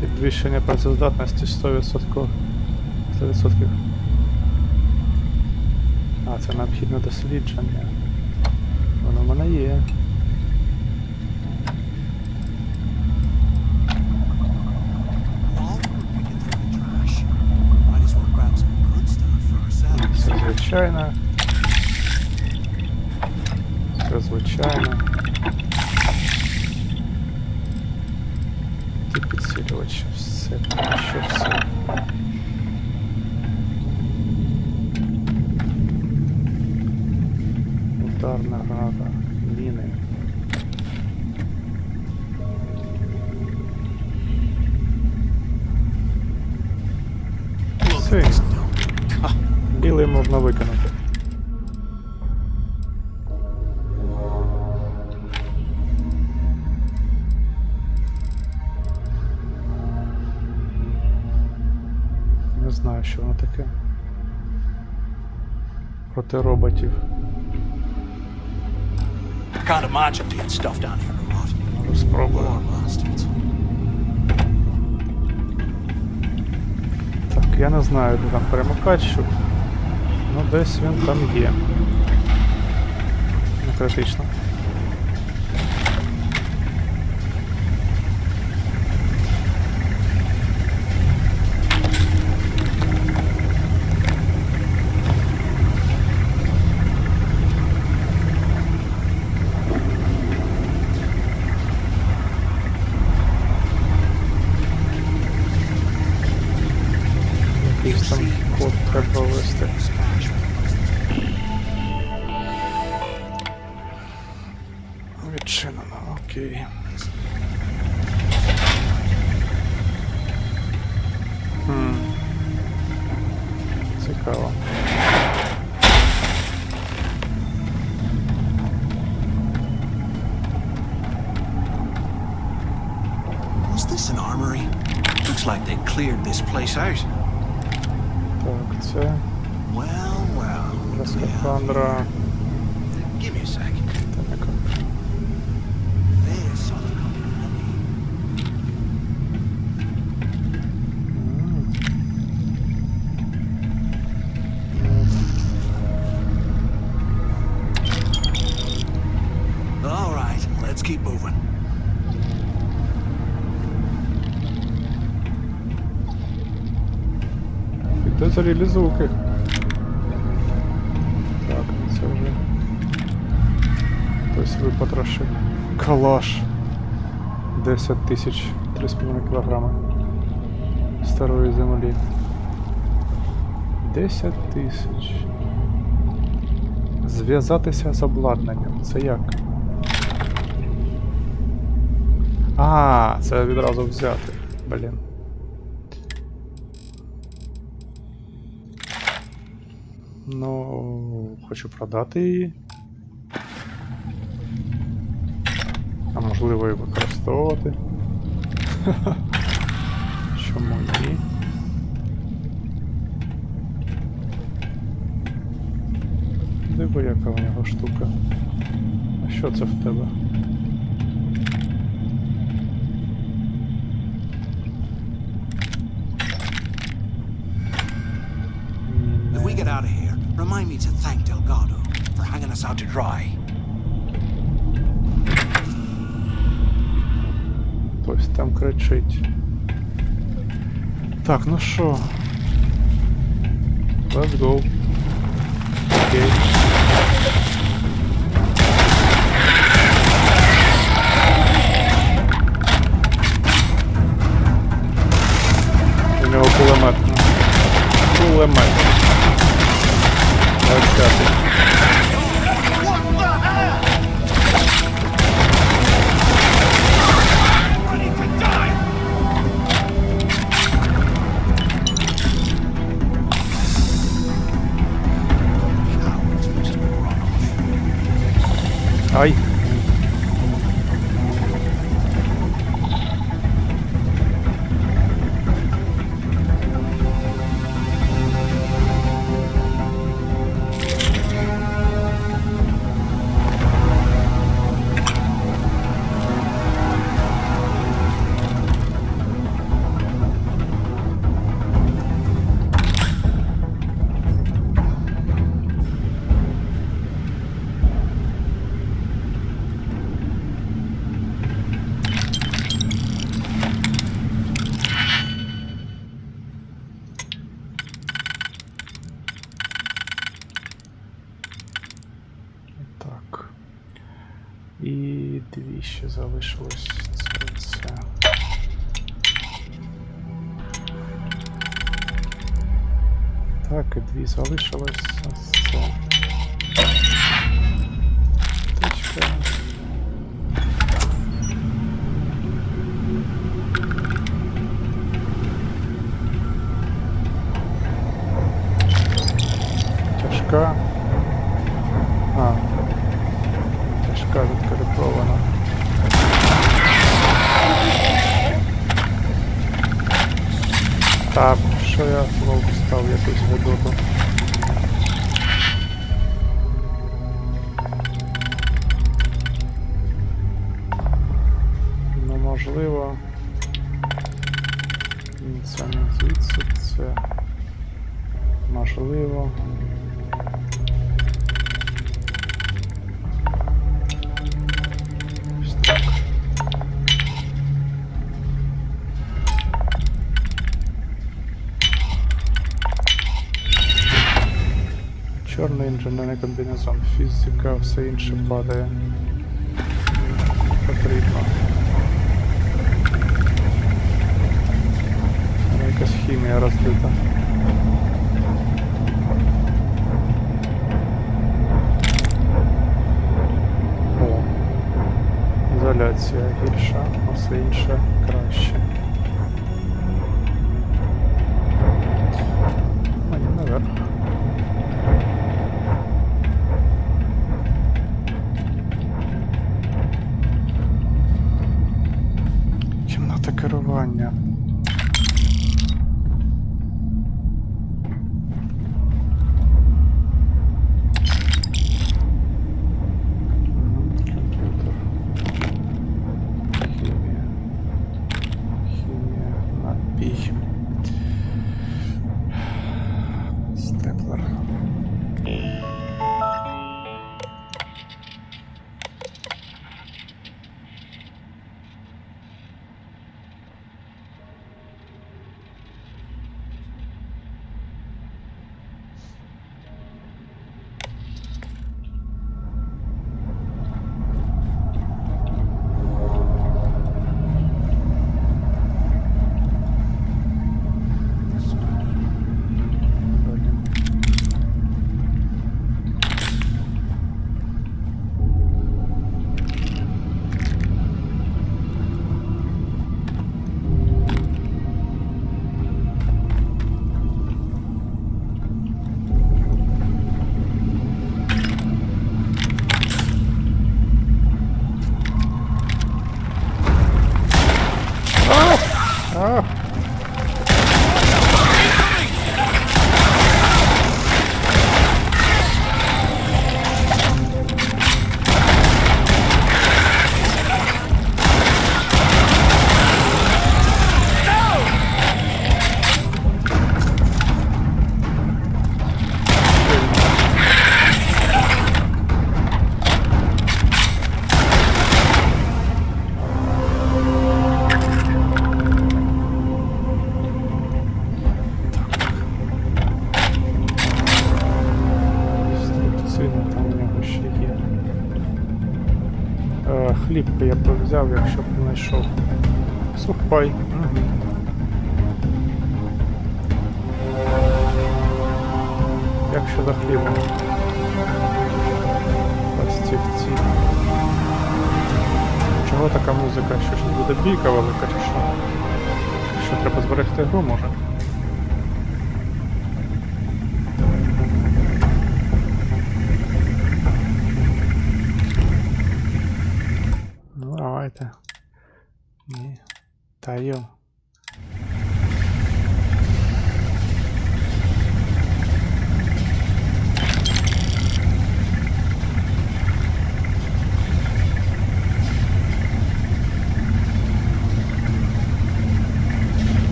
Підвищення працездатності 100%. 100%. А, це необхідне дослідження. Воно в мене є. Це звичайно. Це звичайно. Підсилювач, все, ще все. Ударна града, міни. Все. Білий можна виконати. Не знаю, що воно таке. Проти роботів. Може спробую. Так, я не знаю, де там перемикач, щоб... Ну, десь він там є. Не критично. Якийсь там код треба ввести. Відчинено, окей. Цікаво. Was this an armory? Looks like they cleared this place out. Так, це... Для скафандра... Give me a sec. Так. All right, let's keep moving. Підозрілі звуки. Так, це вже... Хтось випотрошив. Калаш. 10 тисяч, 3,5 кілограми старої землі. 10 тисяч. Зв'язатися з обладнанням. Це як? А, це відразу взяти. Блін. Ну, хочу продати її. можливо і використовувати. Чому ні? Диви, яка в нього штука. А що це в тебе? If we get out of here, remind me to thank Delgado for hanging us out to dry. Хтось там кричить. Так, ну що? Let's go. Окей. У нього кулемет. Кулемет. 20-й. Ай. І дві ще залишилось. Це. Так, і дві залишилось. Це. Точка. Тяжка. Тяжка відкоректована. Так, що я знову став якусь гидоту. Ну, можливо, це не звідси, це можливо. Чорний інженерний комбінезон, фізика, все інше падає. Потрібно. Якась хімія розбита. О, ізоляція гірша, а все інше краще. Мені наверх. Кімната керування. Комп'ютер. Хімія. хліб я б взяв, якщо б знайшов. Сухпай. Угу. Як щодо хліба? Пластівці. Чого така музика? Що ж не буде бійка велика чи що? Що треба зберегти гру, може? Ну, давайте. Ні. Та йо.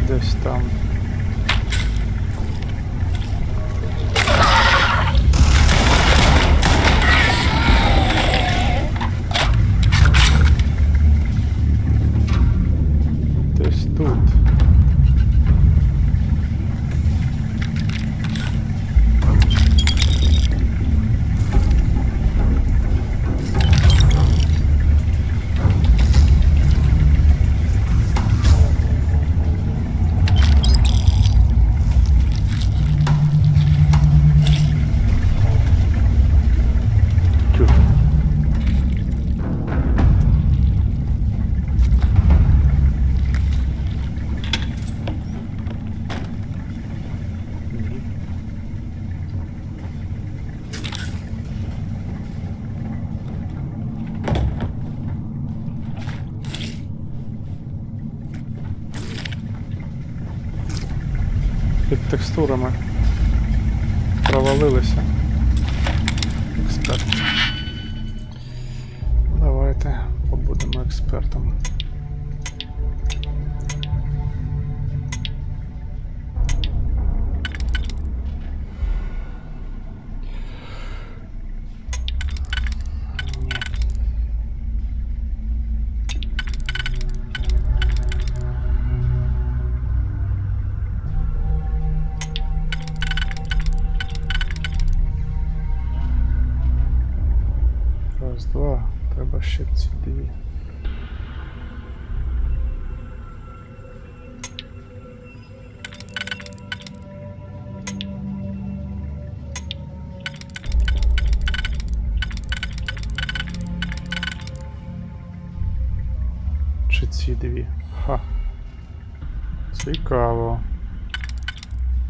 Десь там. Десь тут. Під текстурами провалилися. Експерт. Давайте побудемо експертом. Раз, два, треба ще ці дві. Чи ці дві? Ха. Цікаво.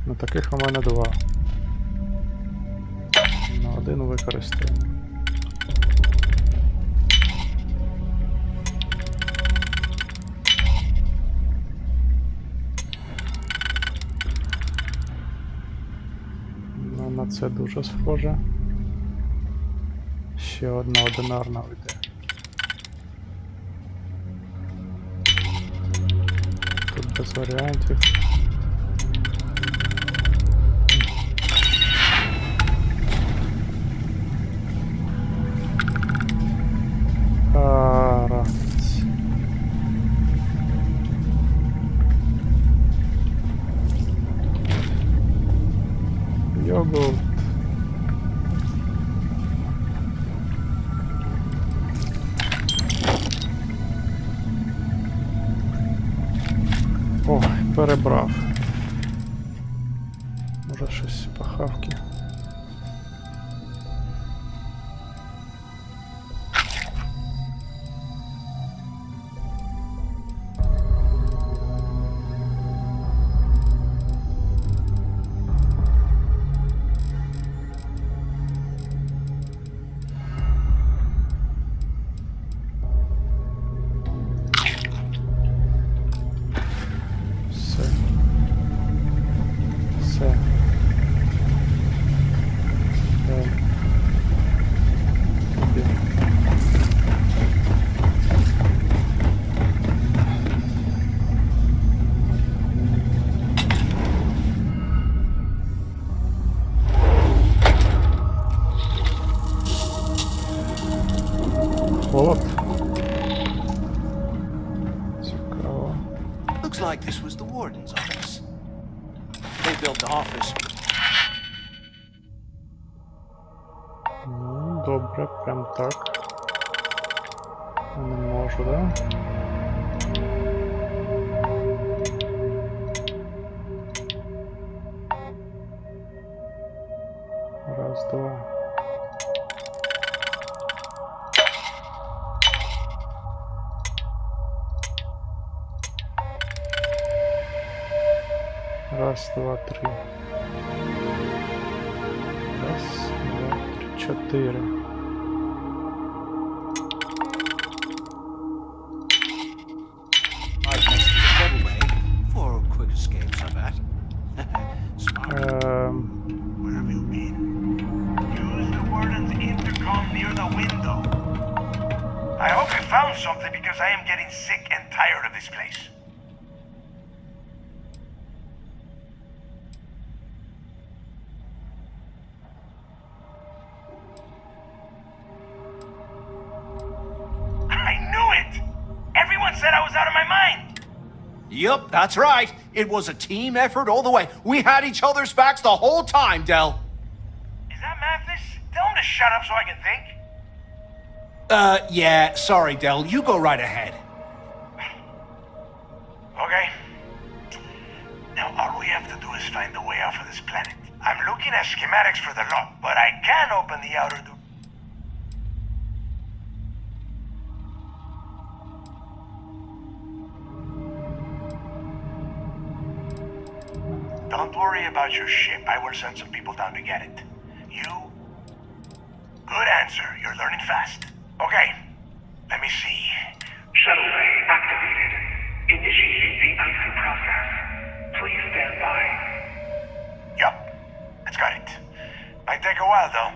На таких у мене два. На один використаємо. На це дуже схоже. Ще одна одинарна йде. Тут без варіантів. Гаразд. Йогурт. Ой, перебрав. Може щось похавки. Looks like this was the warden's office. They built the office. Ну, добре, прям так. Не можу, да? Раз, два. Раз, два, три. Раз, два, три, чотири. For quick escapes, I bet. Smart. Where have you been? Use the warden's intercom near the window. I hope you found something because I am getting sick and tired of this place. I knew it! Everyone said I was out of my mind! Yup, that's right. It was a team effort all the way. We had each other's backs the whole time, Del. Is that Mathis? Tell him to shut up so I can think. Yeah, sorry, Del. You go right ahead. Okay. Now all we have to do is find a way out of this planet. I'm looking at schematics for the lock, but I can open the outer door. Don't worry about your ship. I will send some people down to get it. You? Good answer. You're learning fast. Okay. Let me see. Shuttle bay activated. Initiating the icing process. Please stand by. Yup. It's got it. Might take a while, though.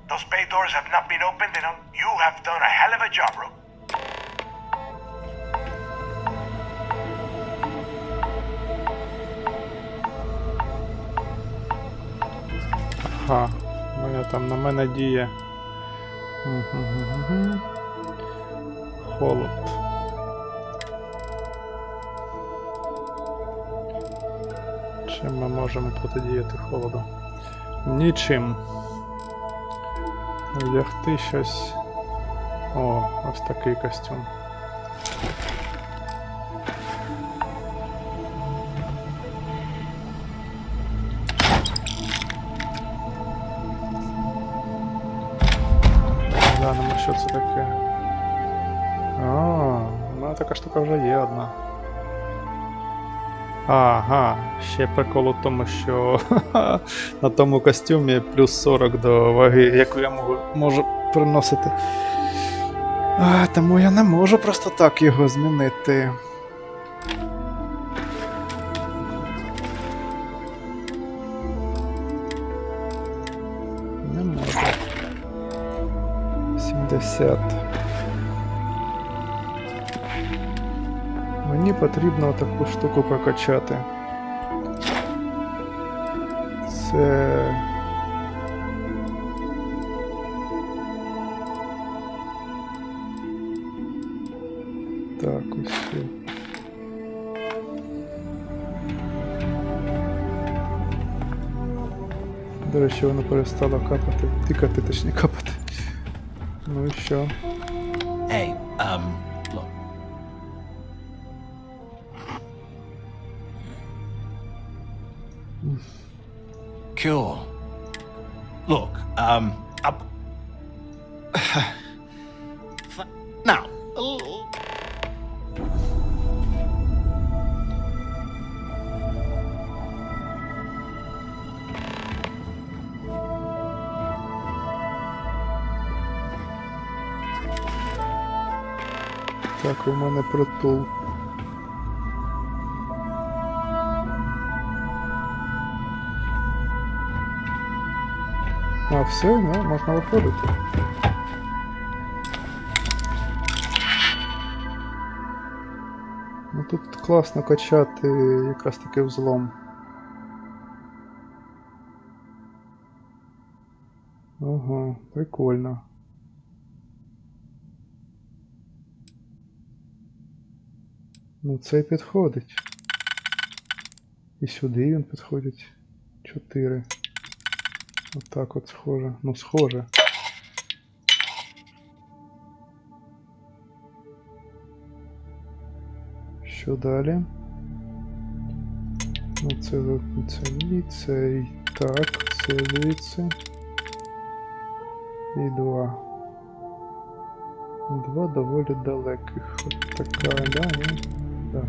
Those bay doors have not been opened, and you have done a hell of a job, Rook. Ага, на мене діє. Холод. Чим ми можемо протидіяти холоду? Нічим. Вдягти щось. О, ось такий костюм. Глянемо, що це таке. О, ну така штука вже є одна. Ага, ще прикол у тому, що на тому костюмі плюс 40 до ваги, яку я можу приносити. Тому я не можу просто так його змінити. Не можу. 70. Мені потрібно таку штуку прокачати. Це... Так, ось. До речі, воно перестало капати. Тикати, точніше капати. Ну і що? Hey, look. Cool. Look, now. Так, у мене притул. А, все, ну, можна виходити. Ну тут класно качати якраз таки взлом. Ага, прикольно. Ну цей підходить. І сюди він підходить. 4. Отак от схоже. Ну, схоже. Що далі? Ну, це ні, це і так, це звідси. І 2. 2 доволі далеких. От така, да, ні? Да.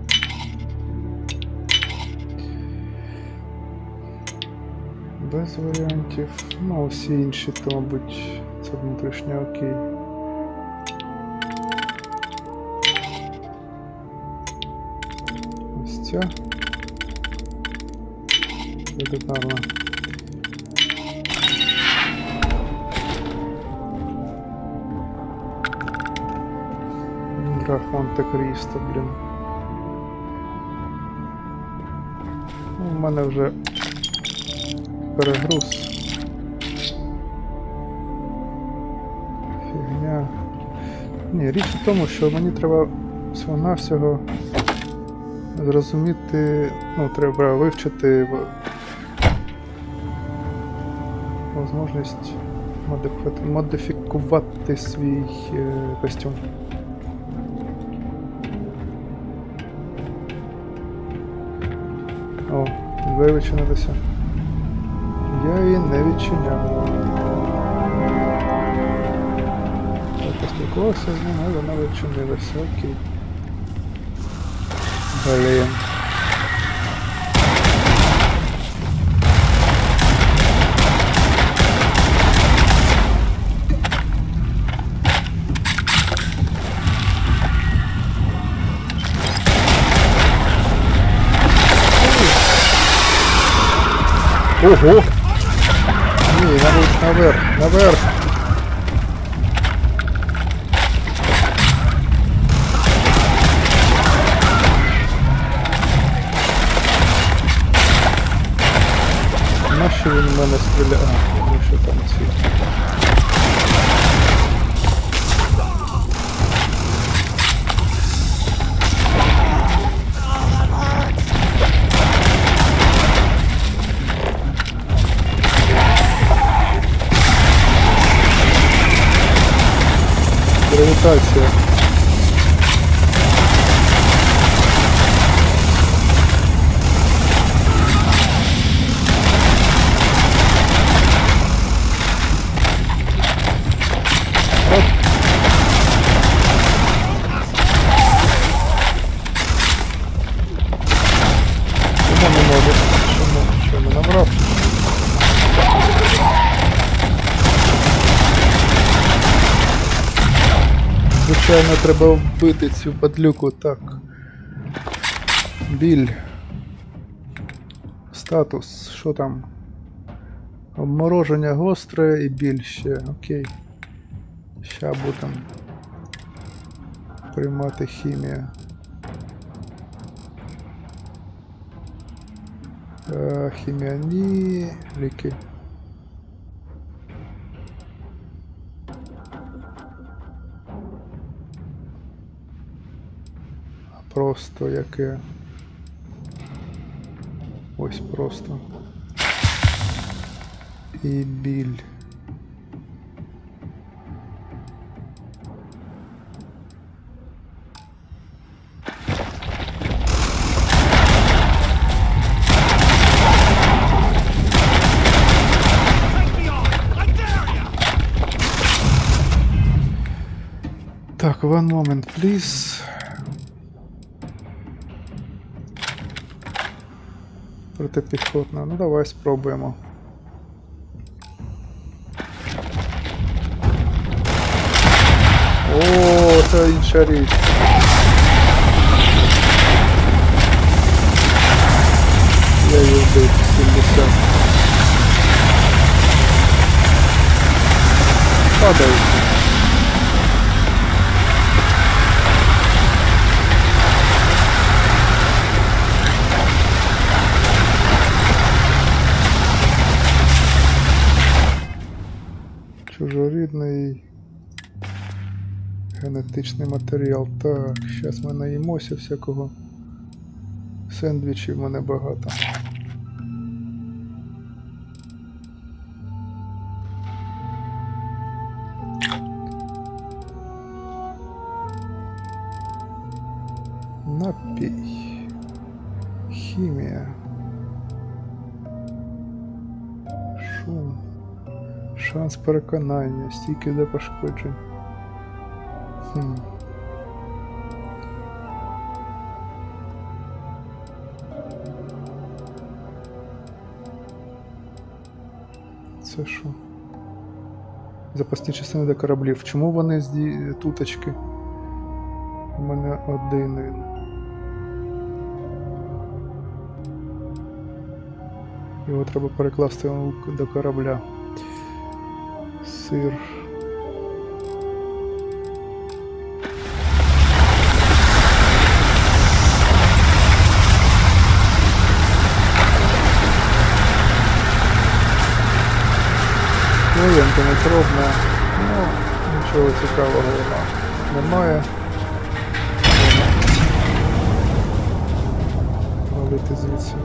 Без варіантів. Ну, всі інші, то, мабуть, це внутрішнє окей. Ось ця. Легендарна. Граф Монте-Крісто, блін. Ну, у мене вже перегруз. Фігня. Ні, річ в тому, що мені треба всього-навсього зрозуміти, ну, треба вивчити можливість модифікувати свій костюм. О, двері відчинилися. Я її не відчиняв. Я поспілкувався з ним, але вона відчинилася. Окей. Блін. Ого! Ні, наверх, наверх! Нащо він в мене стріляє? А, ну що там ці? Гравітація. Оп. Чому не можу? Чому не набрав? Звичайно, треба вбити цю падлюку, так. Біль. Статус, що там? Обмороження гостре і біль ще, окей. Ща будемо приймати хімію. Хімія ні, ліки. Просто яке. Ось просто. І біль. Так, one moment, please. Протипіхотна. Ну давай спробуємо. О, це інша річ. Я її вбив 70. Падай. Чужорідний генетичний матеріал. Так, зараз ми наїмося всякого. Сендвічів в мене багато. Напій. Хімія. Шум. Шанс переконання. Стійкий до пошкоджень. Це що? Запасні частини до кораблів. Чому вони з туточки? У мене один він. Його треба перекласти до корабля. Сир. Новинка непробна, ну, нічого цікавого немає. Валити звідси.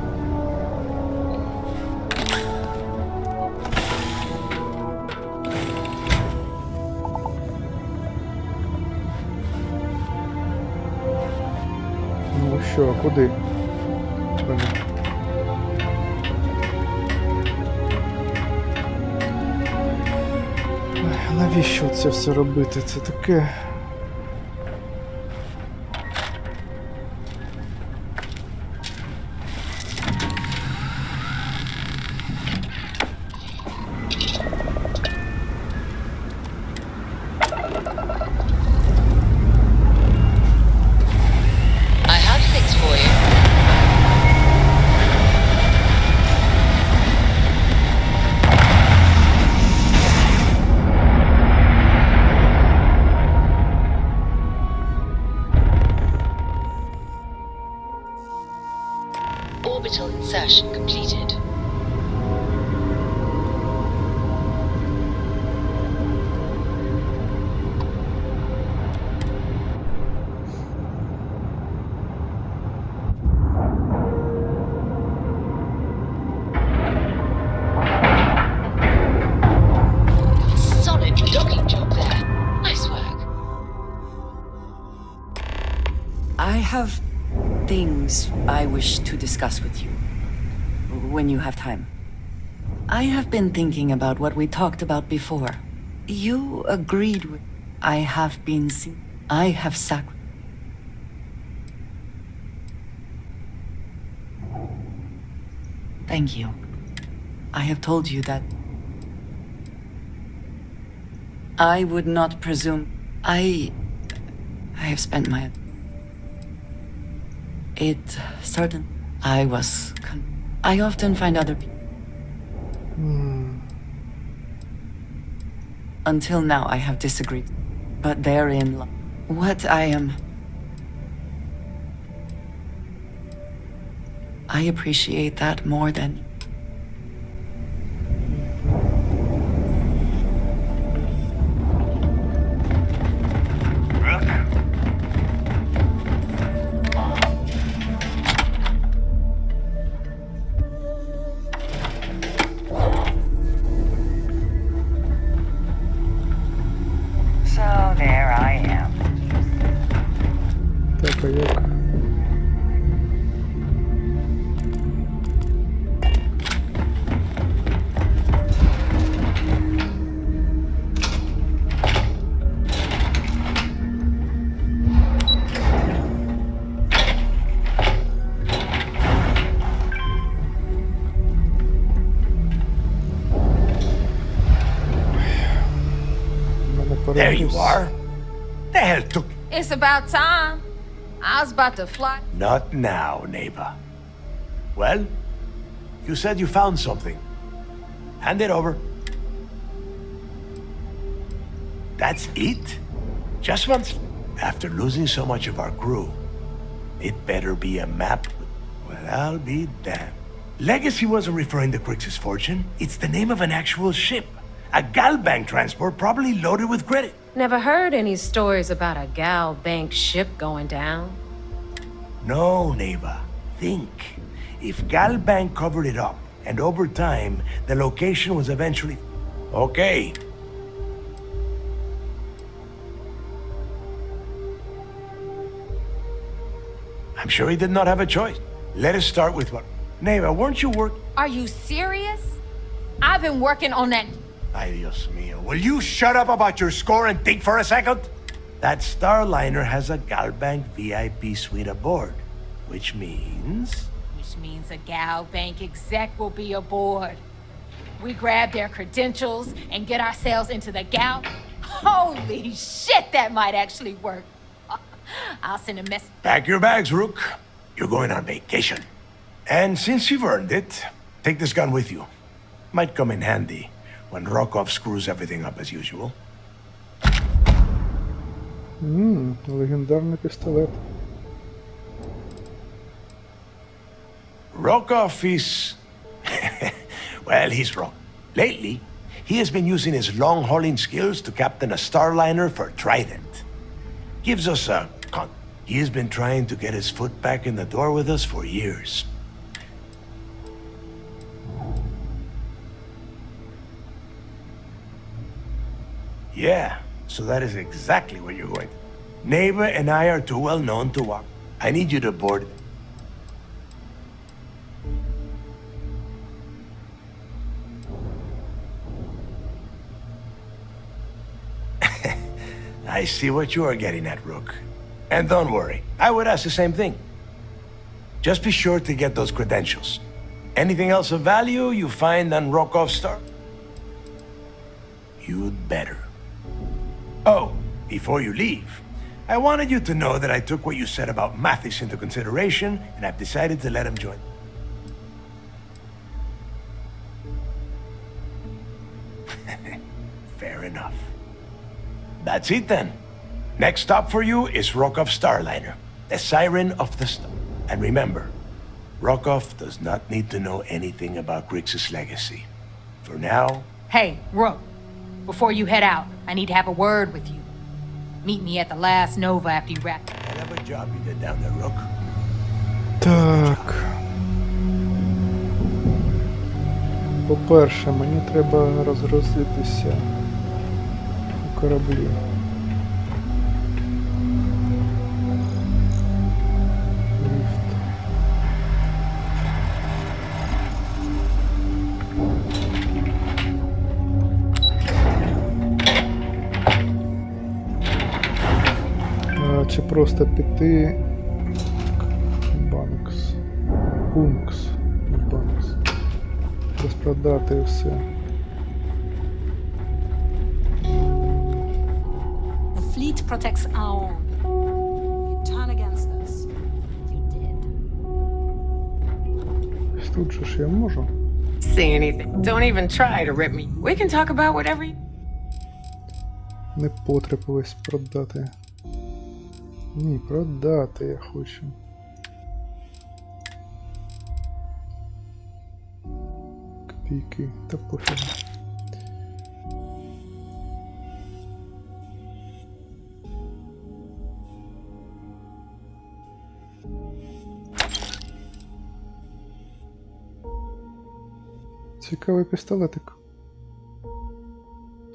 Ну що, куди? Навіщо це все робити? Це таке... Orbital insertion completed. Solid docking job there. Nice work. I have things I wish to discuss with you when you have time. I have been thinking about what we talked about before. You agreed with... I have been... I have Thank you. I have told you that I would not presume... I have spent my... I often find other people. Until now, I have disagreed. But therein, what I am... I appreciate that more than... There you are. The hell took... It's about time. I was about to fly. Not now, neighbor. Well, you said you found something. Hand it over. That's it? Just once? After losing so much of our crew, it better be a map. Well, I'll be damned. Legacy wasn't referring to Crix's fortune. It's the name of an actual ship. A Galbank transport probably loaded with credit. Never heard any stories about a gal bank ship going down. No, neighbor. Think. If Galbank covered it up, and over time, the location was eventually... Okay. I'm sure he did not have a choice. Let us start with what? Neva, weren't you Are you serious? I've been working on that. Ay, Dios mío. Will you shut up about your score and think for a second? That Starliner has a Galbank VIP suite aboard, which means... Which means a Gal Bank exec will be aboard. We grab their credentials and get ourselves into the Gal. Holy shit, that might actually work. I'll send a message. Pack your bags, Rook. You're going on vacation. And since you've earned it, take this gun with you. Might come in handy when Rokov screws everything up as usual. Легендарний пістолет. Rokov is... well, he's wrong. Lately, he has been using his long-hauling skills to captain a Starliner for Trident. Gives us a con. He has been trying to get his foot back in the door with us for years. Yeah, so that is exactly where you're going. Neighbor and I are too well known to walk. I need you to board. I see what you are getting at, Rook. And don't worry, I would ask the same thing. Just be sure to get those credentials. Anything else of value you find on Rokov's Star? You'd better. Oh, before you leave, I wanted you to know that I took what you said about Mathis into consideration, and I've decided to let him join. Fair enough. That's it then. Next stop for you is Rokov Starliner, the siren of the star. And remember, Rokov does not need to know anything about Grixis' legacy. For now... Hey, Rook, before you head out, I need to have a word with you. Meet me at the last Nova after you wrap. Hell of a job you did down there, Rook. Так. По-перше, мені треба розгрузитися у кораблі. Чи просто піти Банкс, Пункс, Банкс, розпродати і все. The fleet protects our own. You turn against us. You're dead. Тут же ж я можу. See anything. Don't even try to rip me. We can talk about whatever you... Не потріб весь продати. Ні, продати я хочу. Копійки, та пофіг. Цікавий пістолетик.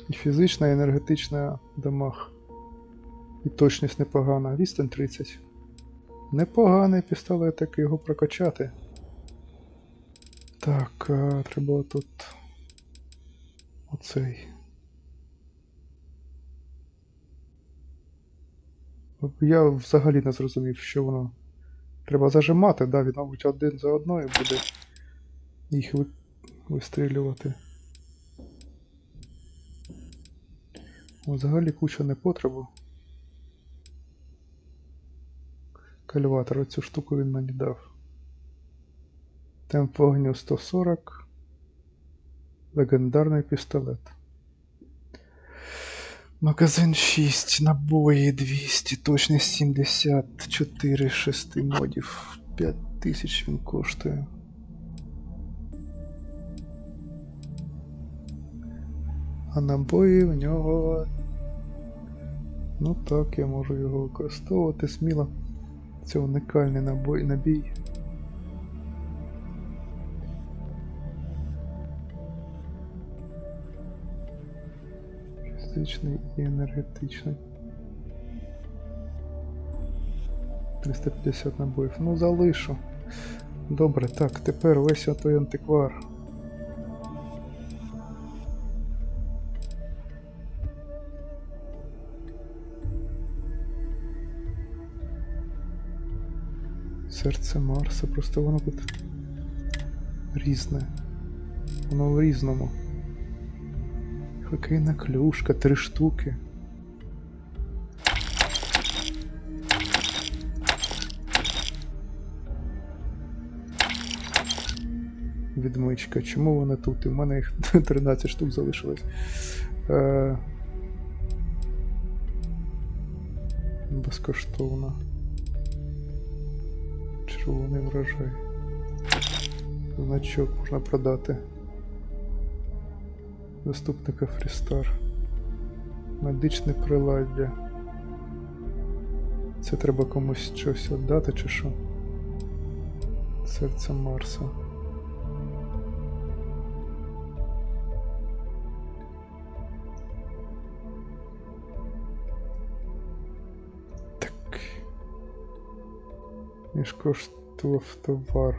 І фізична, і енергетична дамаг. І точність непогана. Відстань 30. Непоганий пістолетик, його прокачати. Так, треба тут... Оцей. Я взагалі не зрозумів, що воно. Треба зажимати, да, він, мабуть, один за одною буде їх вистрілювати. Взагалі куча непотребу. Кальватор, цю штуку він мені дав. Темп вогню 140. Легендарний пістолет. Магазин 6, набої 200, точність 74, 6 модів. 5000 він коштує. А набої в нього... Ну так, я можу його використовувати сміло. Це унікальний набій. Фізичний і енергетичний. 350 набоїв. Ну, залишу. Добре, так, тепер весь отой антиквар. Серце Марса, просто воно тут різне. Воно в різному. Хокейна клюшка, 3 штуки. Відмичка. Чому вона тут? У мене їх 13 штук залишилось. Безкоштовно. Червоний врожай. Значок можна продати. Заступника Фрістар. Медичне приладдя. Це треба комусь щось віддати чи що? Серце Марса. Так. Ніж коштував товар.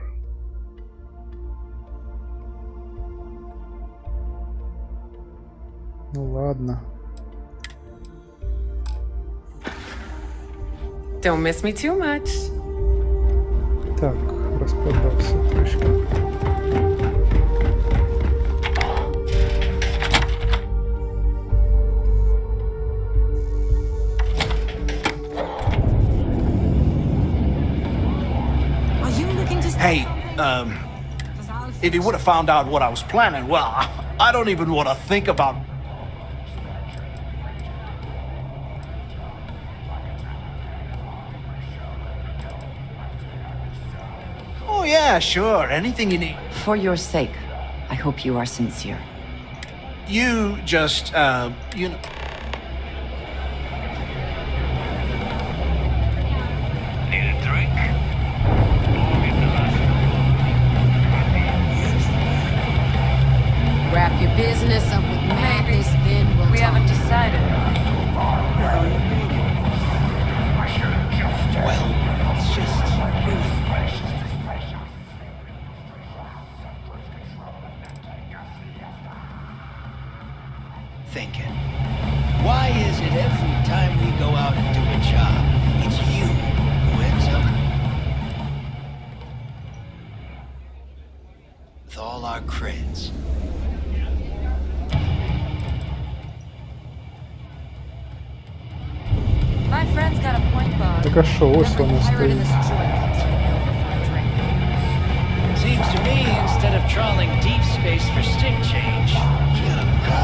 Ну ладно. Don't miss me too much. Так, розпадався трішки. Hey, if he would have found out what I was planning, well, I don't even want to think about... Oh yeah, sure, anything you need. For your sake, I hope you are sincere. You just, you know... Need a drink? Wrap your business up with madness, then we'll We talk. haven't decided. Well, it's just... Thinking, why is it every time we go out and do a job, it's you who ends up with all our creds? My friend's got a point, Bob. Так а що, ось вона стоїть. Seems to me, instead of trawling deep space for stick change,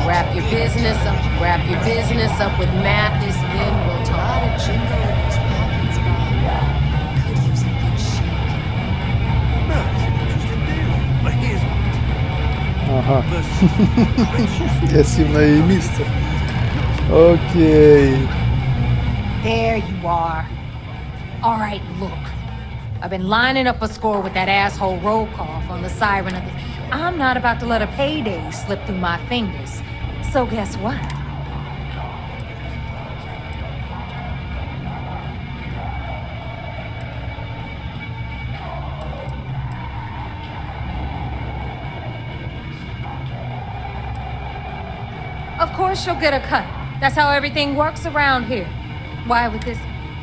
Wrap your business up. Wrap your business up with madness, then we'll talk. A lot of jingle in those pockets, Bob. Could use a good shake. but here's Ага. Я сів на її місце. Окей. There you are. All right, look. I've been lining up a score with that asshole roll call on the siren of the... I'm not about to let a payday slip through my fingers. So guess what? Of course you'll get a cut. That's how everything works around here. Why, with this...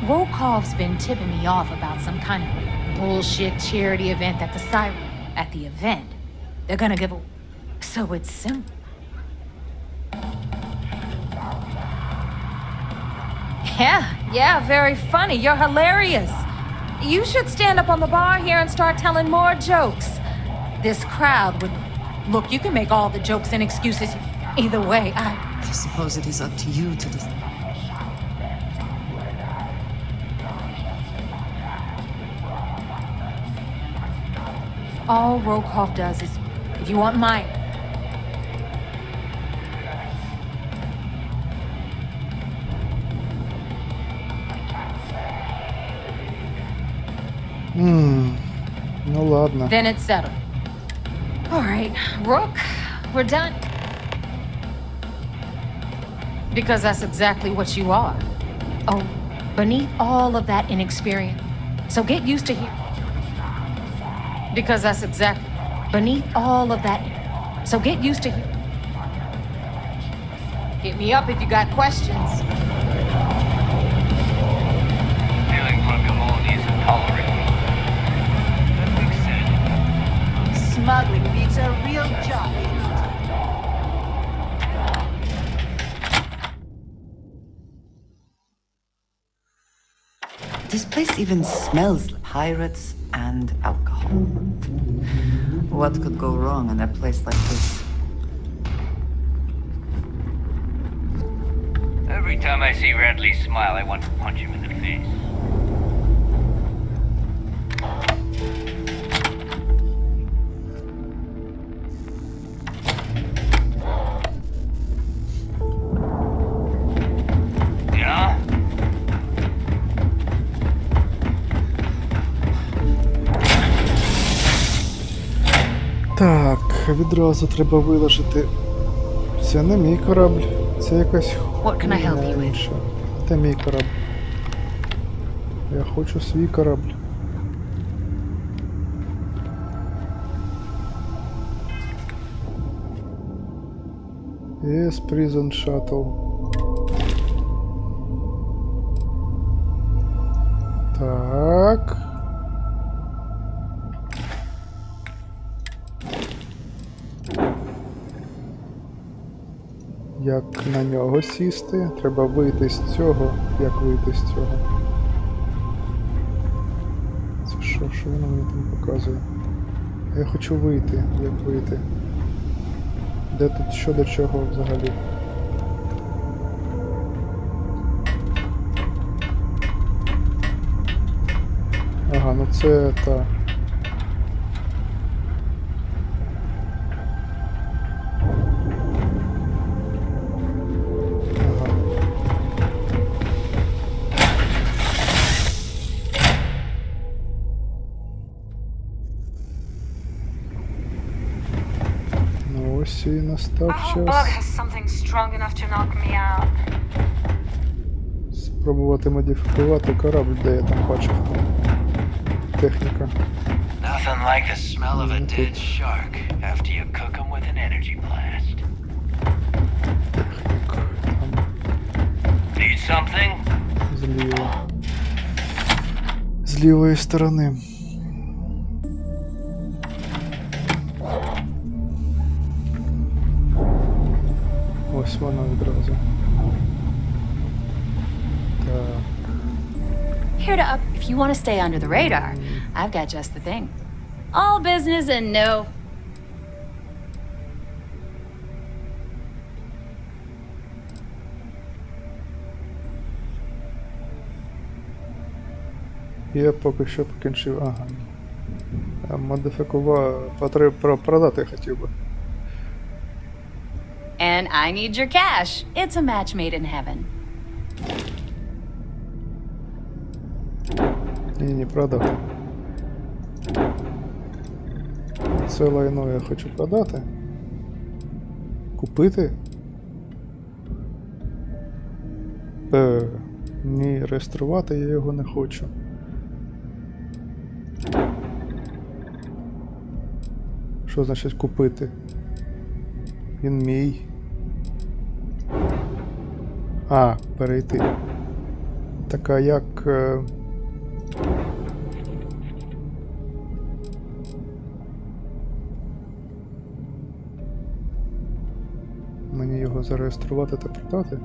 Rokov's been tipping me off about some kind of bullshit charity event at the siren. At the event, they're gonna give a... So it's simple. Yeah, very funny. You're hilarious. You should stand up on the bar here and start telling more jokes. This crowd would... Look, you can make all the jokes and excuses. Either way, I suppose it is up to you to decide. All Rokov does is, if you want my... Ну ладно. Then it's settled. All right, Rook, we're done. Because that's exactly what you are. Oh, beneath all of that inexperience, So get used to hearing. Because that's exactly beneath all of that. So get used to hearing. Hit me up if you got questions. Feeling from your own isn't tolerated. That makes sense. Smuggling needs a real job. This place even smells like pirates and alcohol. What could go wrong in a place like this? Every time I see Radley smile, I want to punch him in the face. Yeah? Так, відразу треба виложити. Це не мій корабль, це якась What can I help you with? інша. Це мій корабль. Я хочу свій корабль. Yes, prison shuttle. Так. Як на нього сісти? Треба вийти з цього. Як вийти з цього? Це що? Що воно мені там показує? Я хочу вийти. Як вийти? Де тут що до чого взагалі? Ага, ну це та. Ось і настав час спробувати модифікувати корабль, де я там бачив техніка. Nothing like the smell of a dead shark after you cook him with an energy blast. Need something? Зліва. З лівої сторони. Ось вона відразу. Так. Here to up if you want to stay under the radar. I've got just the thing. All business and no. Я поки що покінчив. Ага. Модифікував. Продати хотів би. And I need your cash. It's a match made in heaven. Ні, продати. Це лайно я хочу продати. Купити? Ні, реєструвати я його не хочу. Що значить купити? Він мій. А, перейти. Така як... Мені його зареєструвати та продати?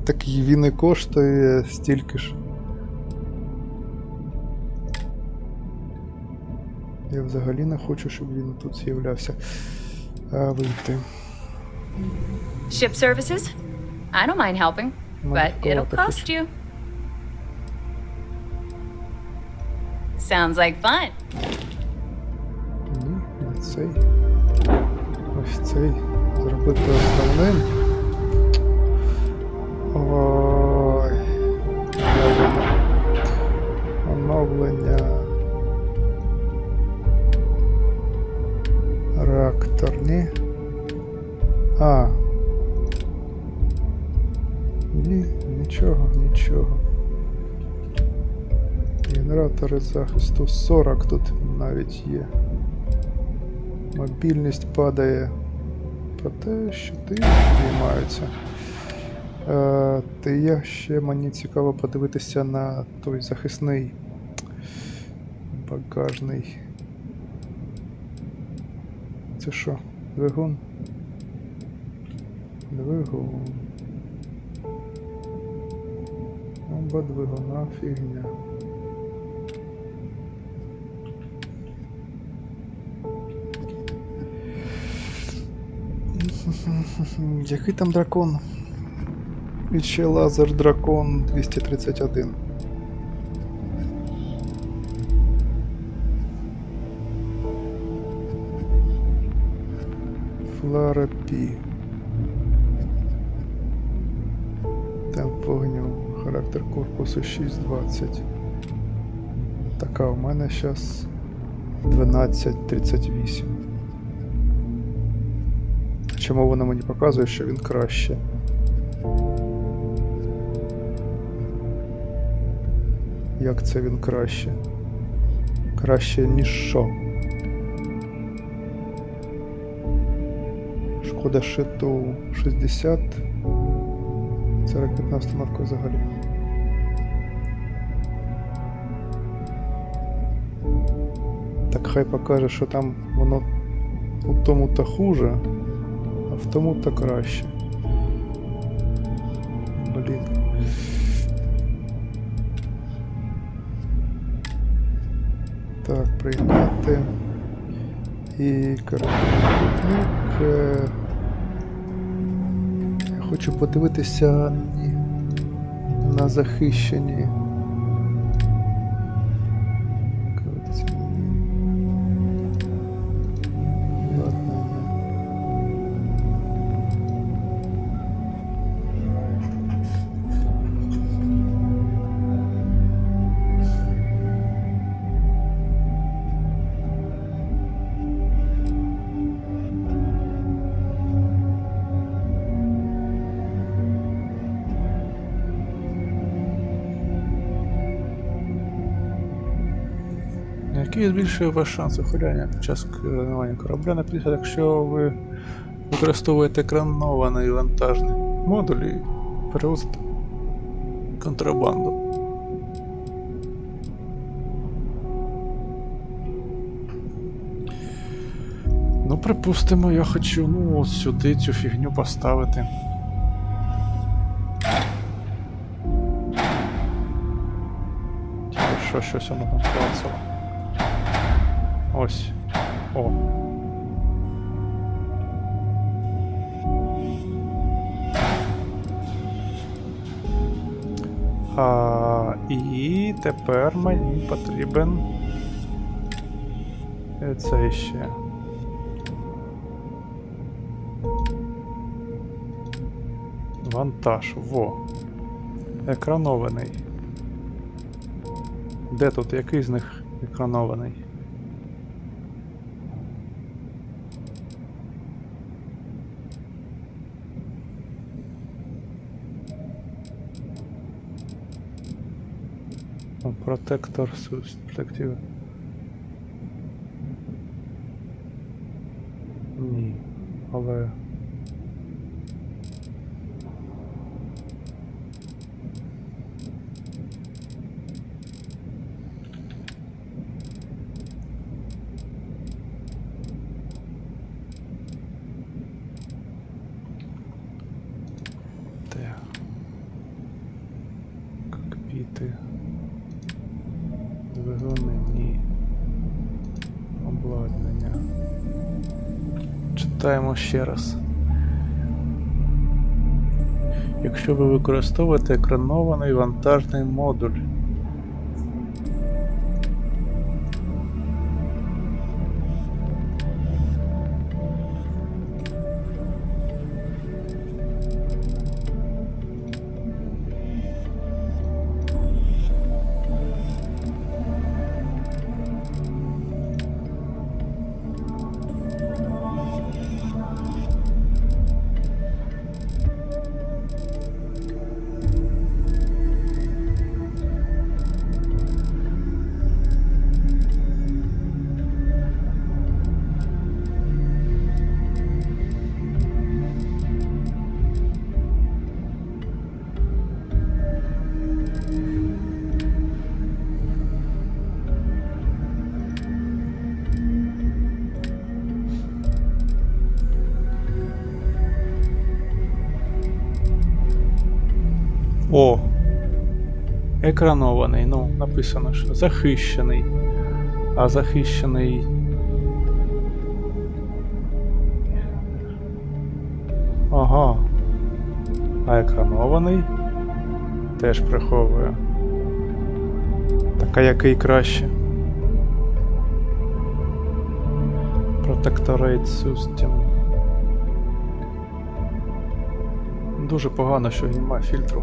Так він і коштує стільки ж. Я взагалі не хочу, щоб він тут з'являвся. А вийти. Ship services? I don't mind helping, but it'll cost you. Sounds like fun. Ні, не цей. Ось цей. Зробити основним. Ой. Оновлення. Реакторні. А. Ні, ні. Нічого, нічого. Генератори захисту 40 тут навіть є. Мобільність падає. Проте, що ти підіймаються. Та я ще мені цікаво подивитися на той захисний багажний. Це що? Двигун? Двигун. Оба двигуна фігня. Який там дракон? І ще лазер дракон 231. Фларапі. Темп вогню. Характер корпусу 6.20. Така у мене зараз 12.38. Чому воно мені показує, що він краще? Як це він краще? Краще, ніж що? Шкода шиту 60. Це ракетна установка взагалі. Так хай покаже, що там воно у тому-то хуже, а в тому-то краще. Блін. Так, прийняти. І картинник. Я хочу подивитися на захищені. Який збільшує ваш шанс вихиляння під час керування корабля на 50, якщо ви використовуєте екранований вантажний модуль і перевозите контрабанду. Ну, припустимо, я хочу от сюди цю фігню поставити. Що щось воно там клацало. Ось. О. І тепер мені потрібен це ще. Вантаж. Во. Екранований. Де тут? Який з них екранований? Протектор протектив. Ні, але де? Кокпіти. Двигуни, ні. Обладнання. Читаємо ще раз. Якщо ви використовуєте екранований вантажний модуль. О! Екранований, ну, написано, що захищений. А захищений... Ага. А екранований теж приховує. Так, а який краще? Protectorate System. Дуже погано, що немає фільтру.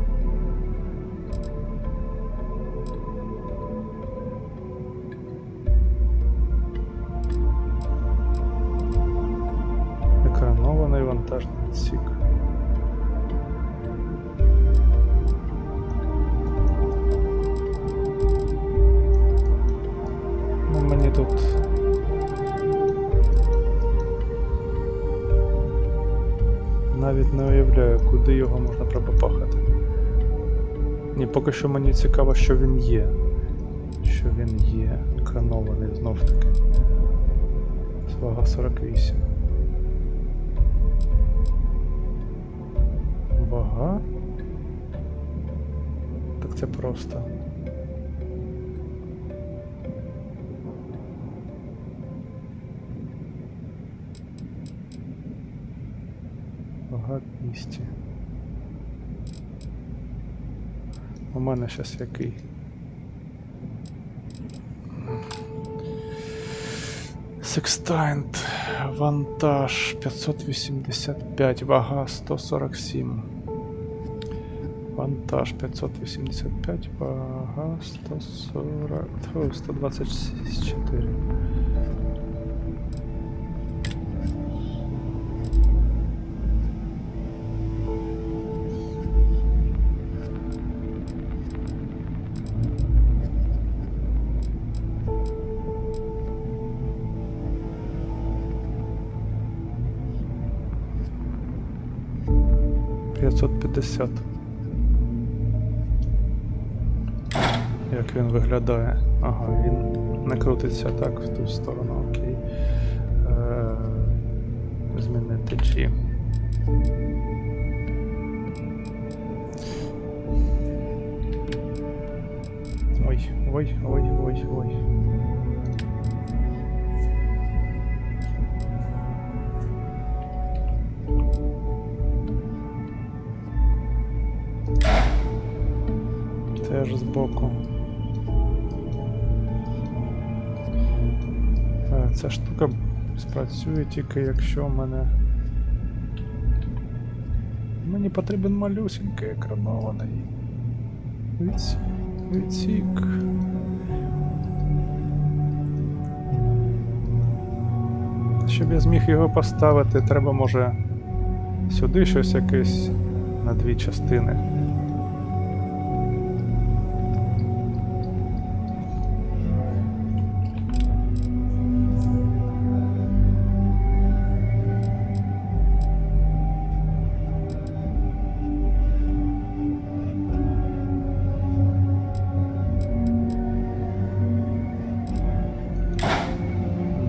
Екранований вантажний відсік. Ну, мені тут... Навіть не уявляю, куди його можна пробапахати. Ні, поки що мені цікаво, що він є. Що він є екранований знов-таки. Вага 48. Вага? Так це просто. Вага 200. У мене щас який? Секстайнт. Вантаж 585. Вага 147. Вантаж 585. Вага 140... 124. $550. Як він виглядає? Ага, він не крутиться так в ту сторону, окей. Змінити G. Ой. Теж збоку. Ця штука спрацює тільки якщо в мене... Мені потрібен малюсенький екранований відсік. Щоб я зміг його поставити, треба може сюди щось якесь на дві частини.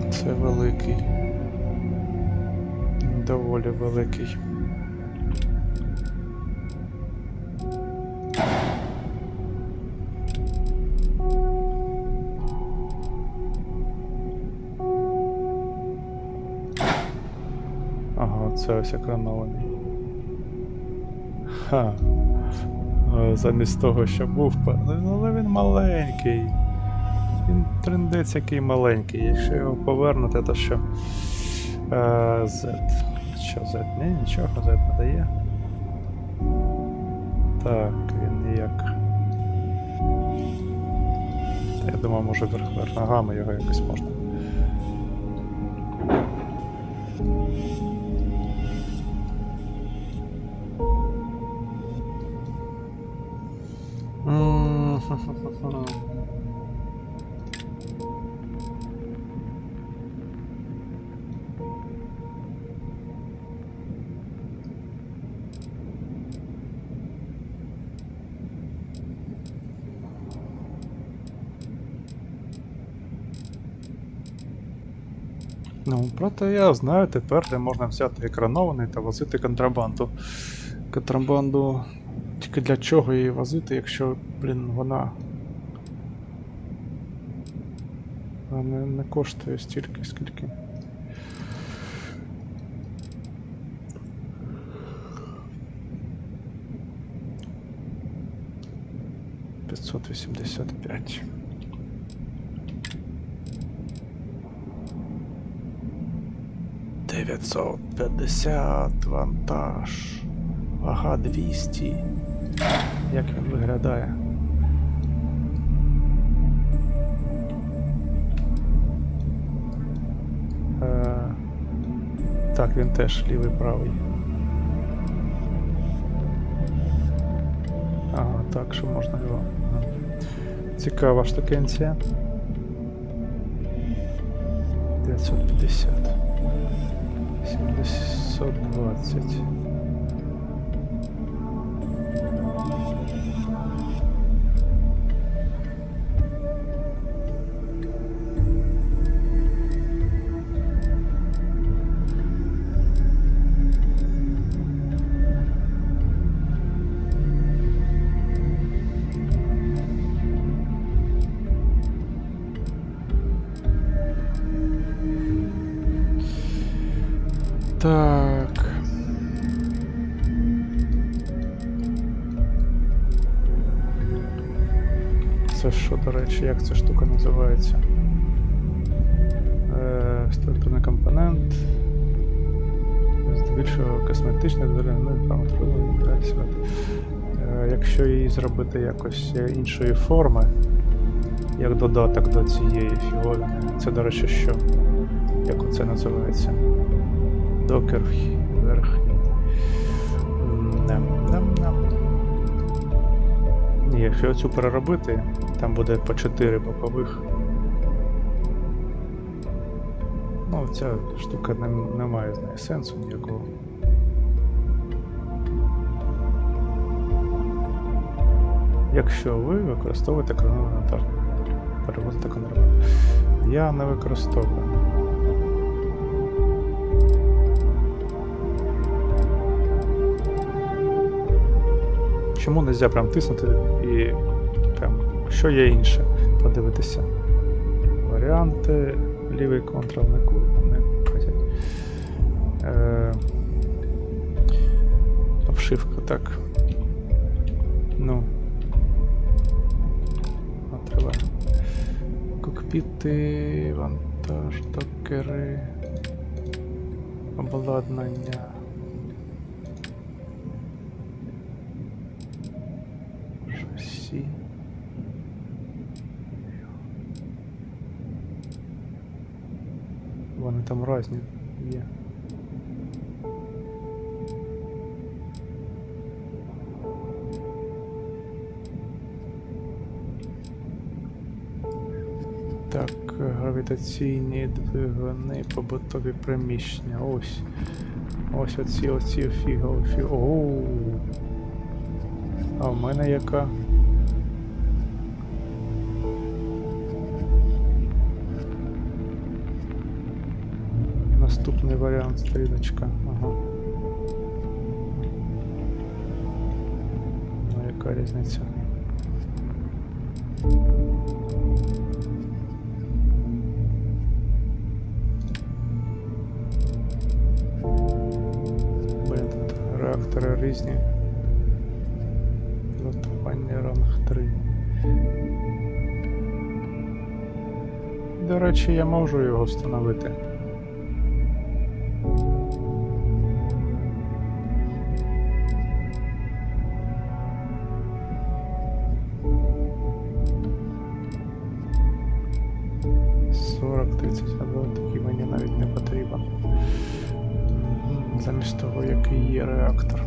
Це великий. Доволі великий. Ага, це ось екранований. Ха. Замість того, що був, але він маленький. Він трындець який маленький. Якщо його повернути, то що? Z. Що Z? Ні, нічого Z не дає. Так, він ніяк. Я думав, може вверх ногами його якось можна. Ну, проте я знаю тепер, де можна взяти екранований та возити контрабанду. Контрабанду тільки Тільки для чого її возити, якщо, блін, вона не коштує стільки, скільки. $585. $950 вантаж. Вага 200. Як він виглядає? Так, він теж лівий, правий. Ага, так, що можна його. Цікава штукенція. 950. 720. Так. Це що, до речі, як ця штука називається? Структурний компонент. Здебільшого косметичний, якщо її зробити якось іншої форми, як додаток до цієї фіговини. Це, до речі, що? Як оце називається? Докер верхній. Ні, якщо цю переробити, там буде по 4 бокових. Ну, ця штука не має з неї сенсу ніякого. Якщо ви використовуєте крононатарний модуль, переводите конверт. Я не використовую. Чому не можна прям тиснути і прям, що є інше, подивитися. Варіанти, лівий контрол не хотять. Обшивка, так. Ну. Треба. Кокпіти, вантаж, докери, обладнання. Шасі. Вони там різні є. Так, гравітаційні двигуни, побутові приміщення. Ось оці фігові. Оу. А в мене яка? Наступний варіант, стрілочка. Ага. Ну, яка різниця? Блін, тут реактори різні. Пілотування ранг 3. До речі, я можу його встановити. Такий мені навіть не потрібен. Замість того, який є реактор.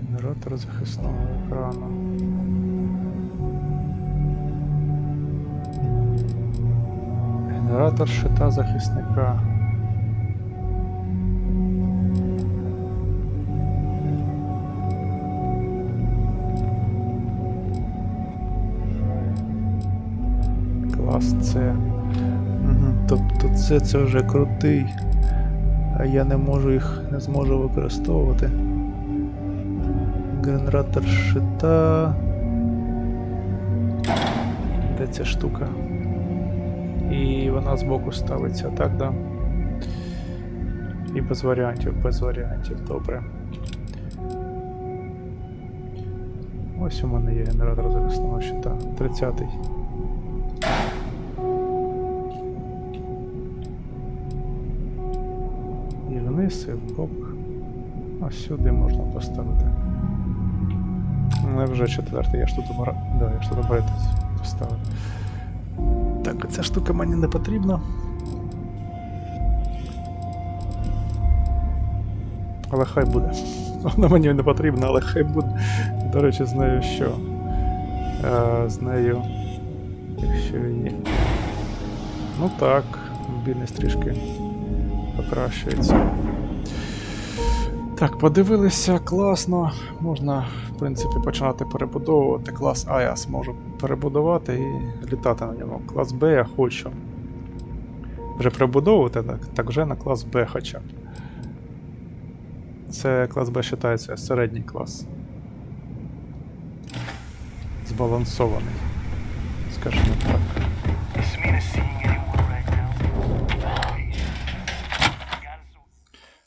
Генератор захисного екрану. Генератор щита захисника. Клас С. Тобто Тут це вже крутий, а я не зможу використовувати. Генератор шита. Де ця штука? І вона збоку ставиться, так, да? І без варіантів, добре. Ось у мене є генератор захисного щита, 30-й. І вниз, і вбок. Ось сюди можна поставити. Не вже 4-й, я ж тут поставив. Так, ця штука мені не потрібна. Але хай буде. Вона мені не потрібна, але хай буде. До речі, з нею що? З нею... Якщо її... Ну так, мобільність трішки покращується. Так, подивилися, класно. Можна, в принципі, починати перебудовувати. Клас А я зможу перебудувати і літати на ньому. Клас Б я хочу. Вже перебудовувати, так вже на клас Б хоча б. Це клас Б вважається середній клас. Збалансований. Скажімо так.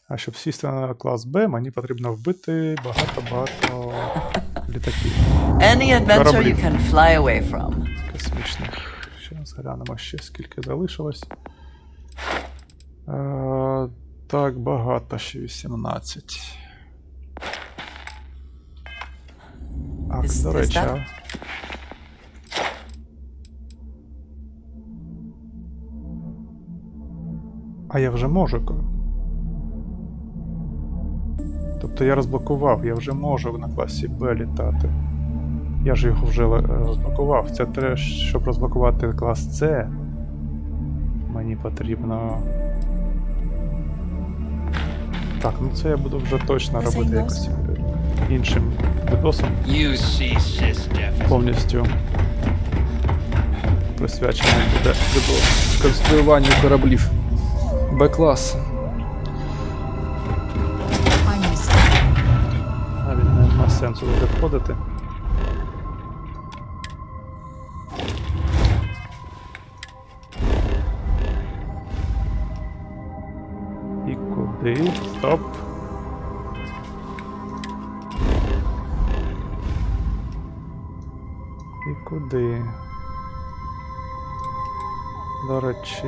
А щоб сісти на клас Б, мені потрібно вбити багато літаків. Any adventure you can fly away from. Космічних. Ще зглянемо ще скільки залишилось. Так, багато, ще 18. До речі. А я вже можу. Тобто я розблокував, я вже можу на класі Б літати. Я ж його вже розблокував. Це треба, щоб розблокувати клас С. Мені потрібно... Так, ну це я буду вже точно робити якось іншим відосом. Повністю присвячений буде відос конструюванню кораблів. Б-клас. Навіть нема сенсу туди входити. І куди? Стоп. І куди? До речі,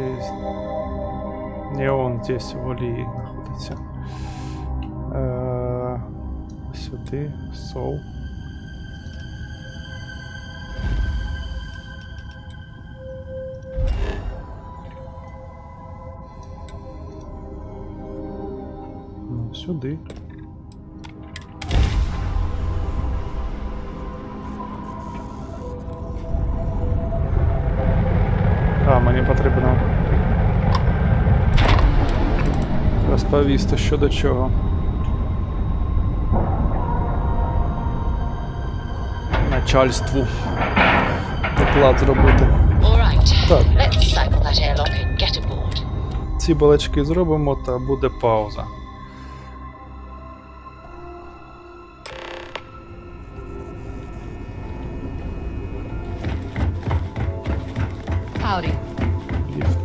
не он здесь в Олії знаходиться. Сюди, сол. Ну, сюди. Мені потрібно розповісти, що до чого. Начальству доклад зробити. Так. Ці балачки зробимо, та буде пауза. Howdy. Ліфт.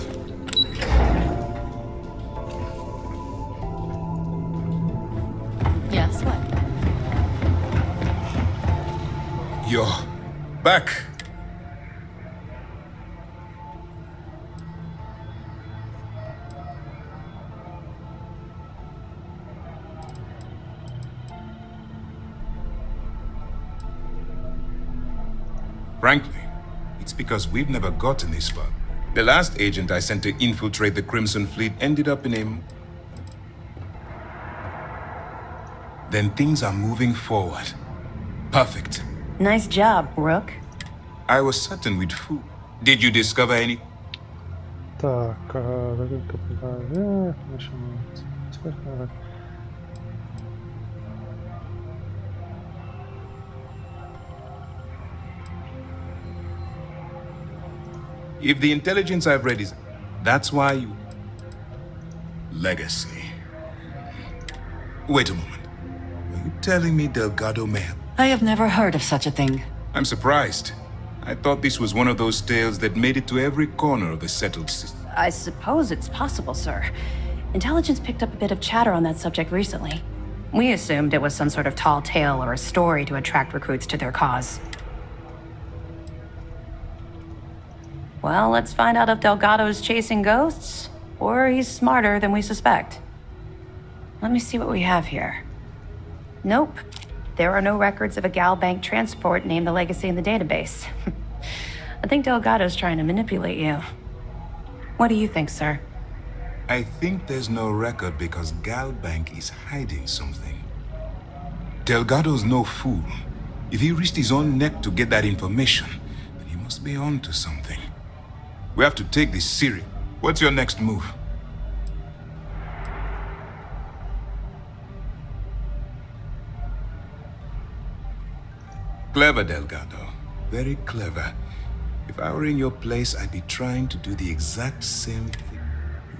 Yes, what? You're back. Frankly, it's because we've never gotten this far. The last agent I sent to infiltrate the Crimson Fleet ended up in a... Then things are moving forward. Perfect. Nice job, Rook. I was certain we'd fool. Did you discover any? Так, If the intelligence I've read is... That's why you... Legacy. Wait a moment. Are you telling me Delgado may have... I have never heard of such a thing. I'm surprised. I thought this was one of those tales that made it to every corner of the settled system. I suppose it's possible, sir. Intelligence picked up a bit of chatter on that subject recently. We assumed it was some sort of tall tale or a story to attract recruits to their cause. Well, let's find out if Delgado's chasing ghosts, or he's smarter than we suspect. Let me see what we have here. Nope. There are no records of a Gal Bank transport named the Legacy in the database. I think Delgado's trying to manipulate you. What do you think, sir? I think there's no record because Gal Bank is hiding something. Delgado's no fool. If he risked his own neck to get that information, then he must be on to something. We have to take this serious. What's your next move? Clever, Delgado. Very clever. If I were in your place, I'd be trying to do the exact same thing.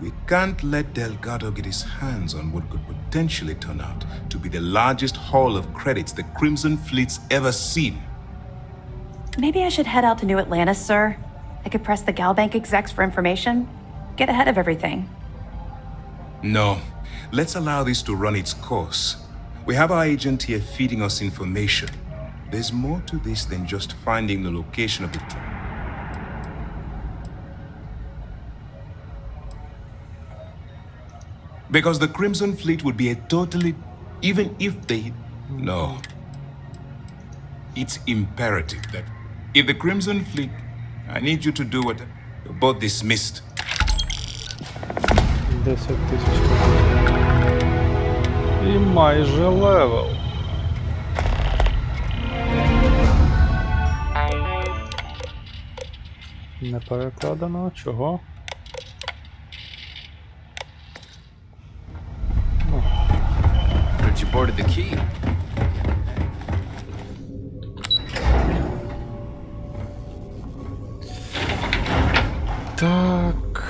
We can't let Delgado get his hands on what could potentially turn out to be the largest haul of credits the Crimson Fleet's ever seen. Maybe I should head out to New Atlantis, sir. I could press the Gal Bank execs for information. Get ahead of everything. No. Let's allow this to run its course. We have our agent here feeding us information. There's more to this than just finding the location of the... Because the Crimson Fleet would be a totally... Even if they... No. It's imperative that... If the Crimson Fleet... I need you to do what... You're both dismissed. 10 тисяч. І майже левел. Не перекладено. Чого? But you boarded the key. Так.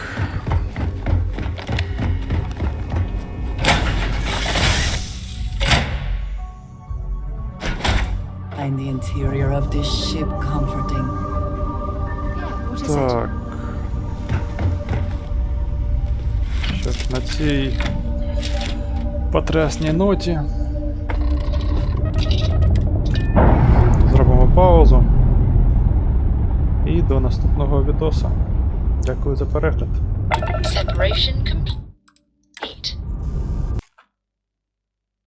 Find the interior of this ship comforting. Так. Що ж, на цій потрясній ноті зробимо паузу і до наступного відоса. Дякую за перегляд. Separation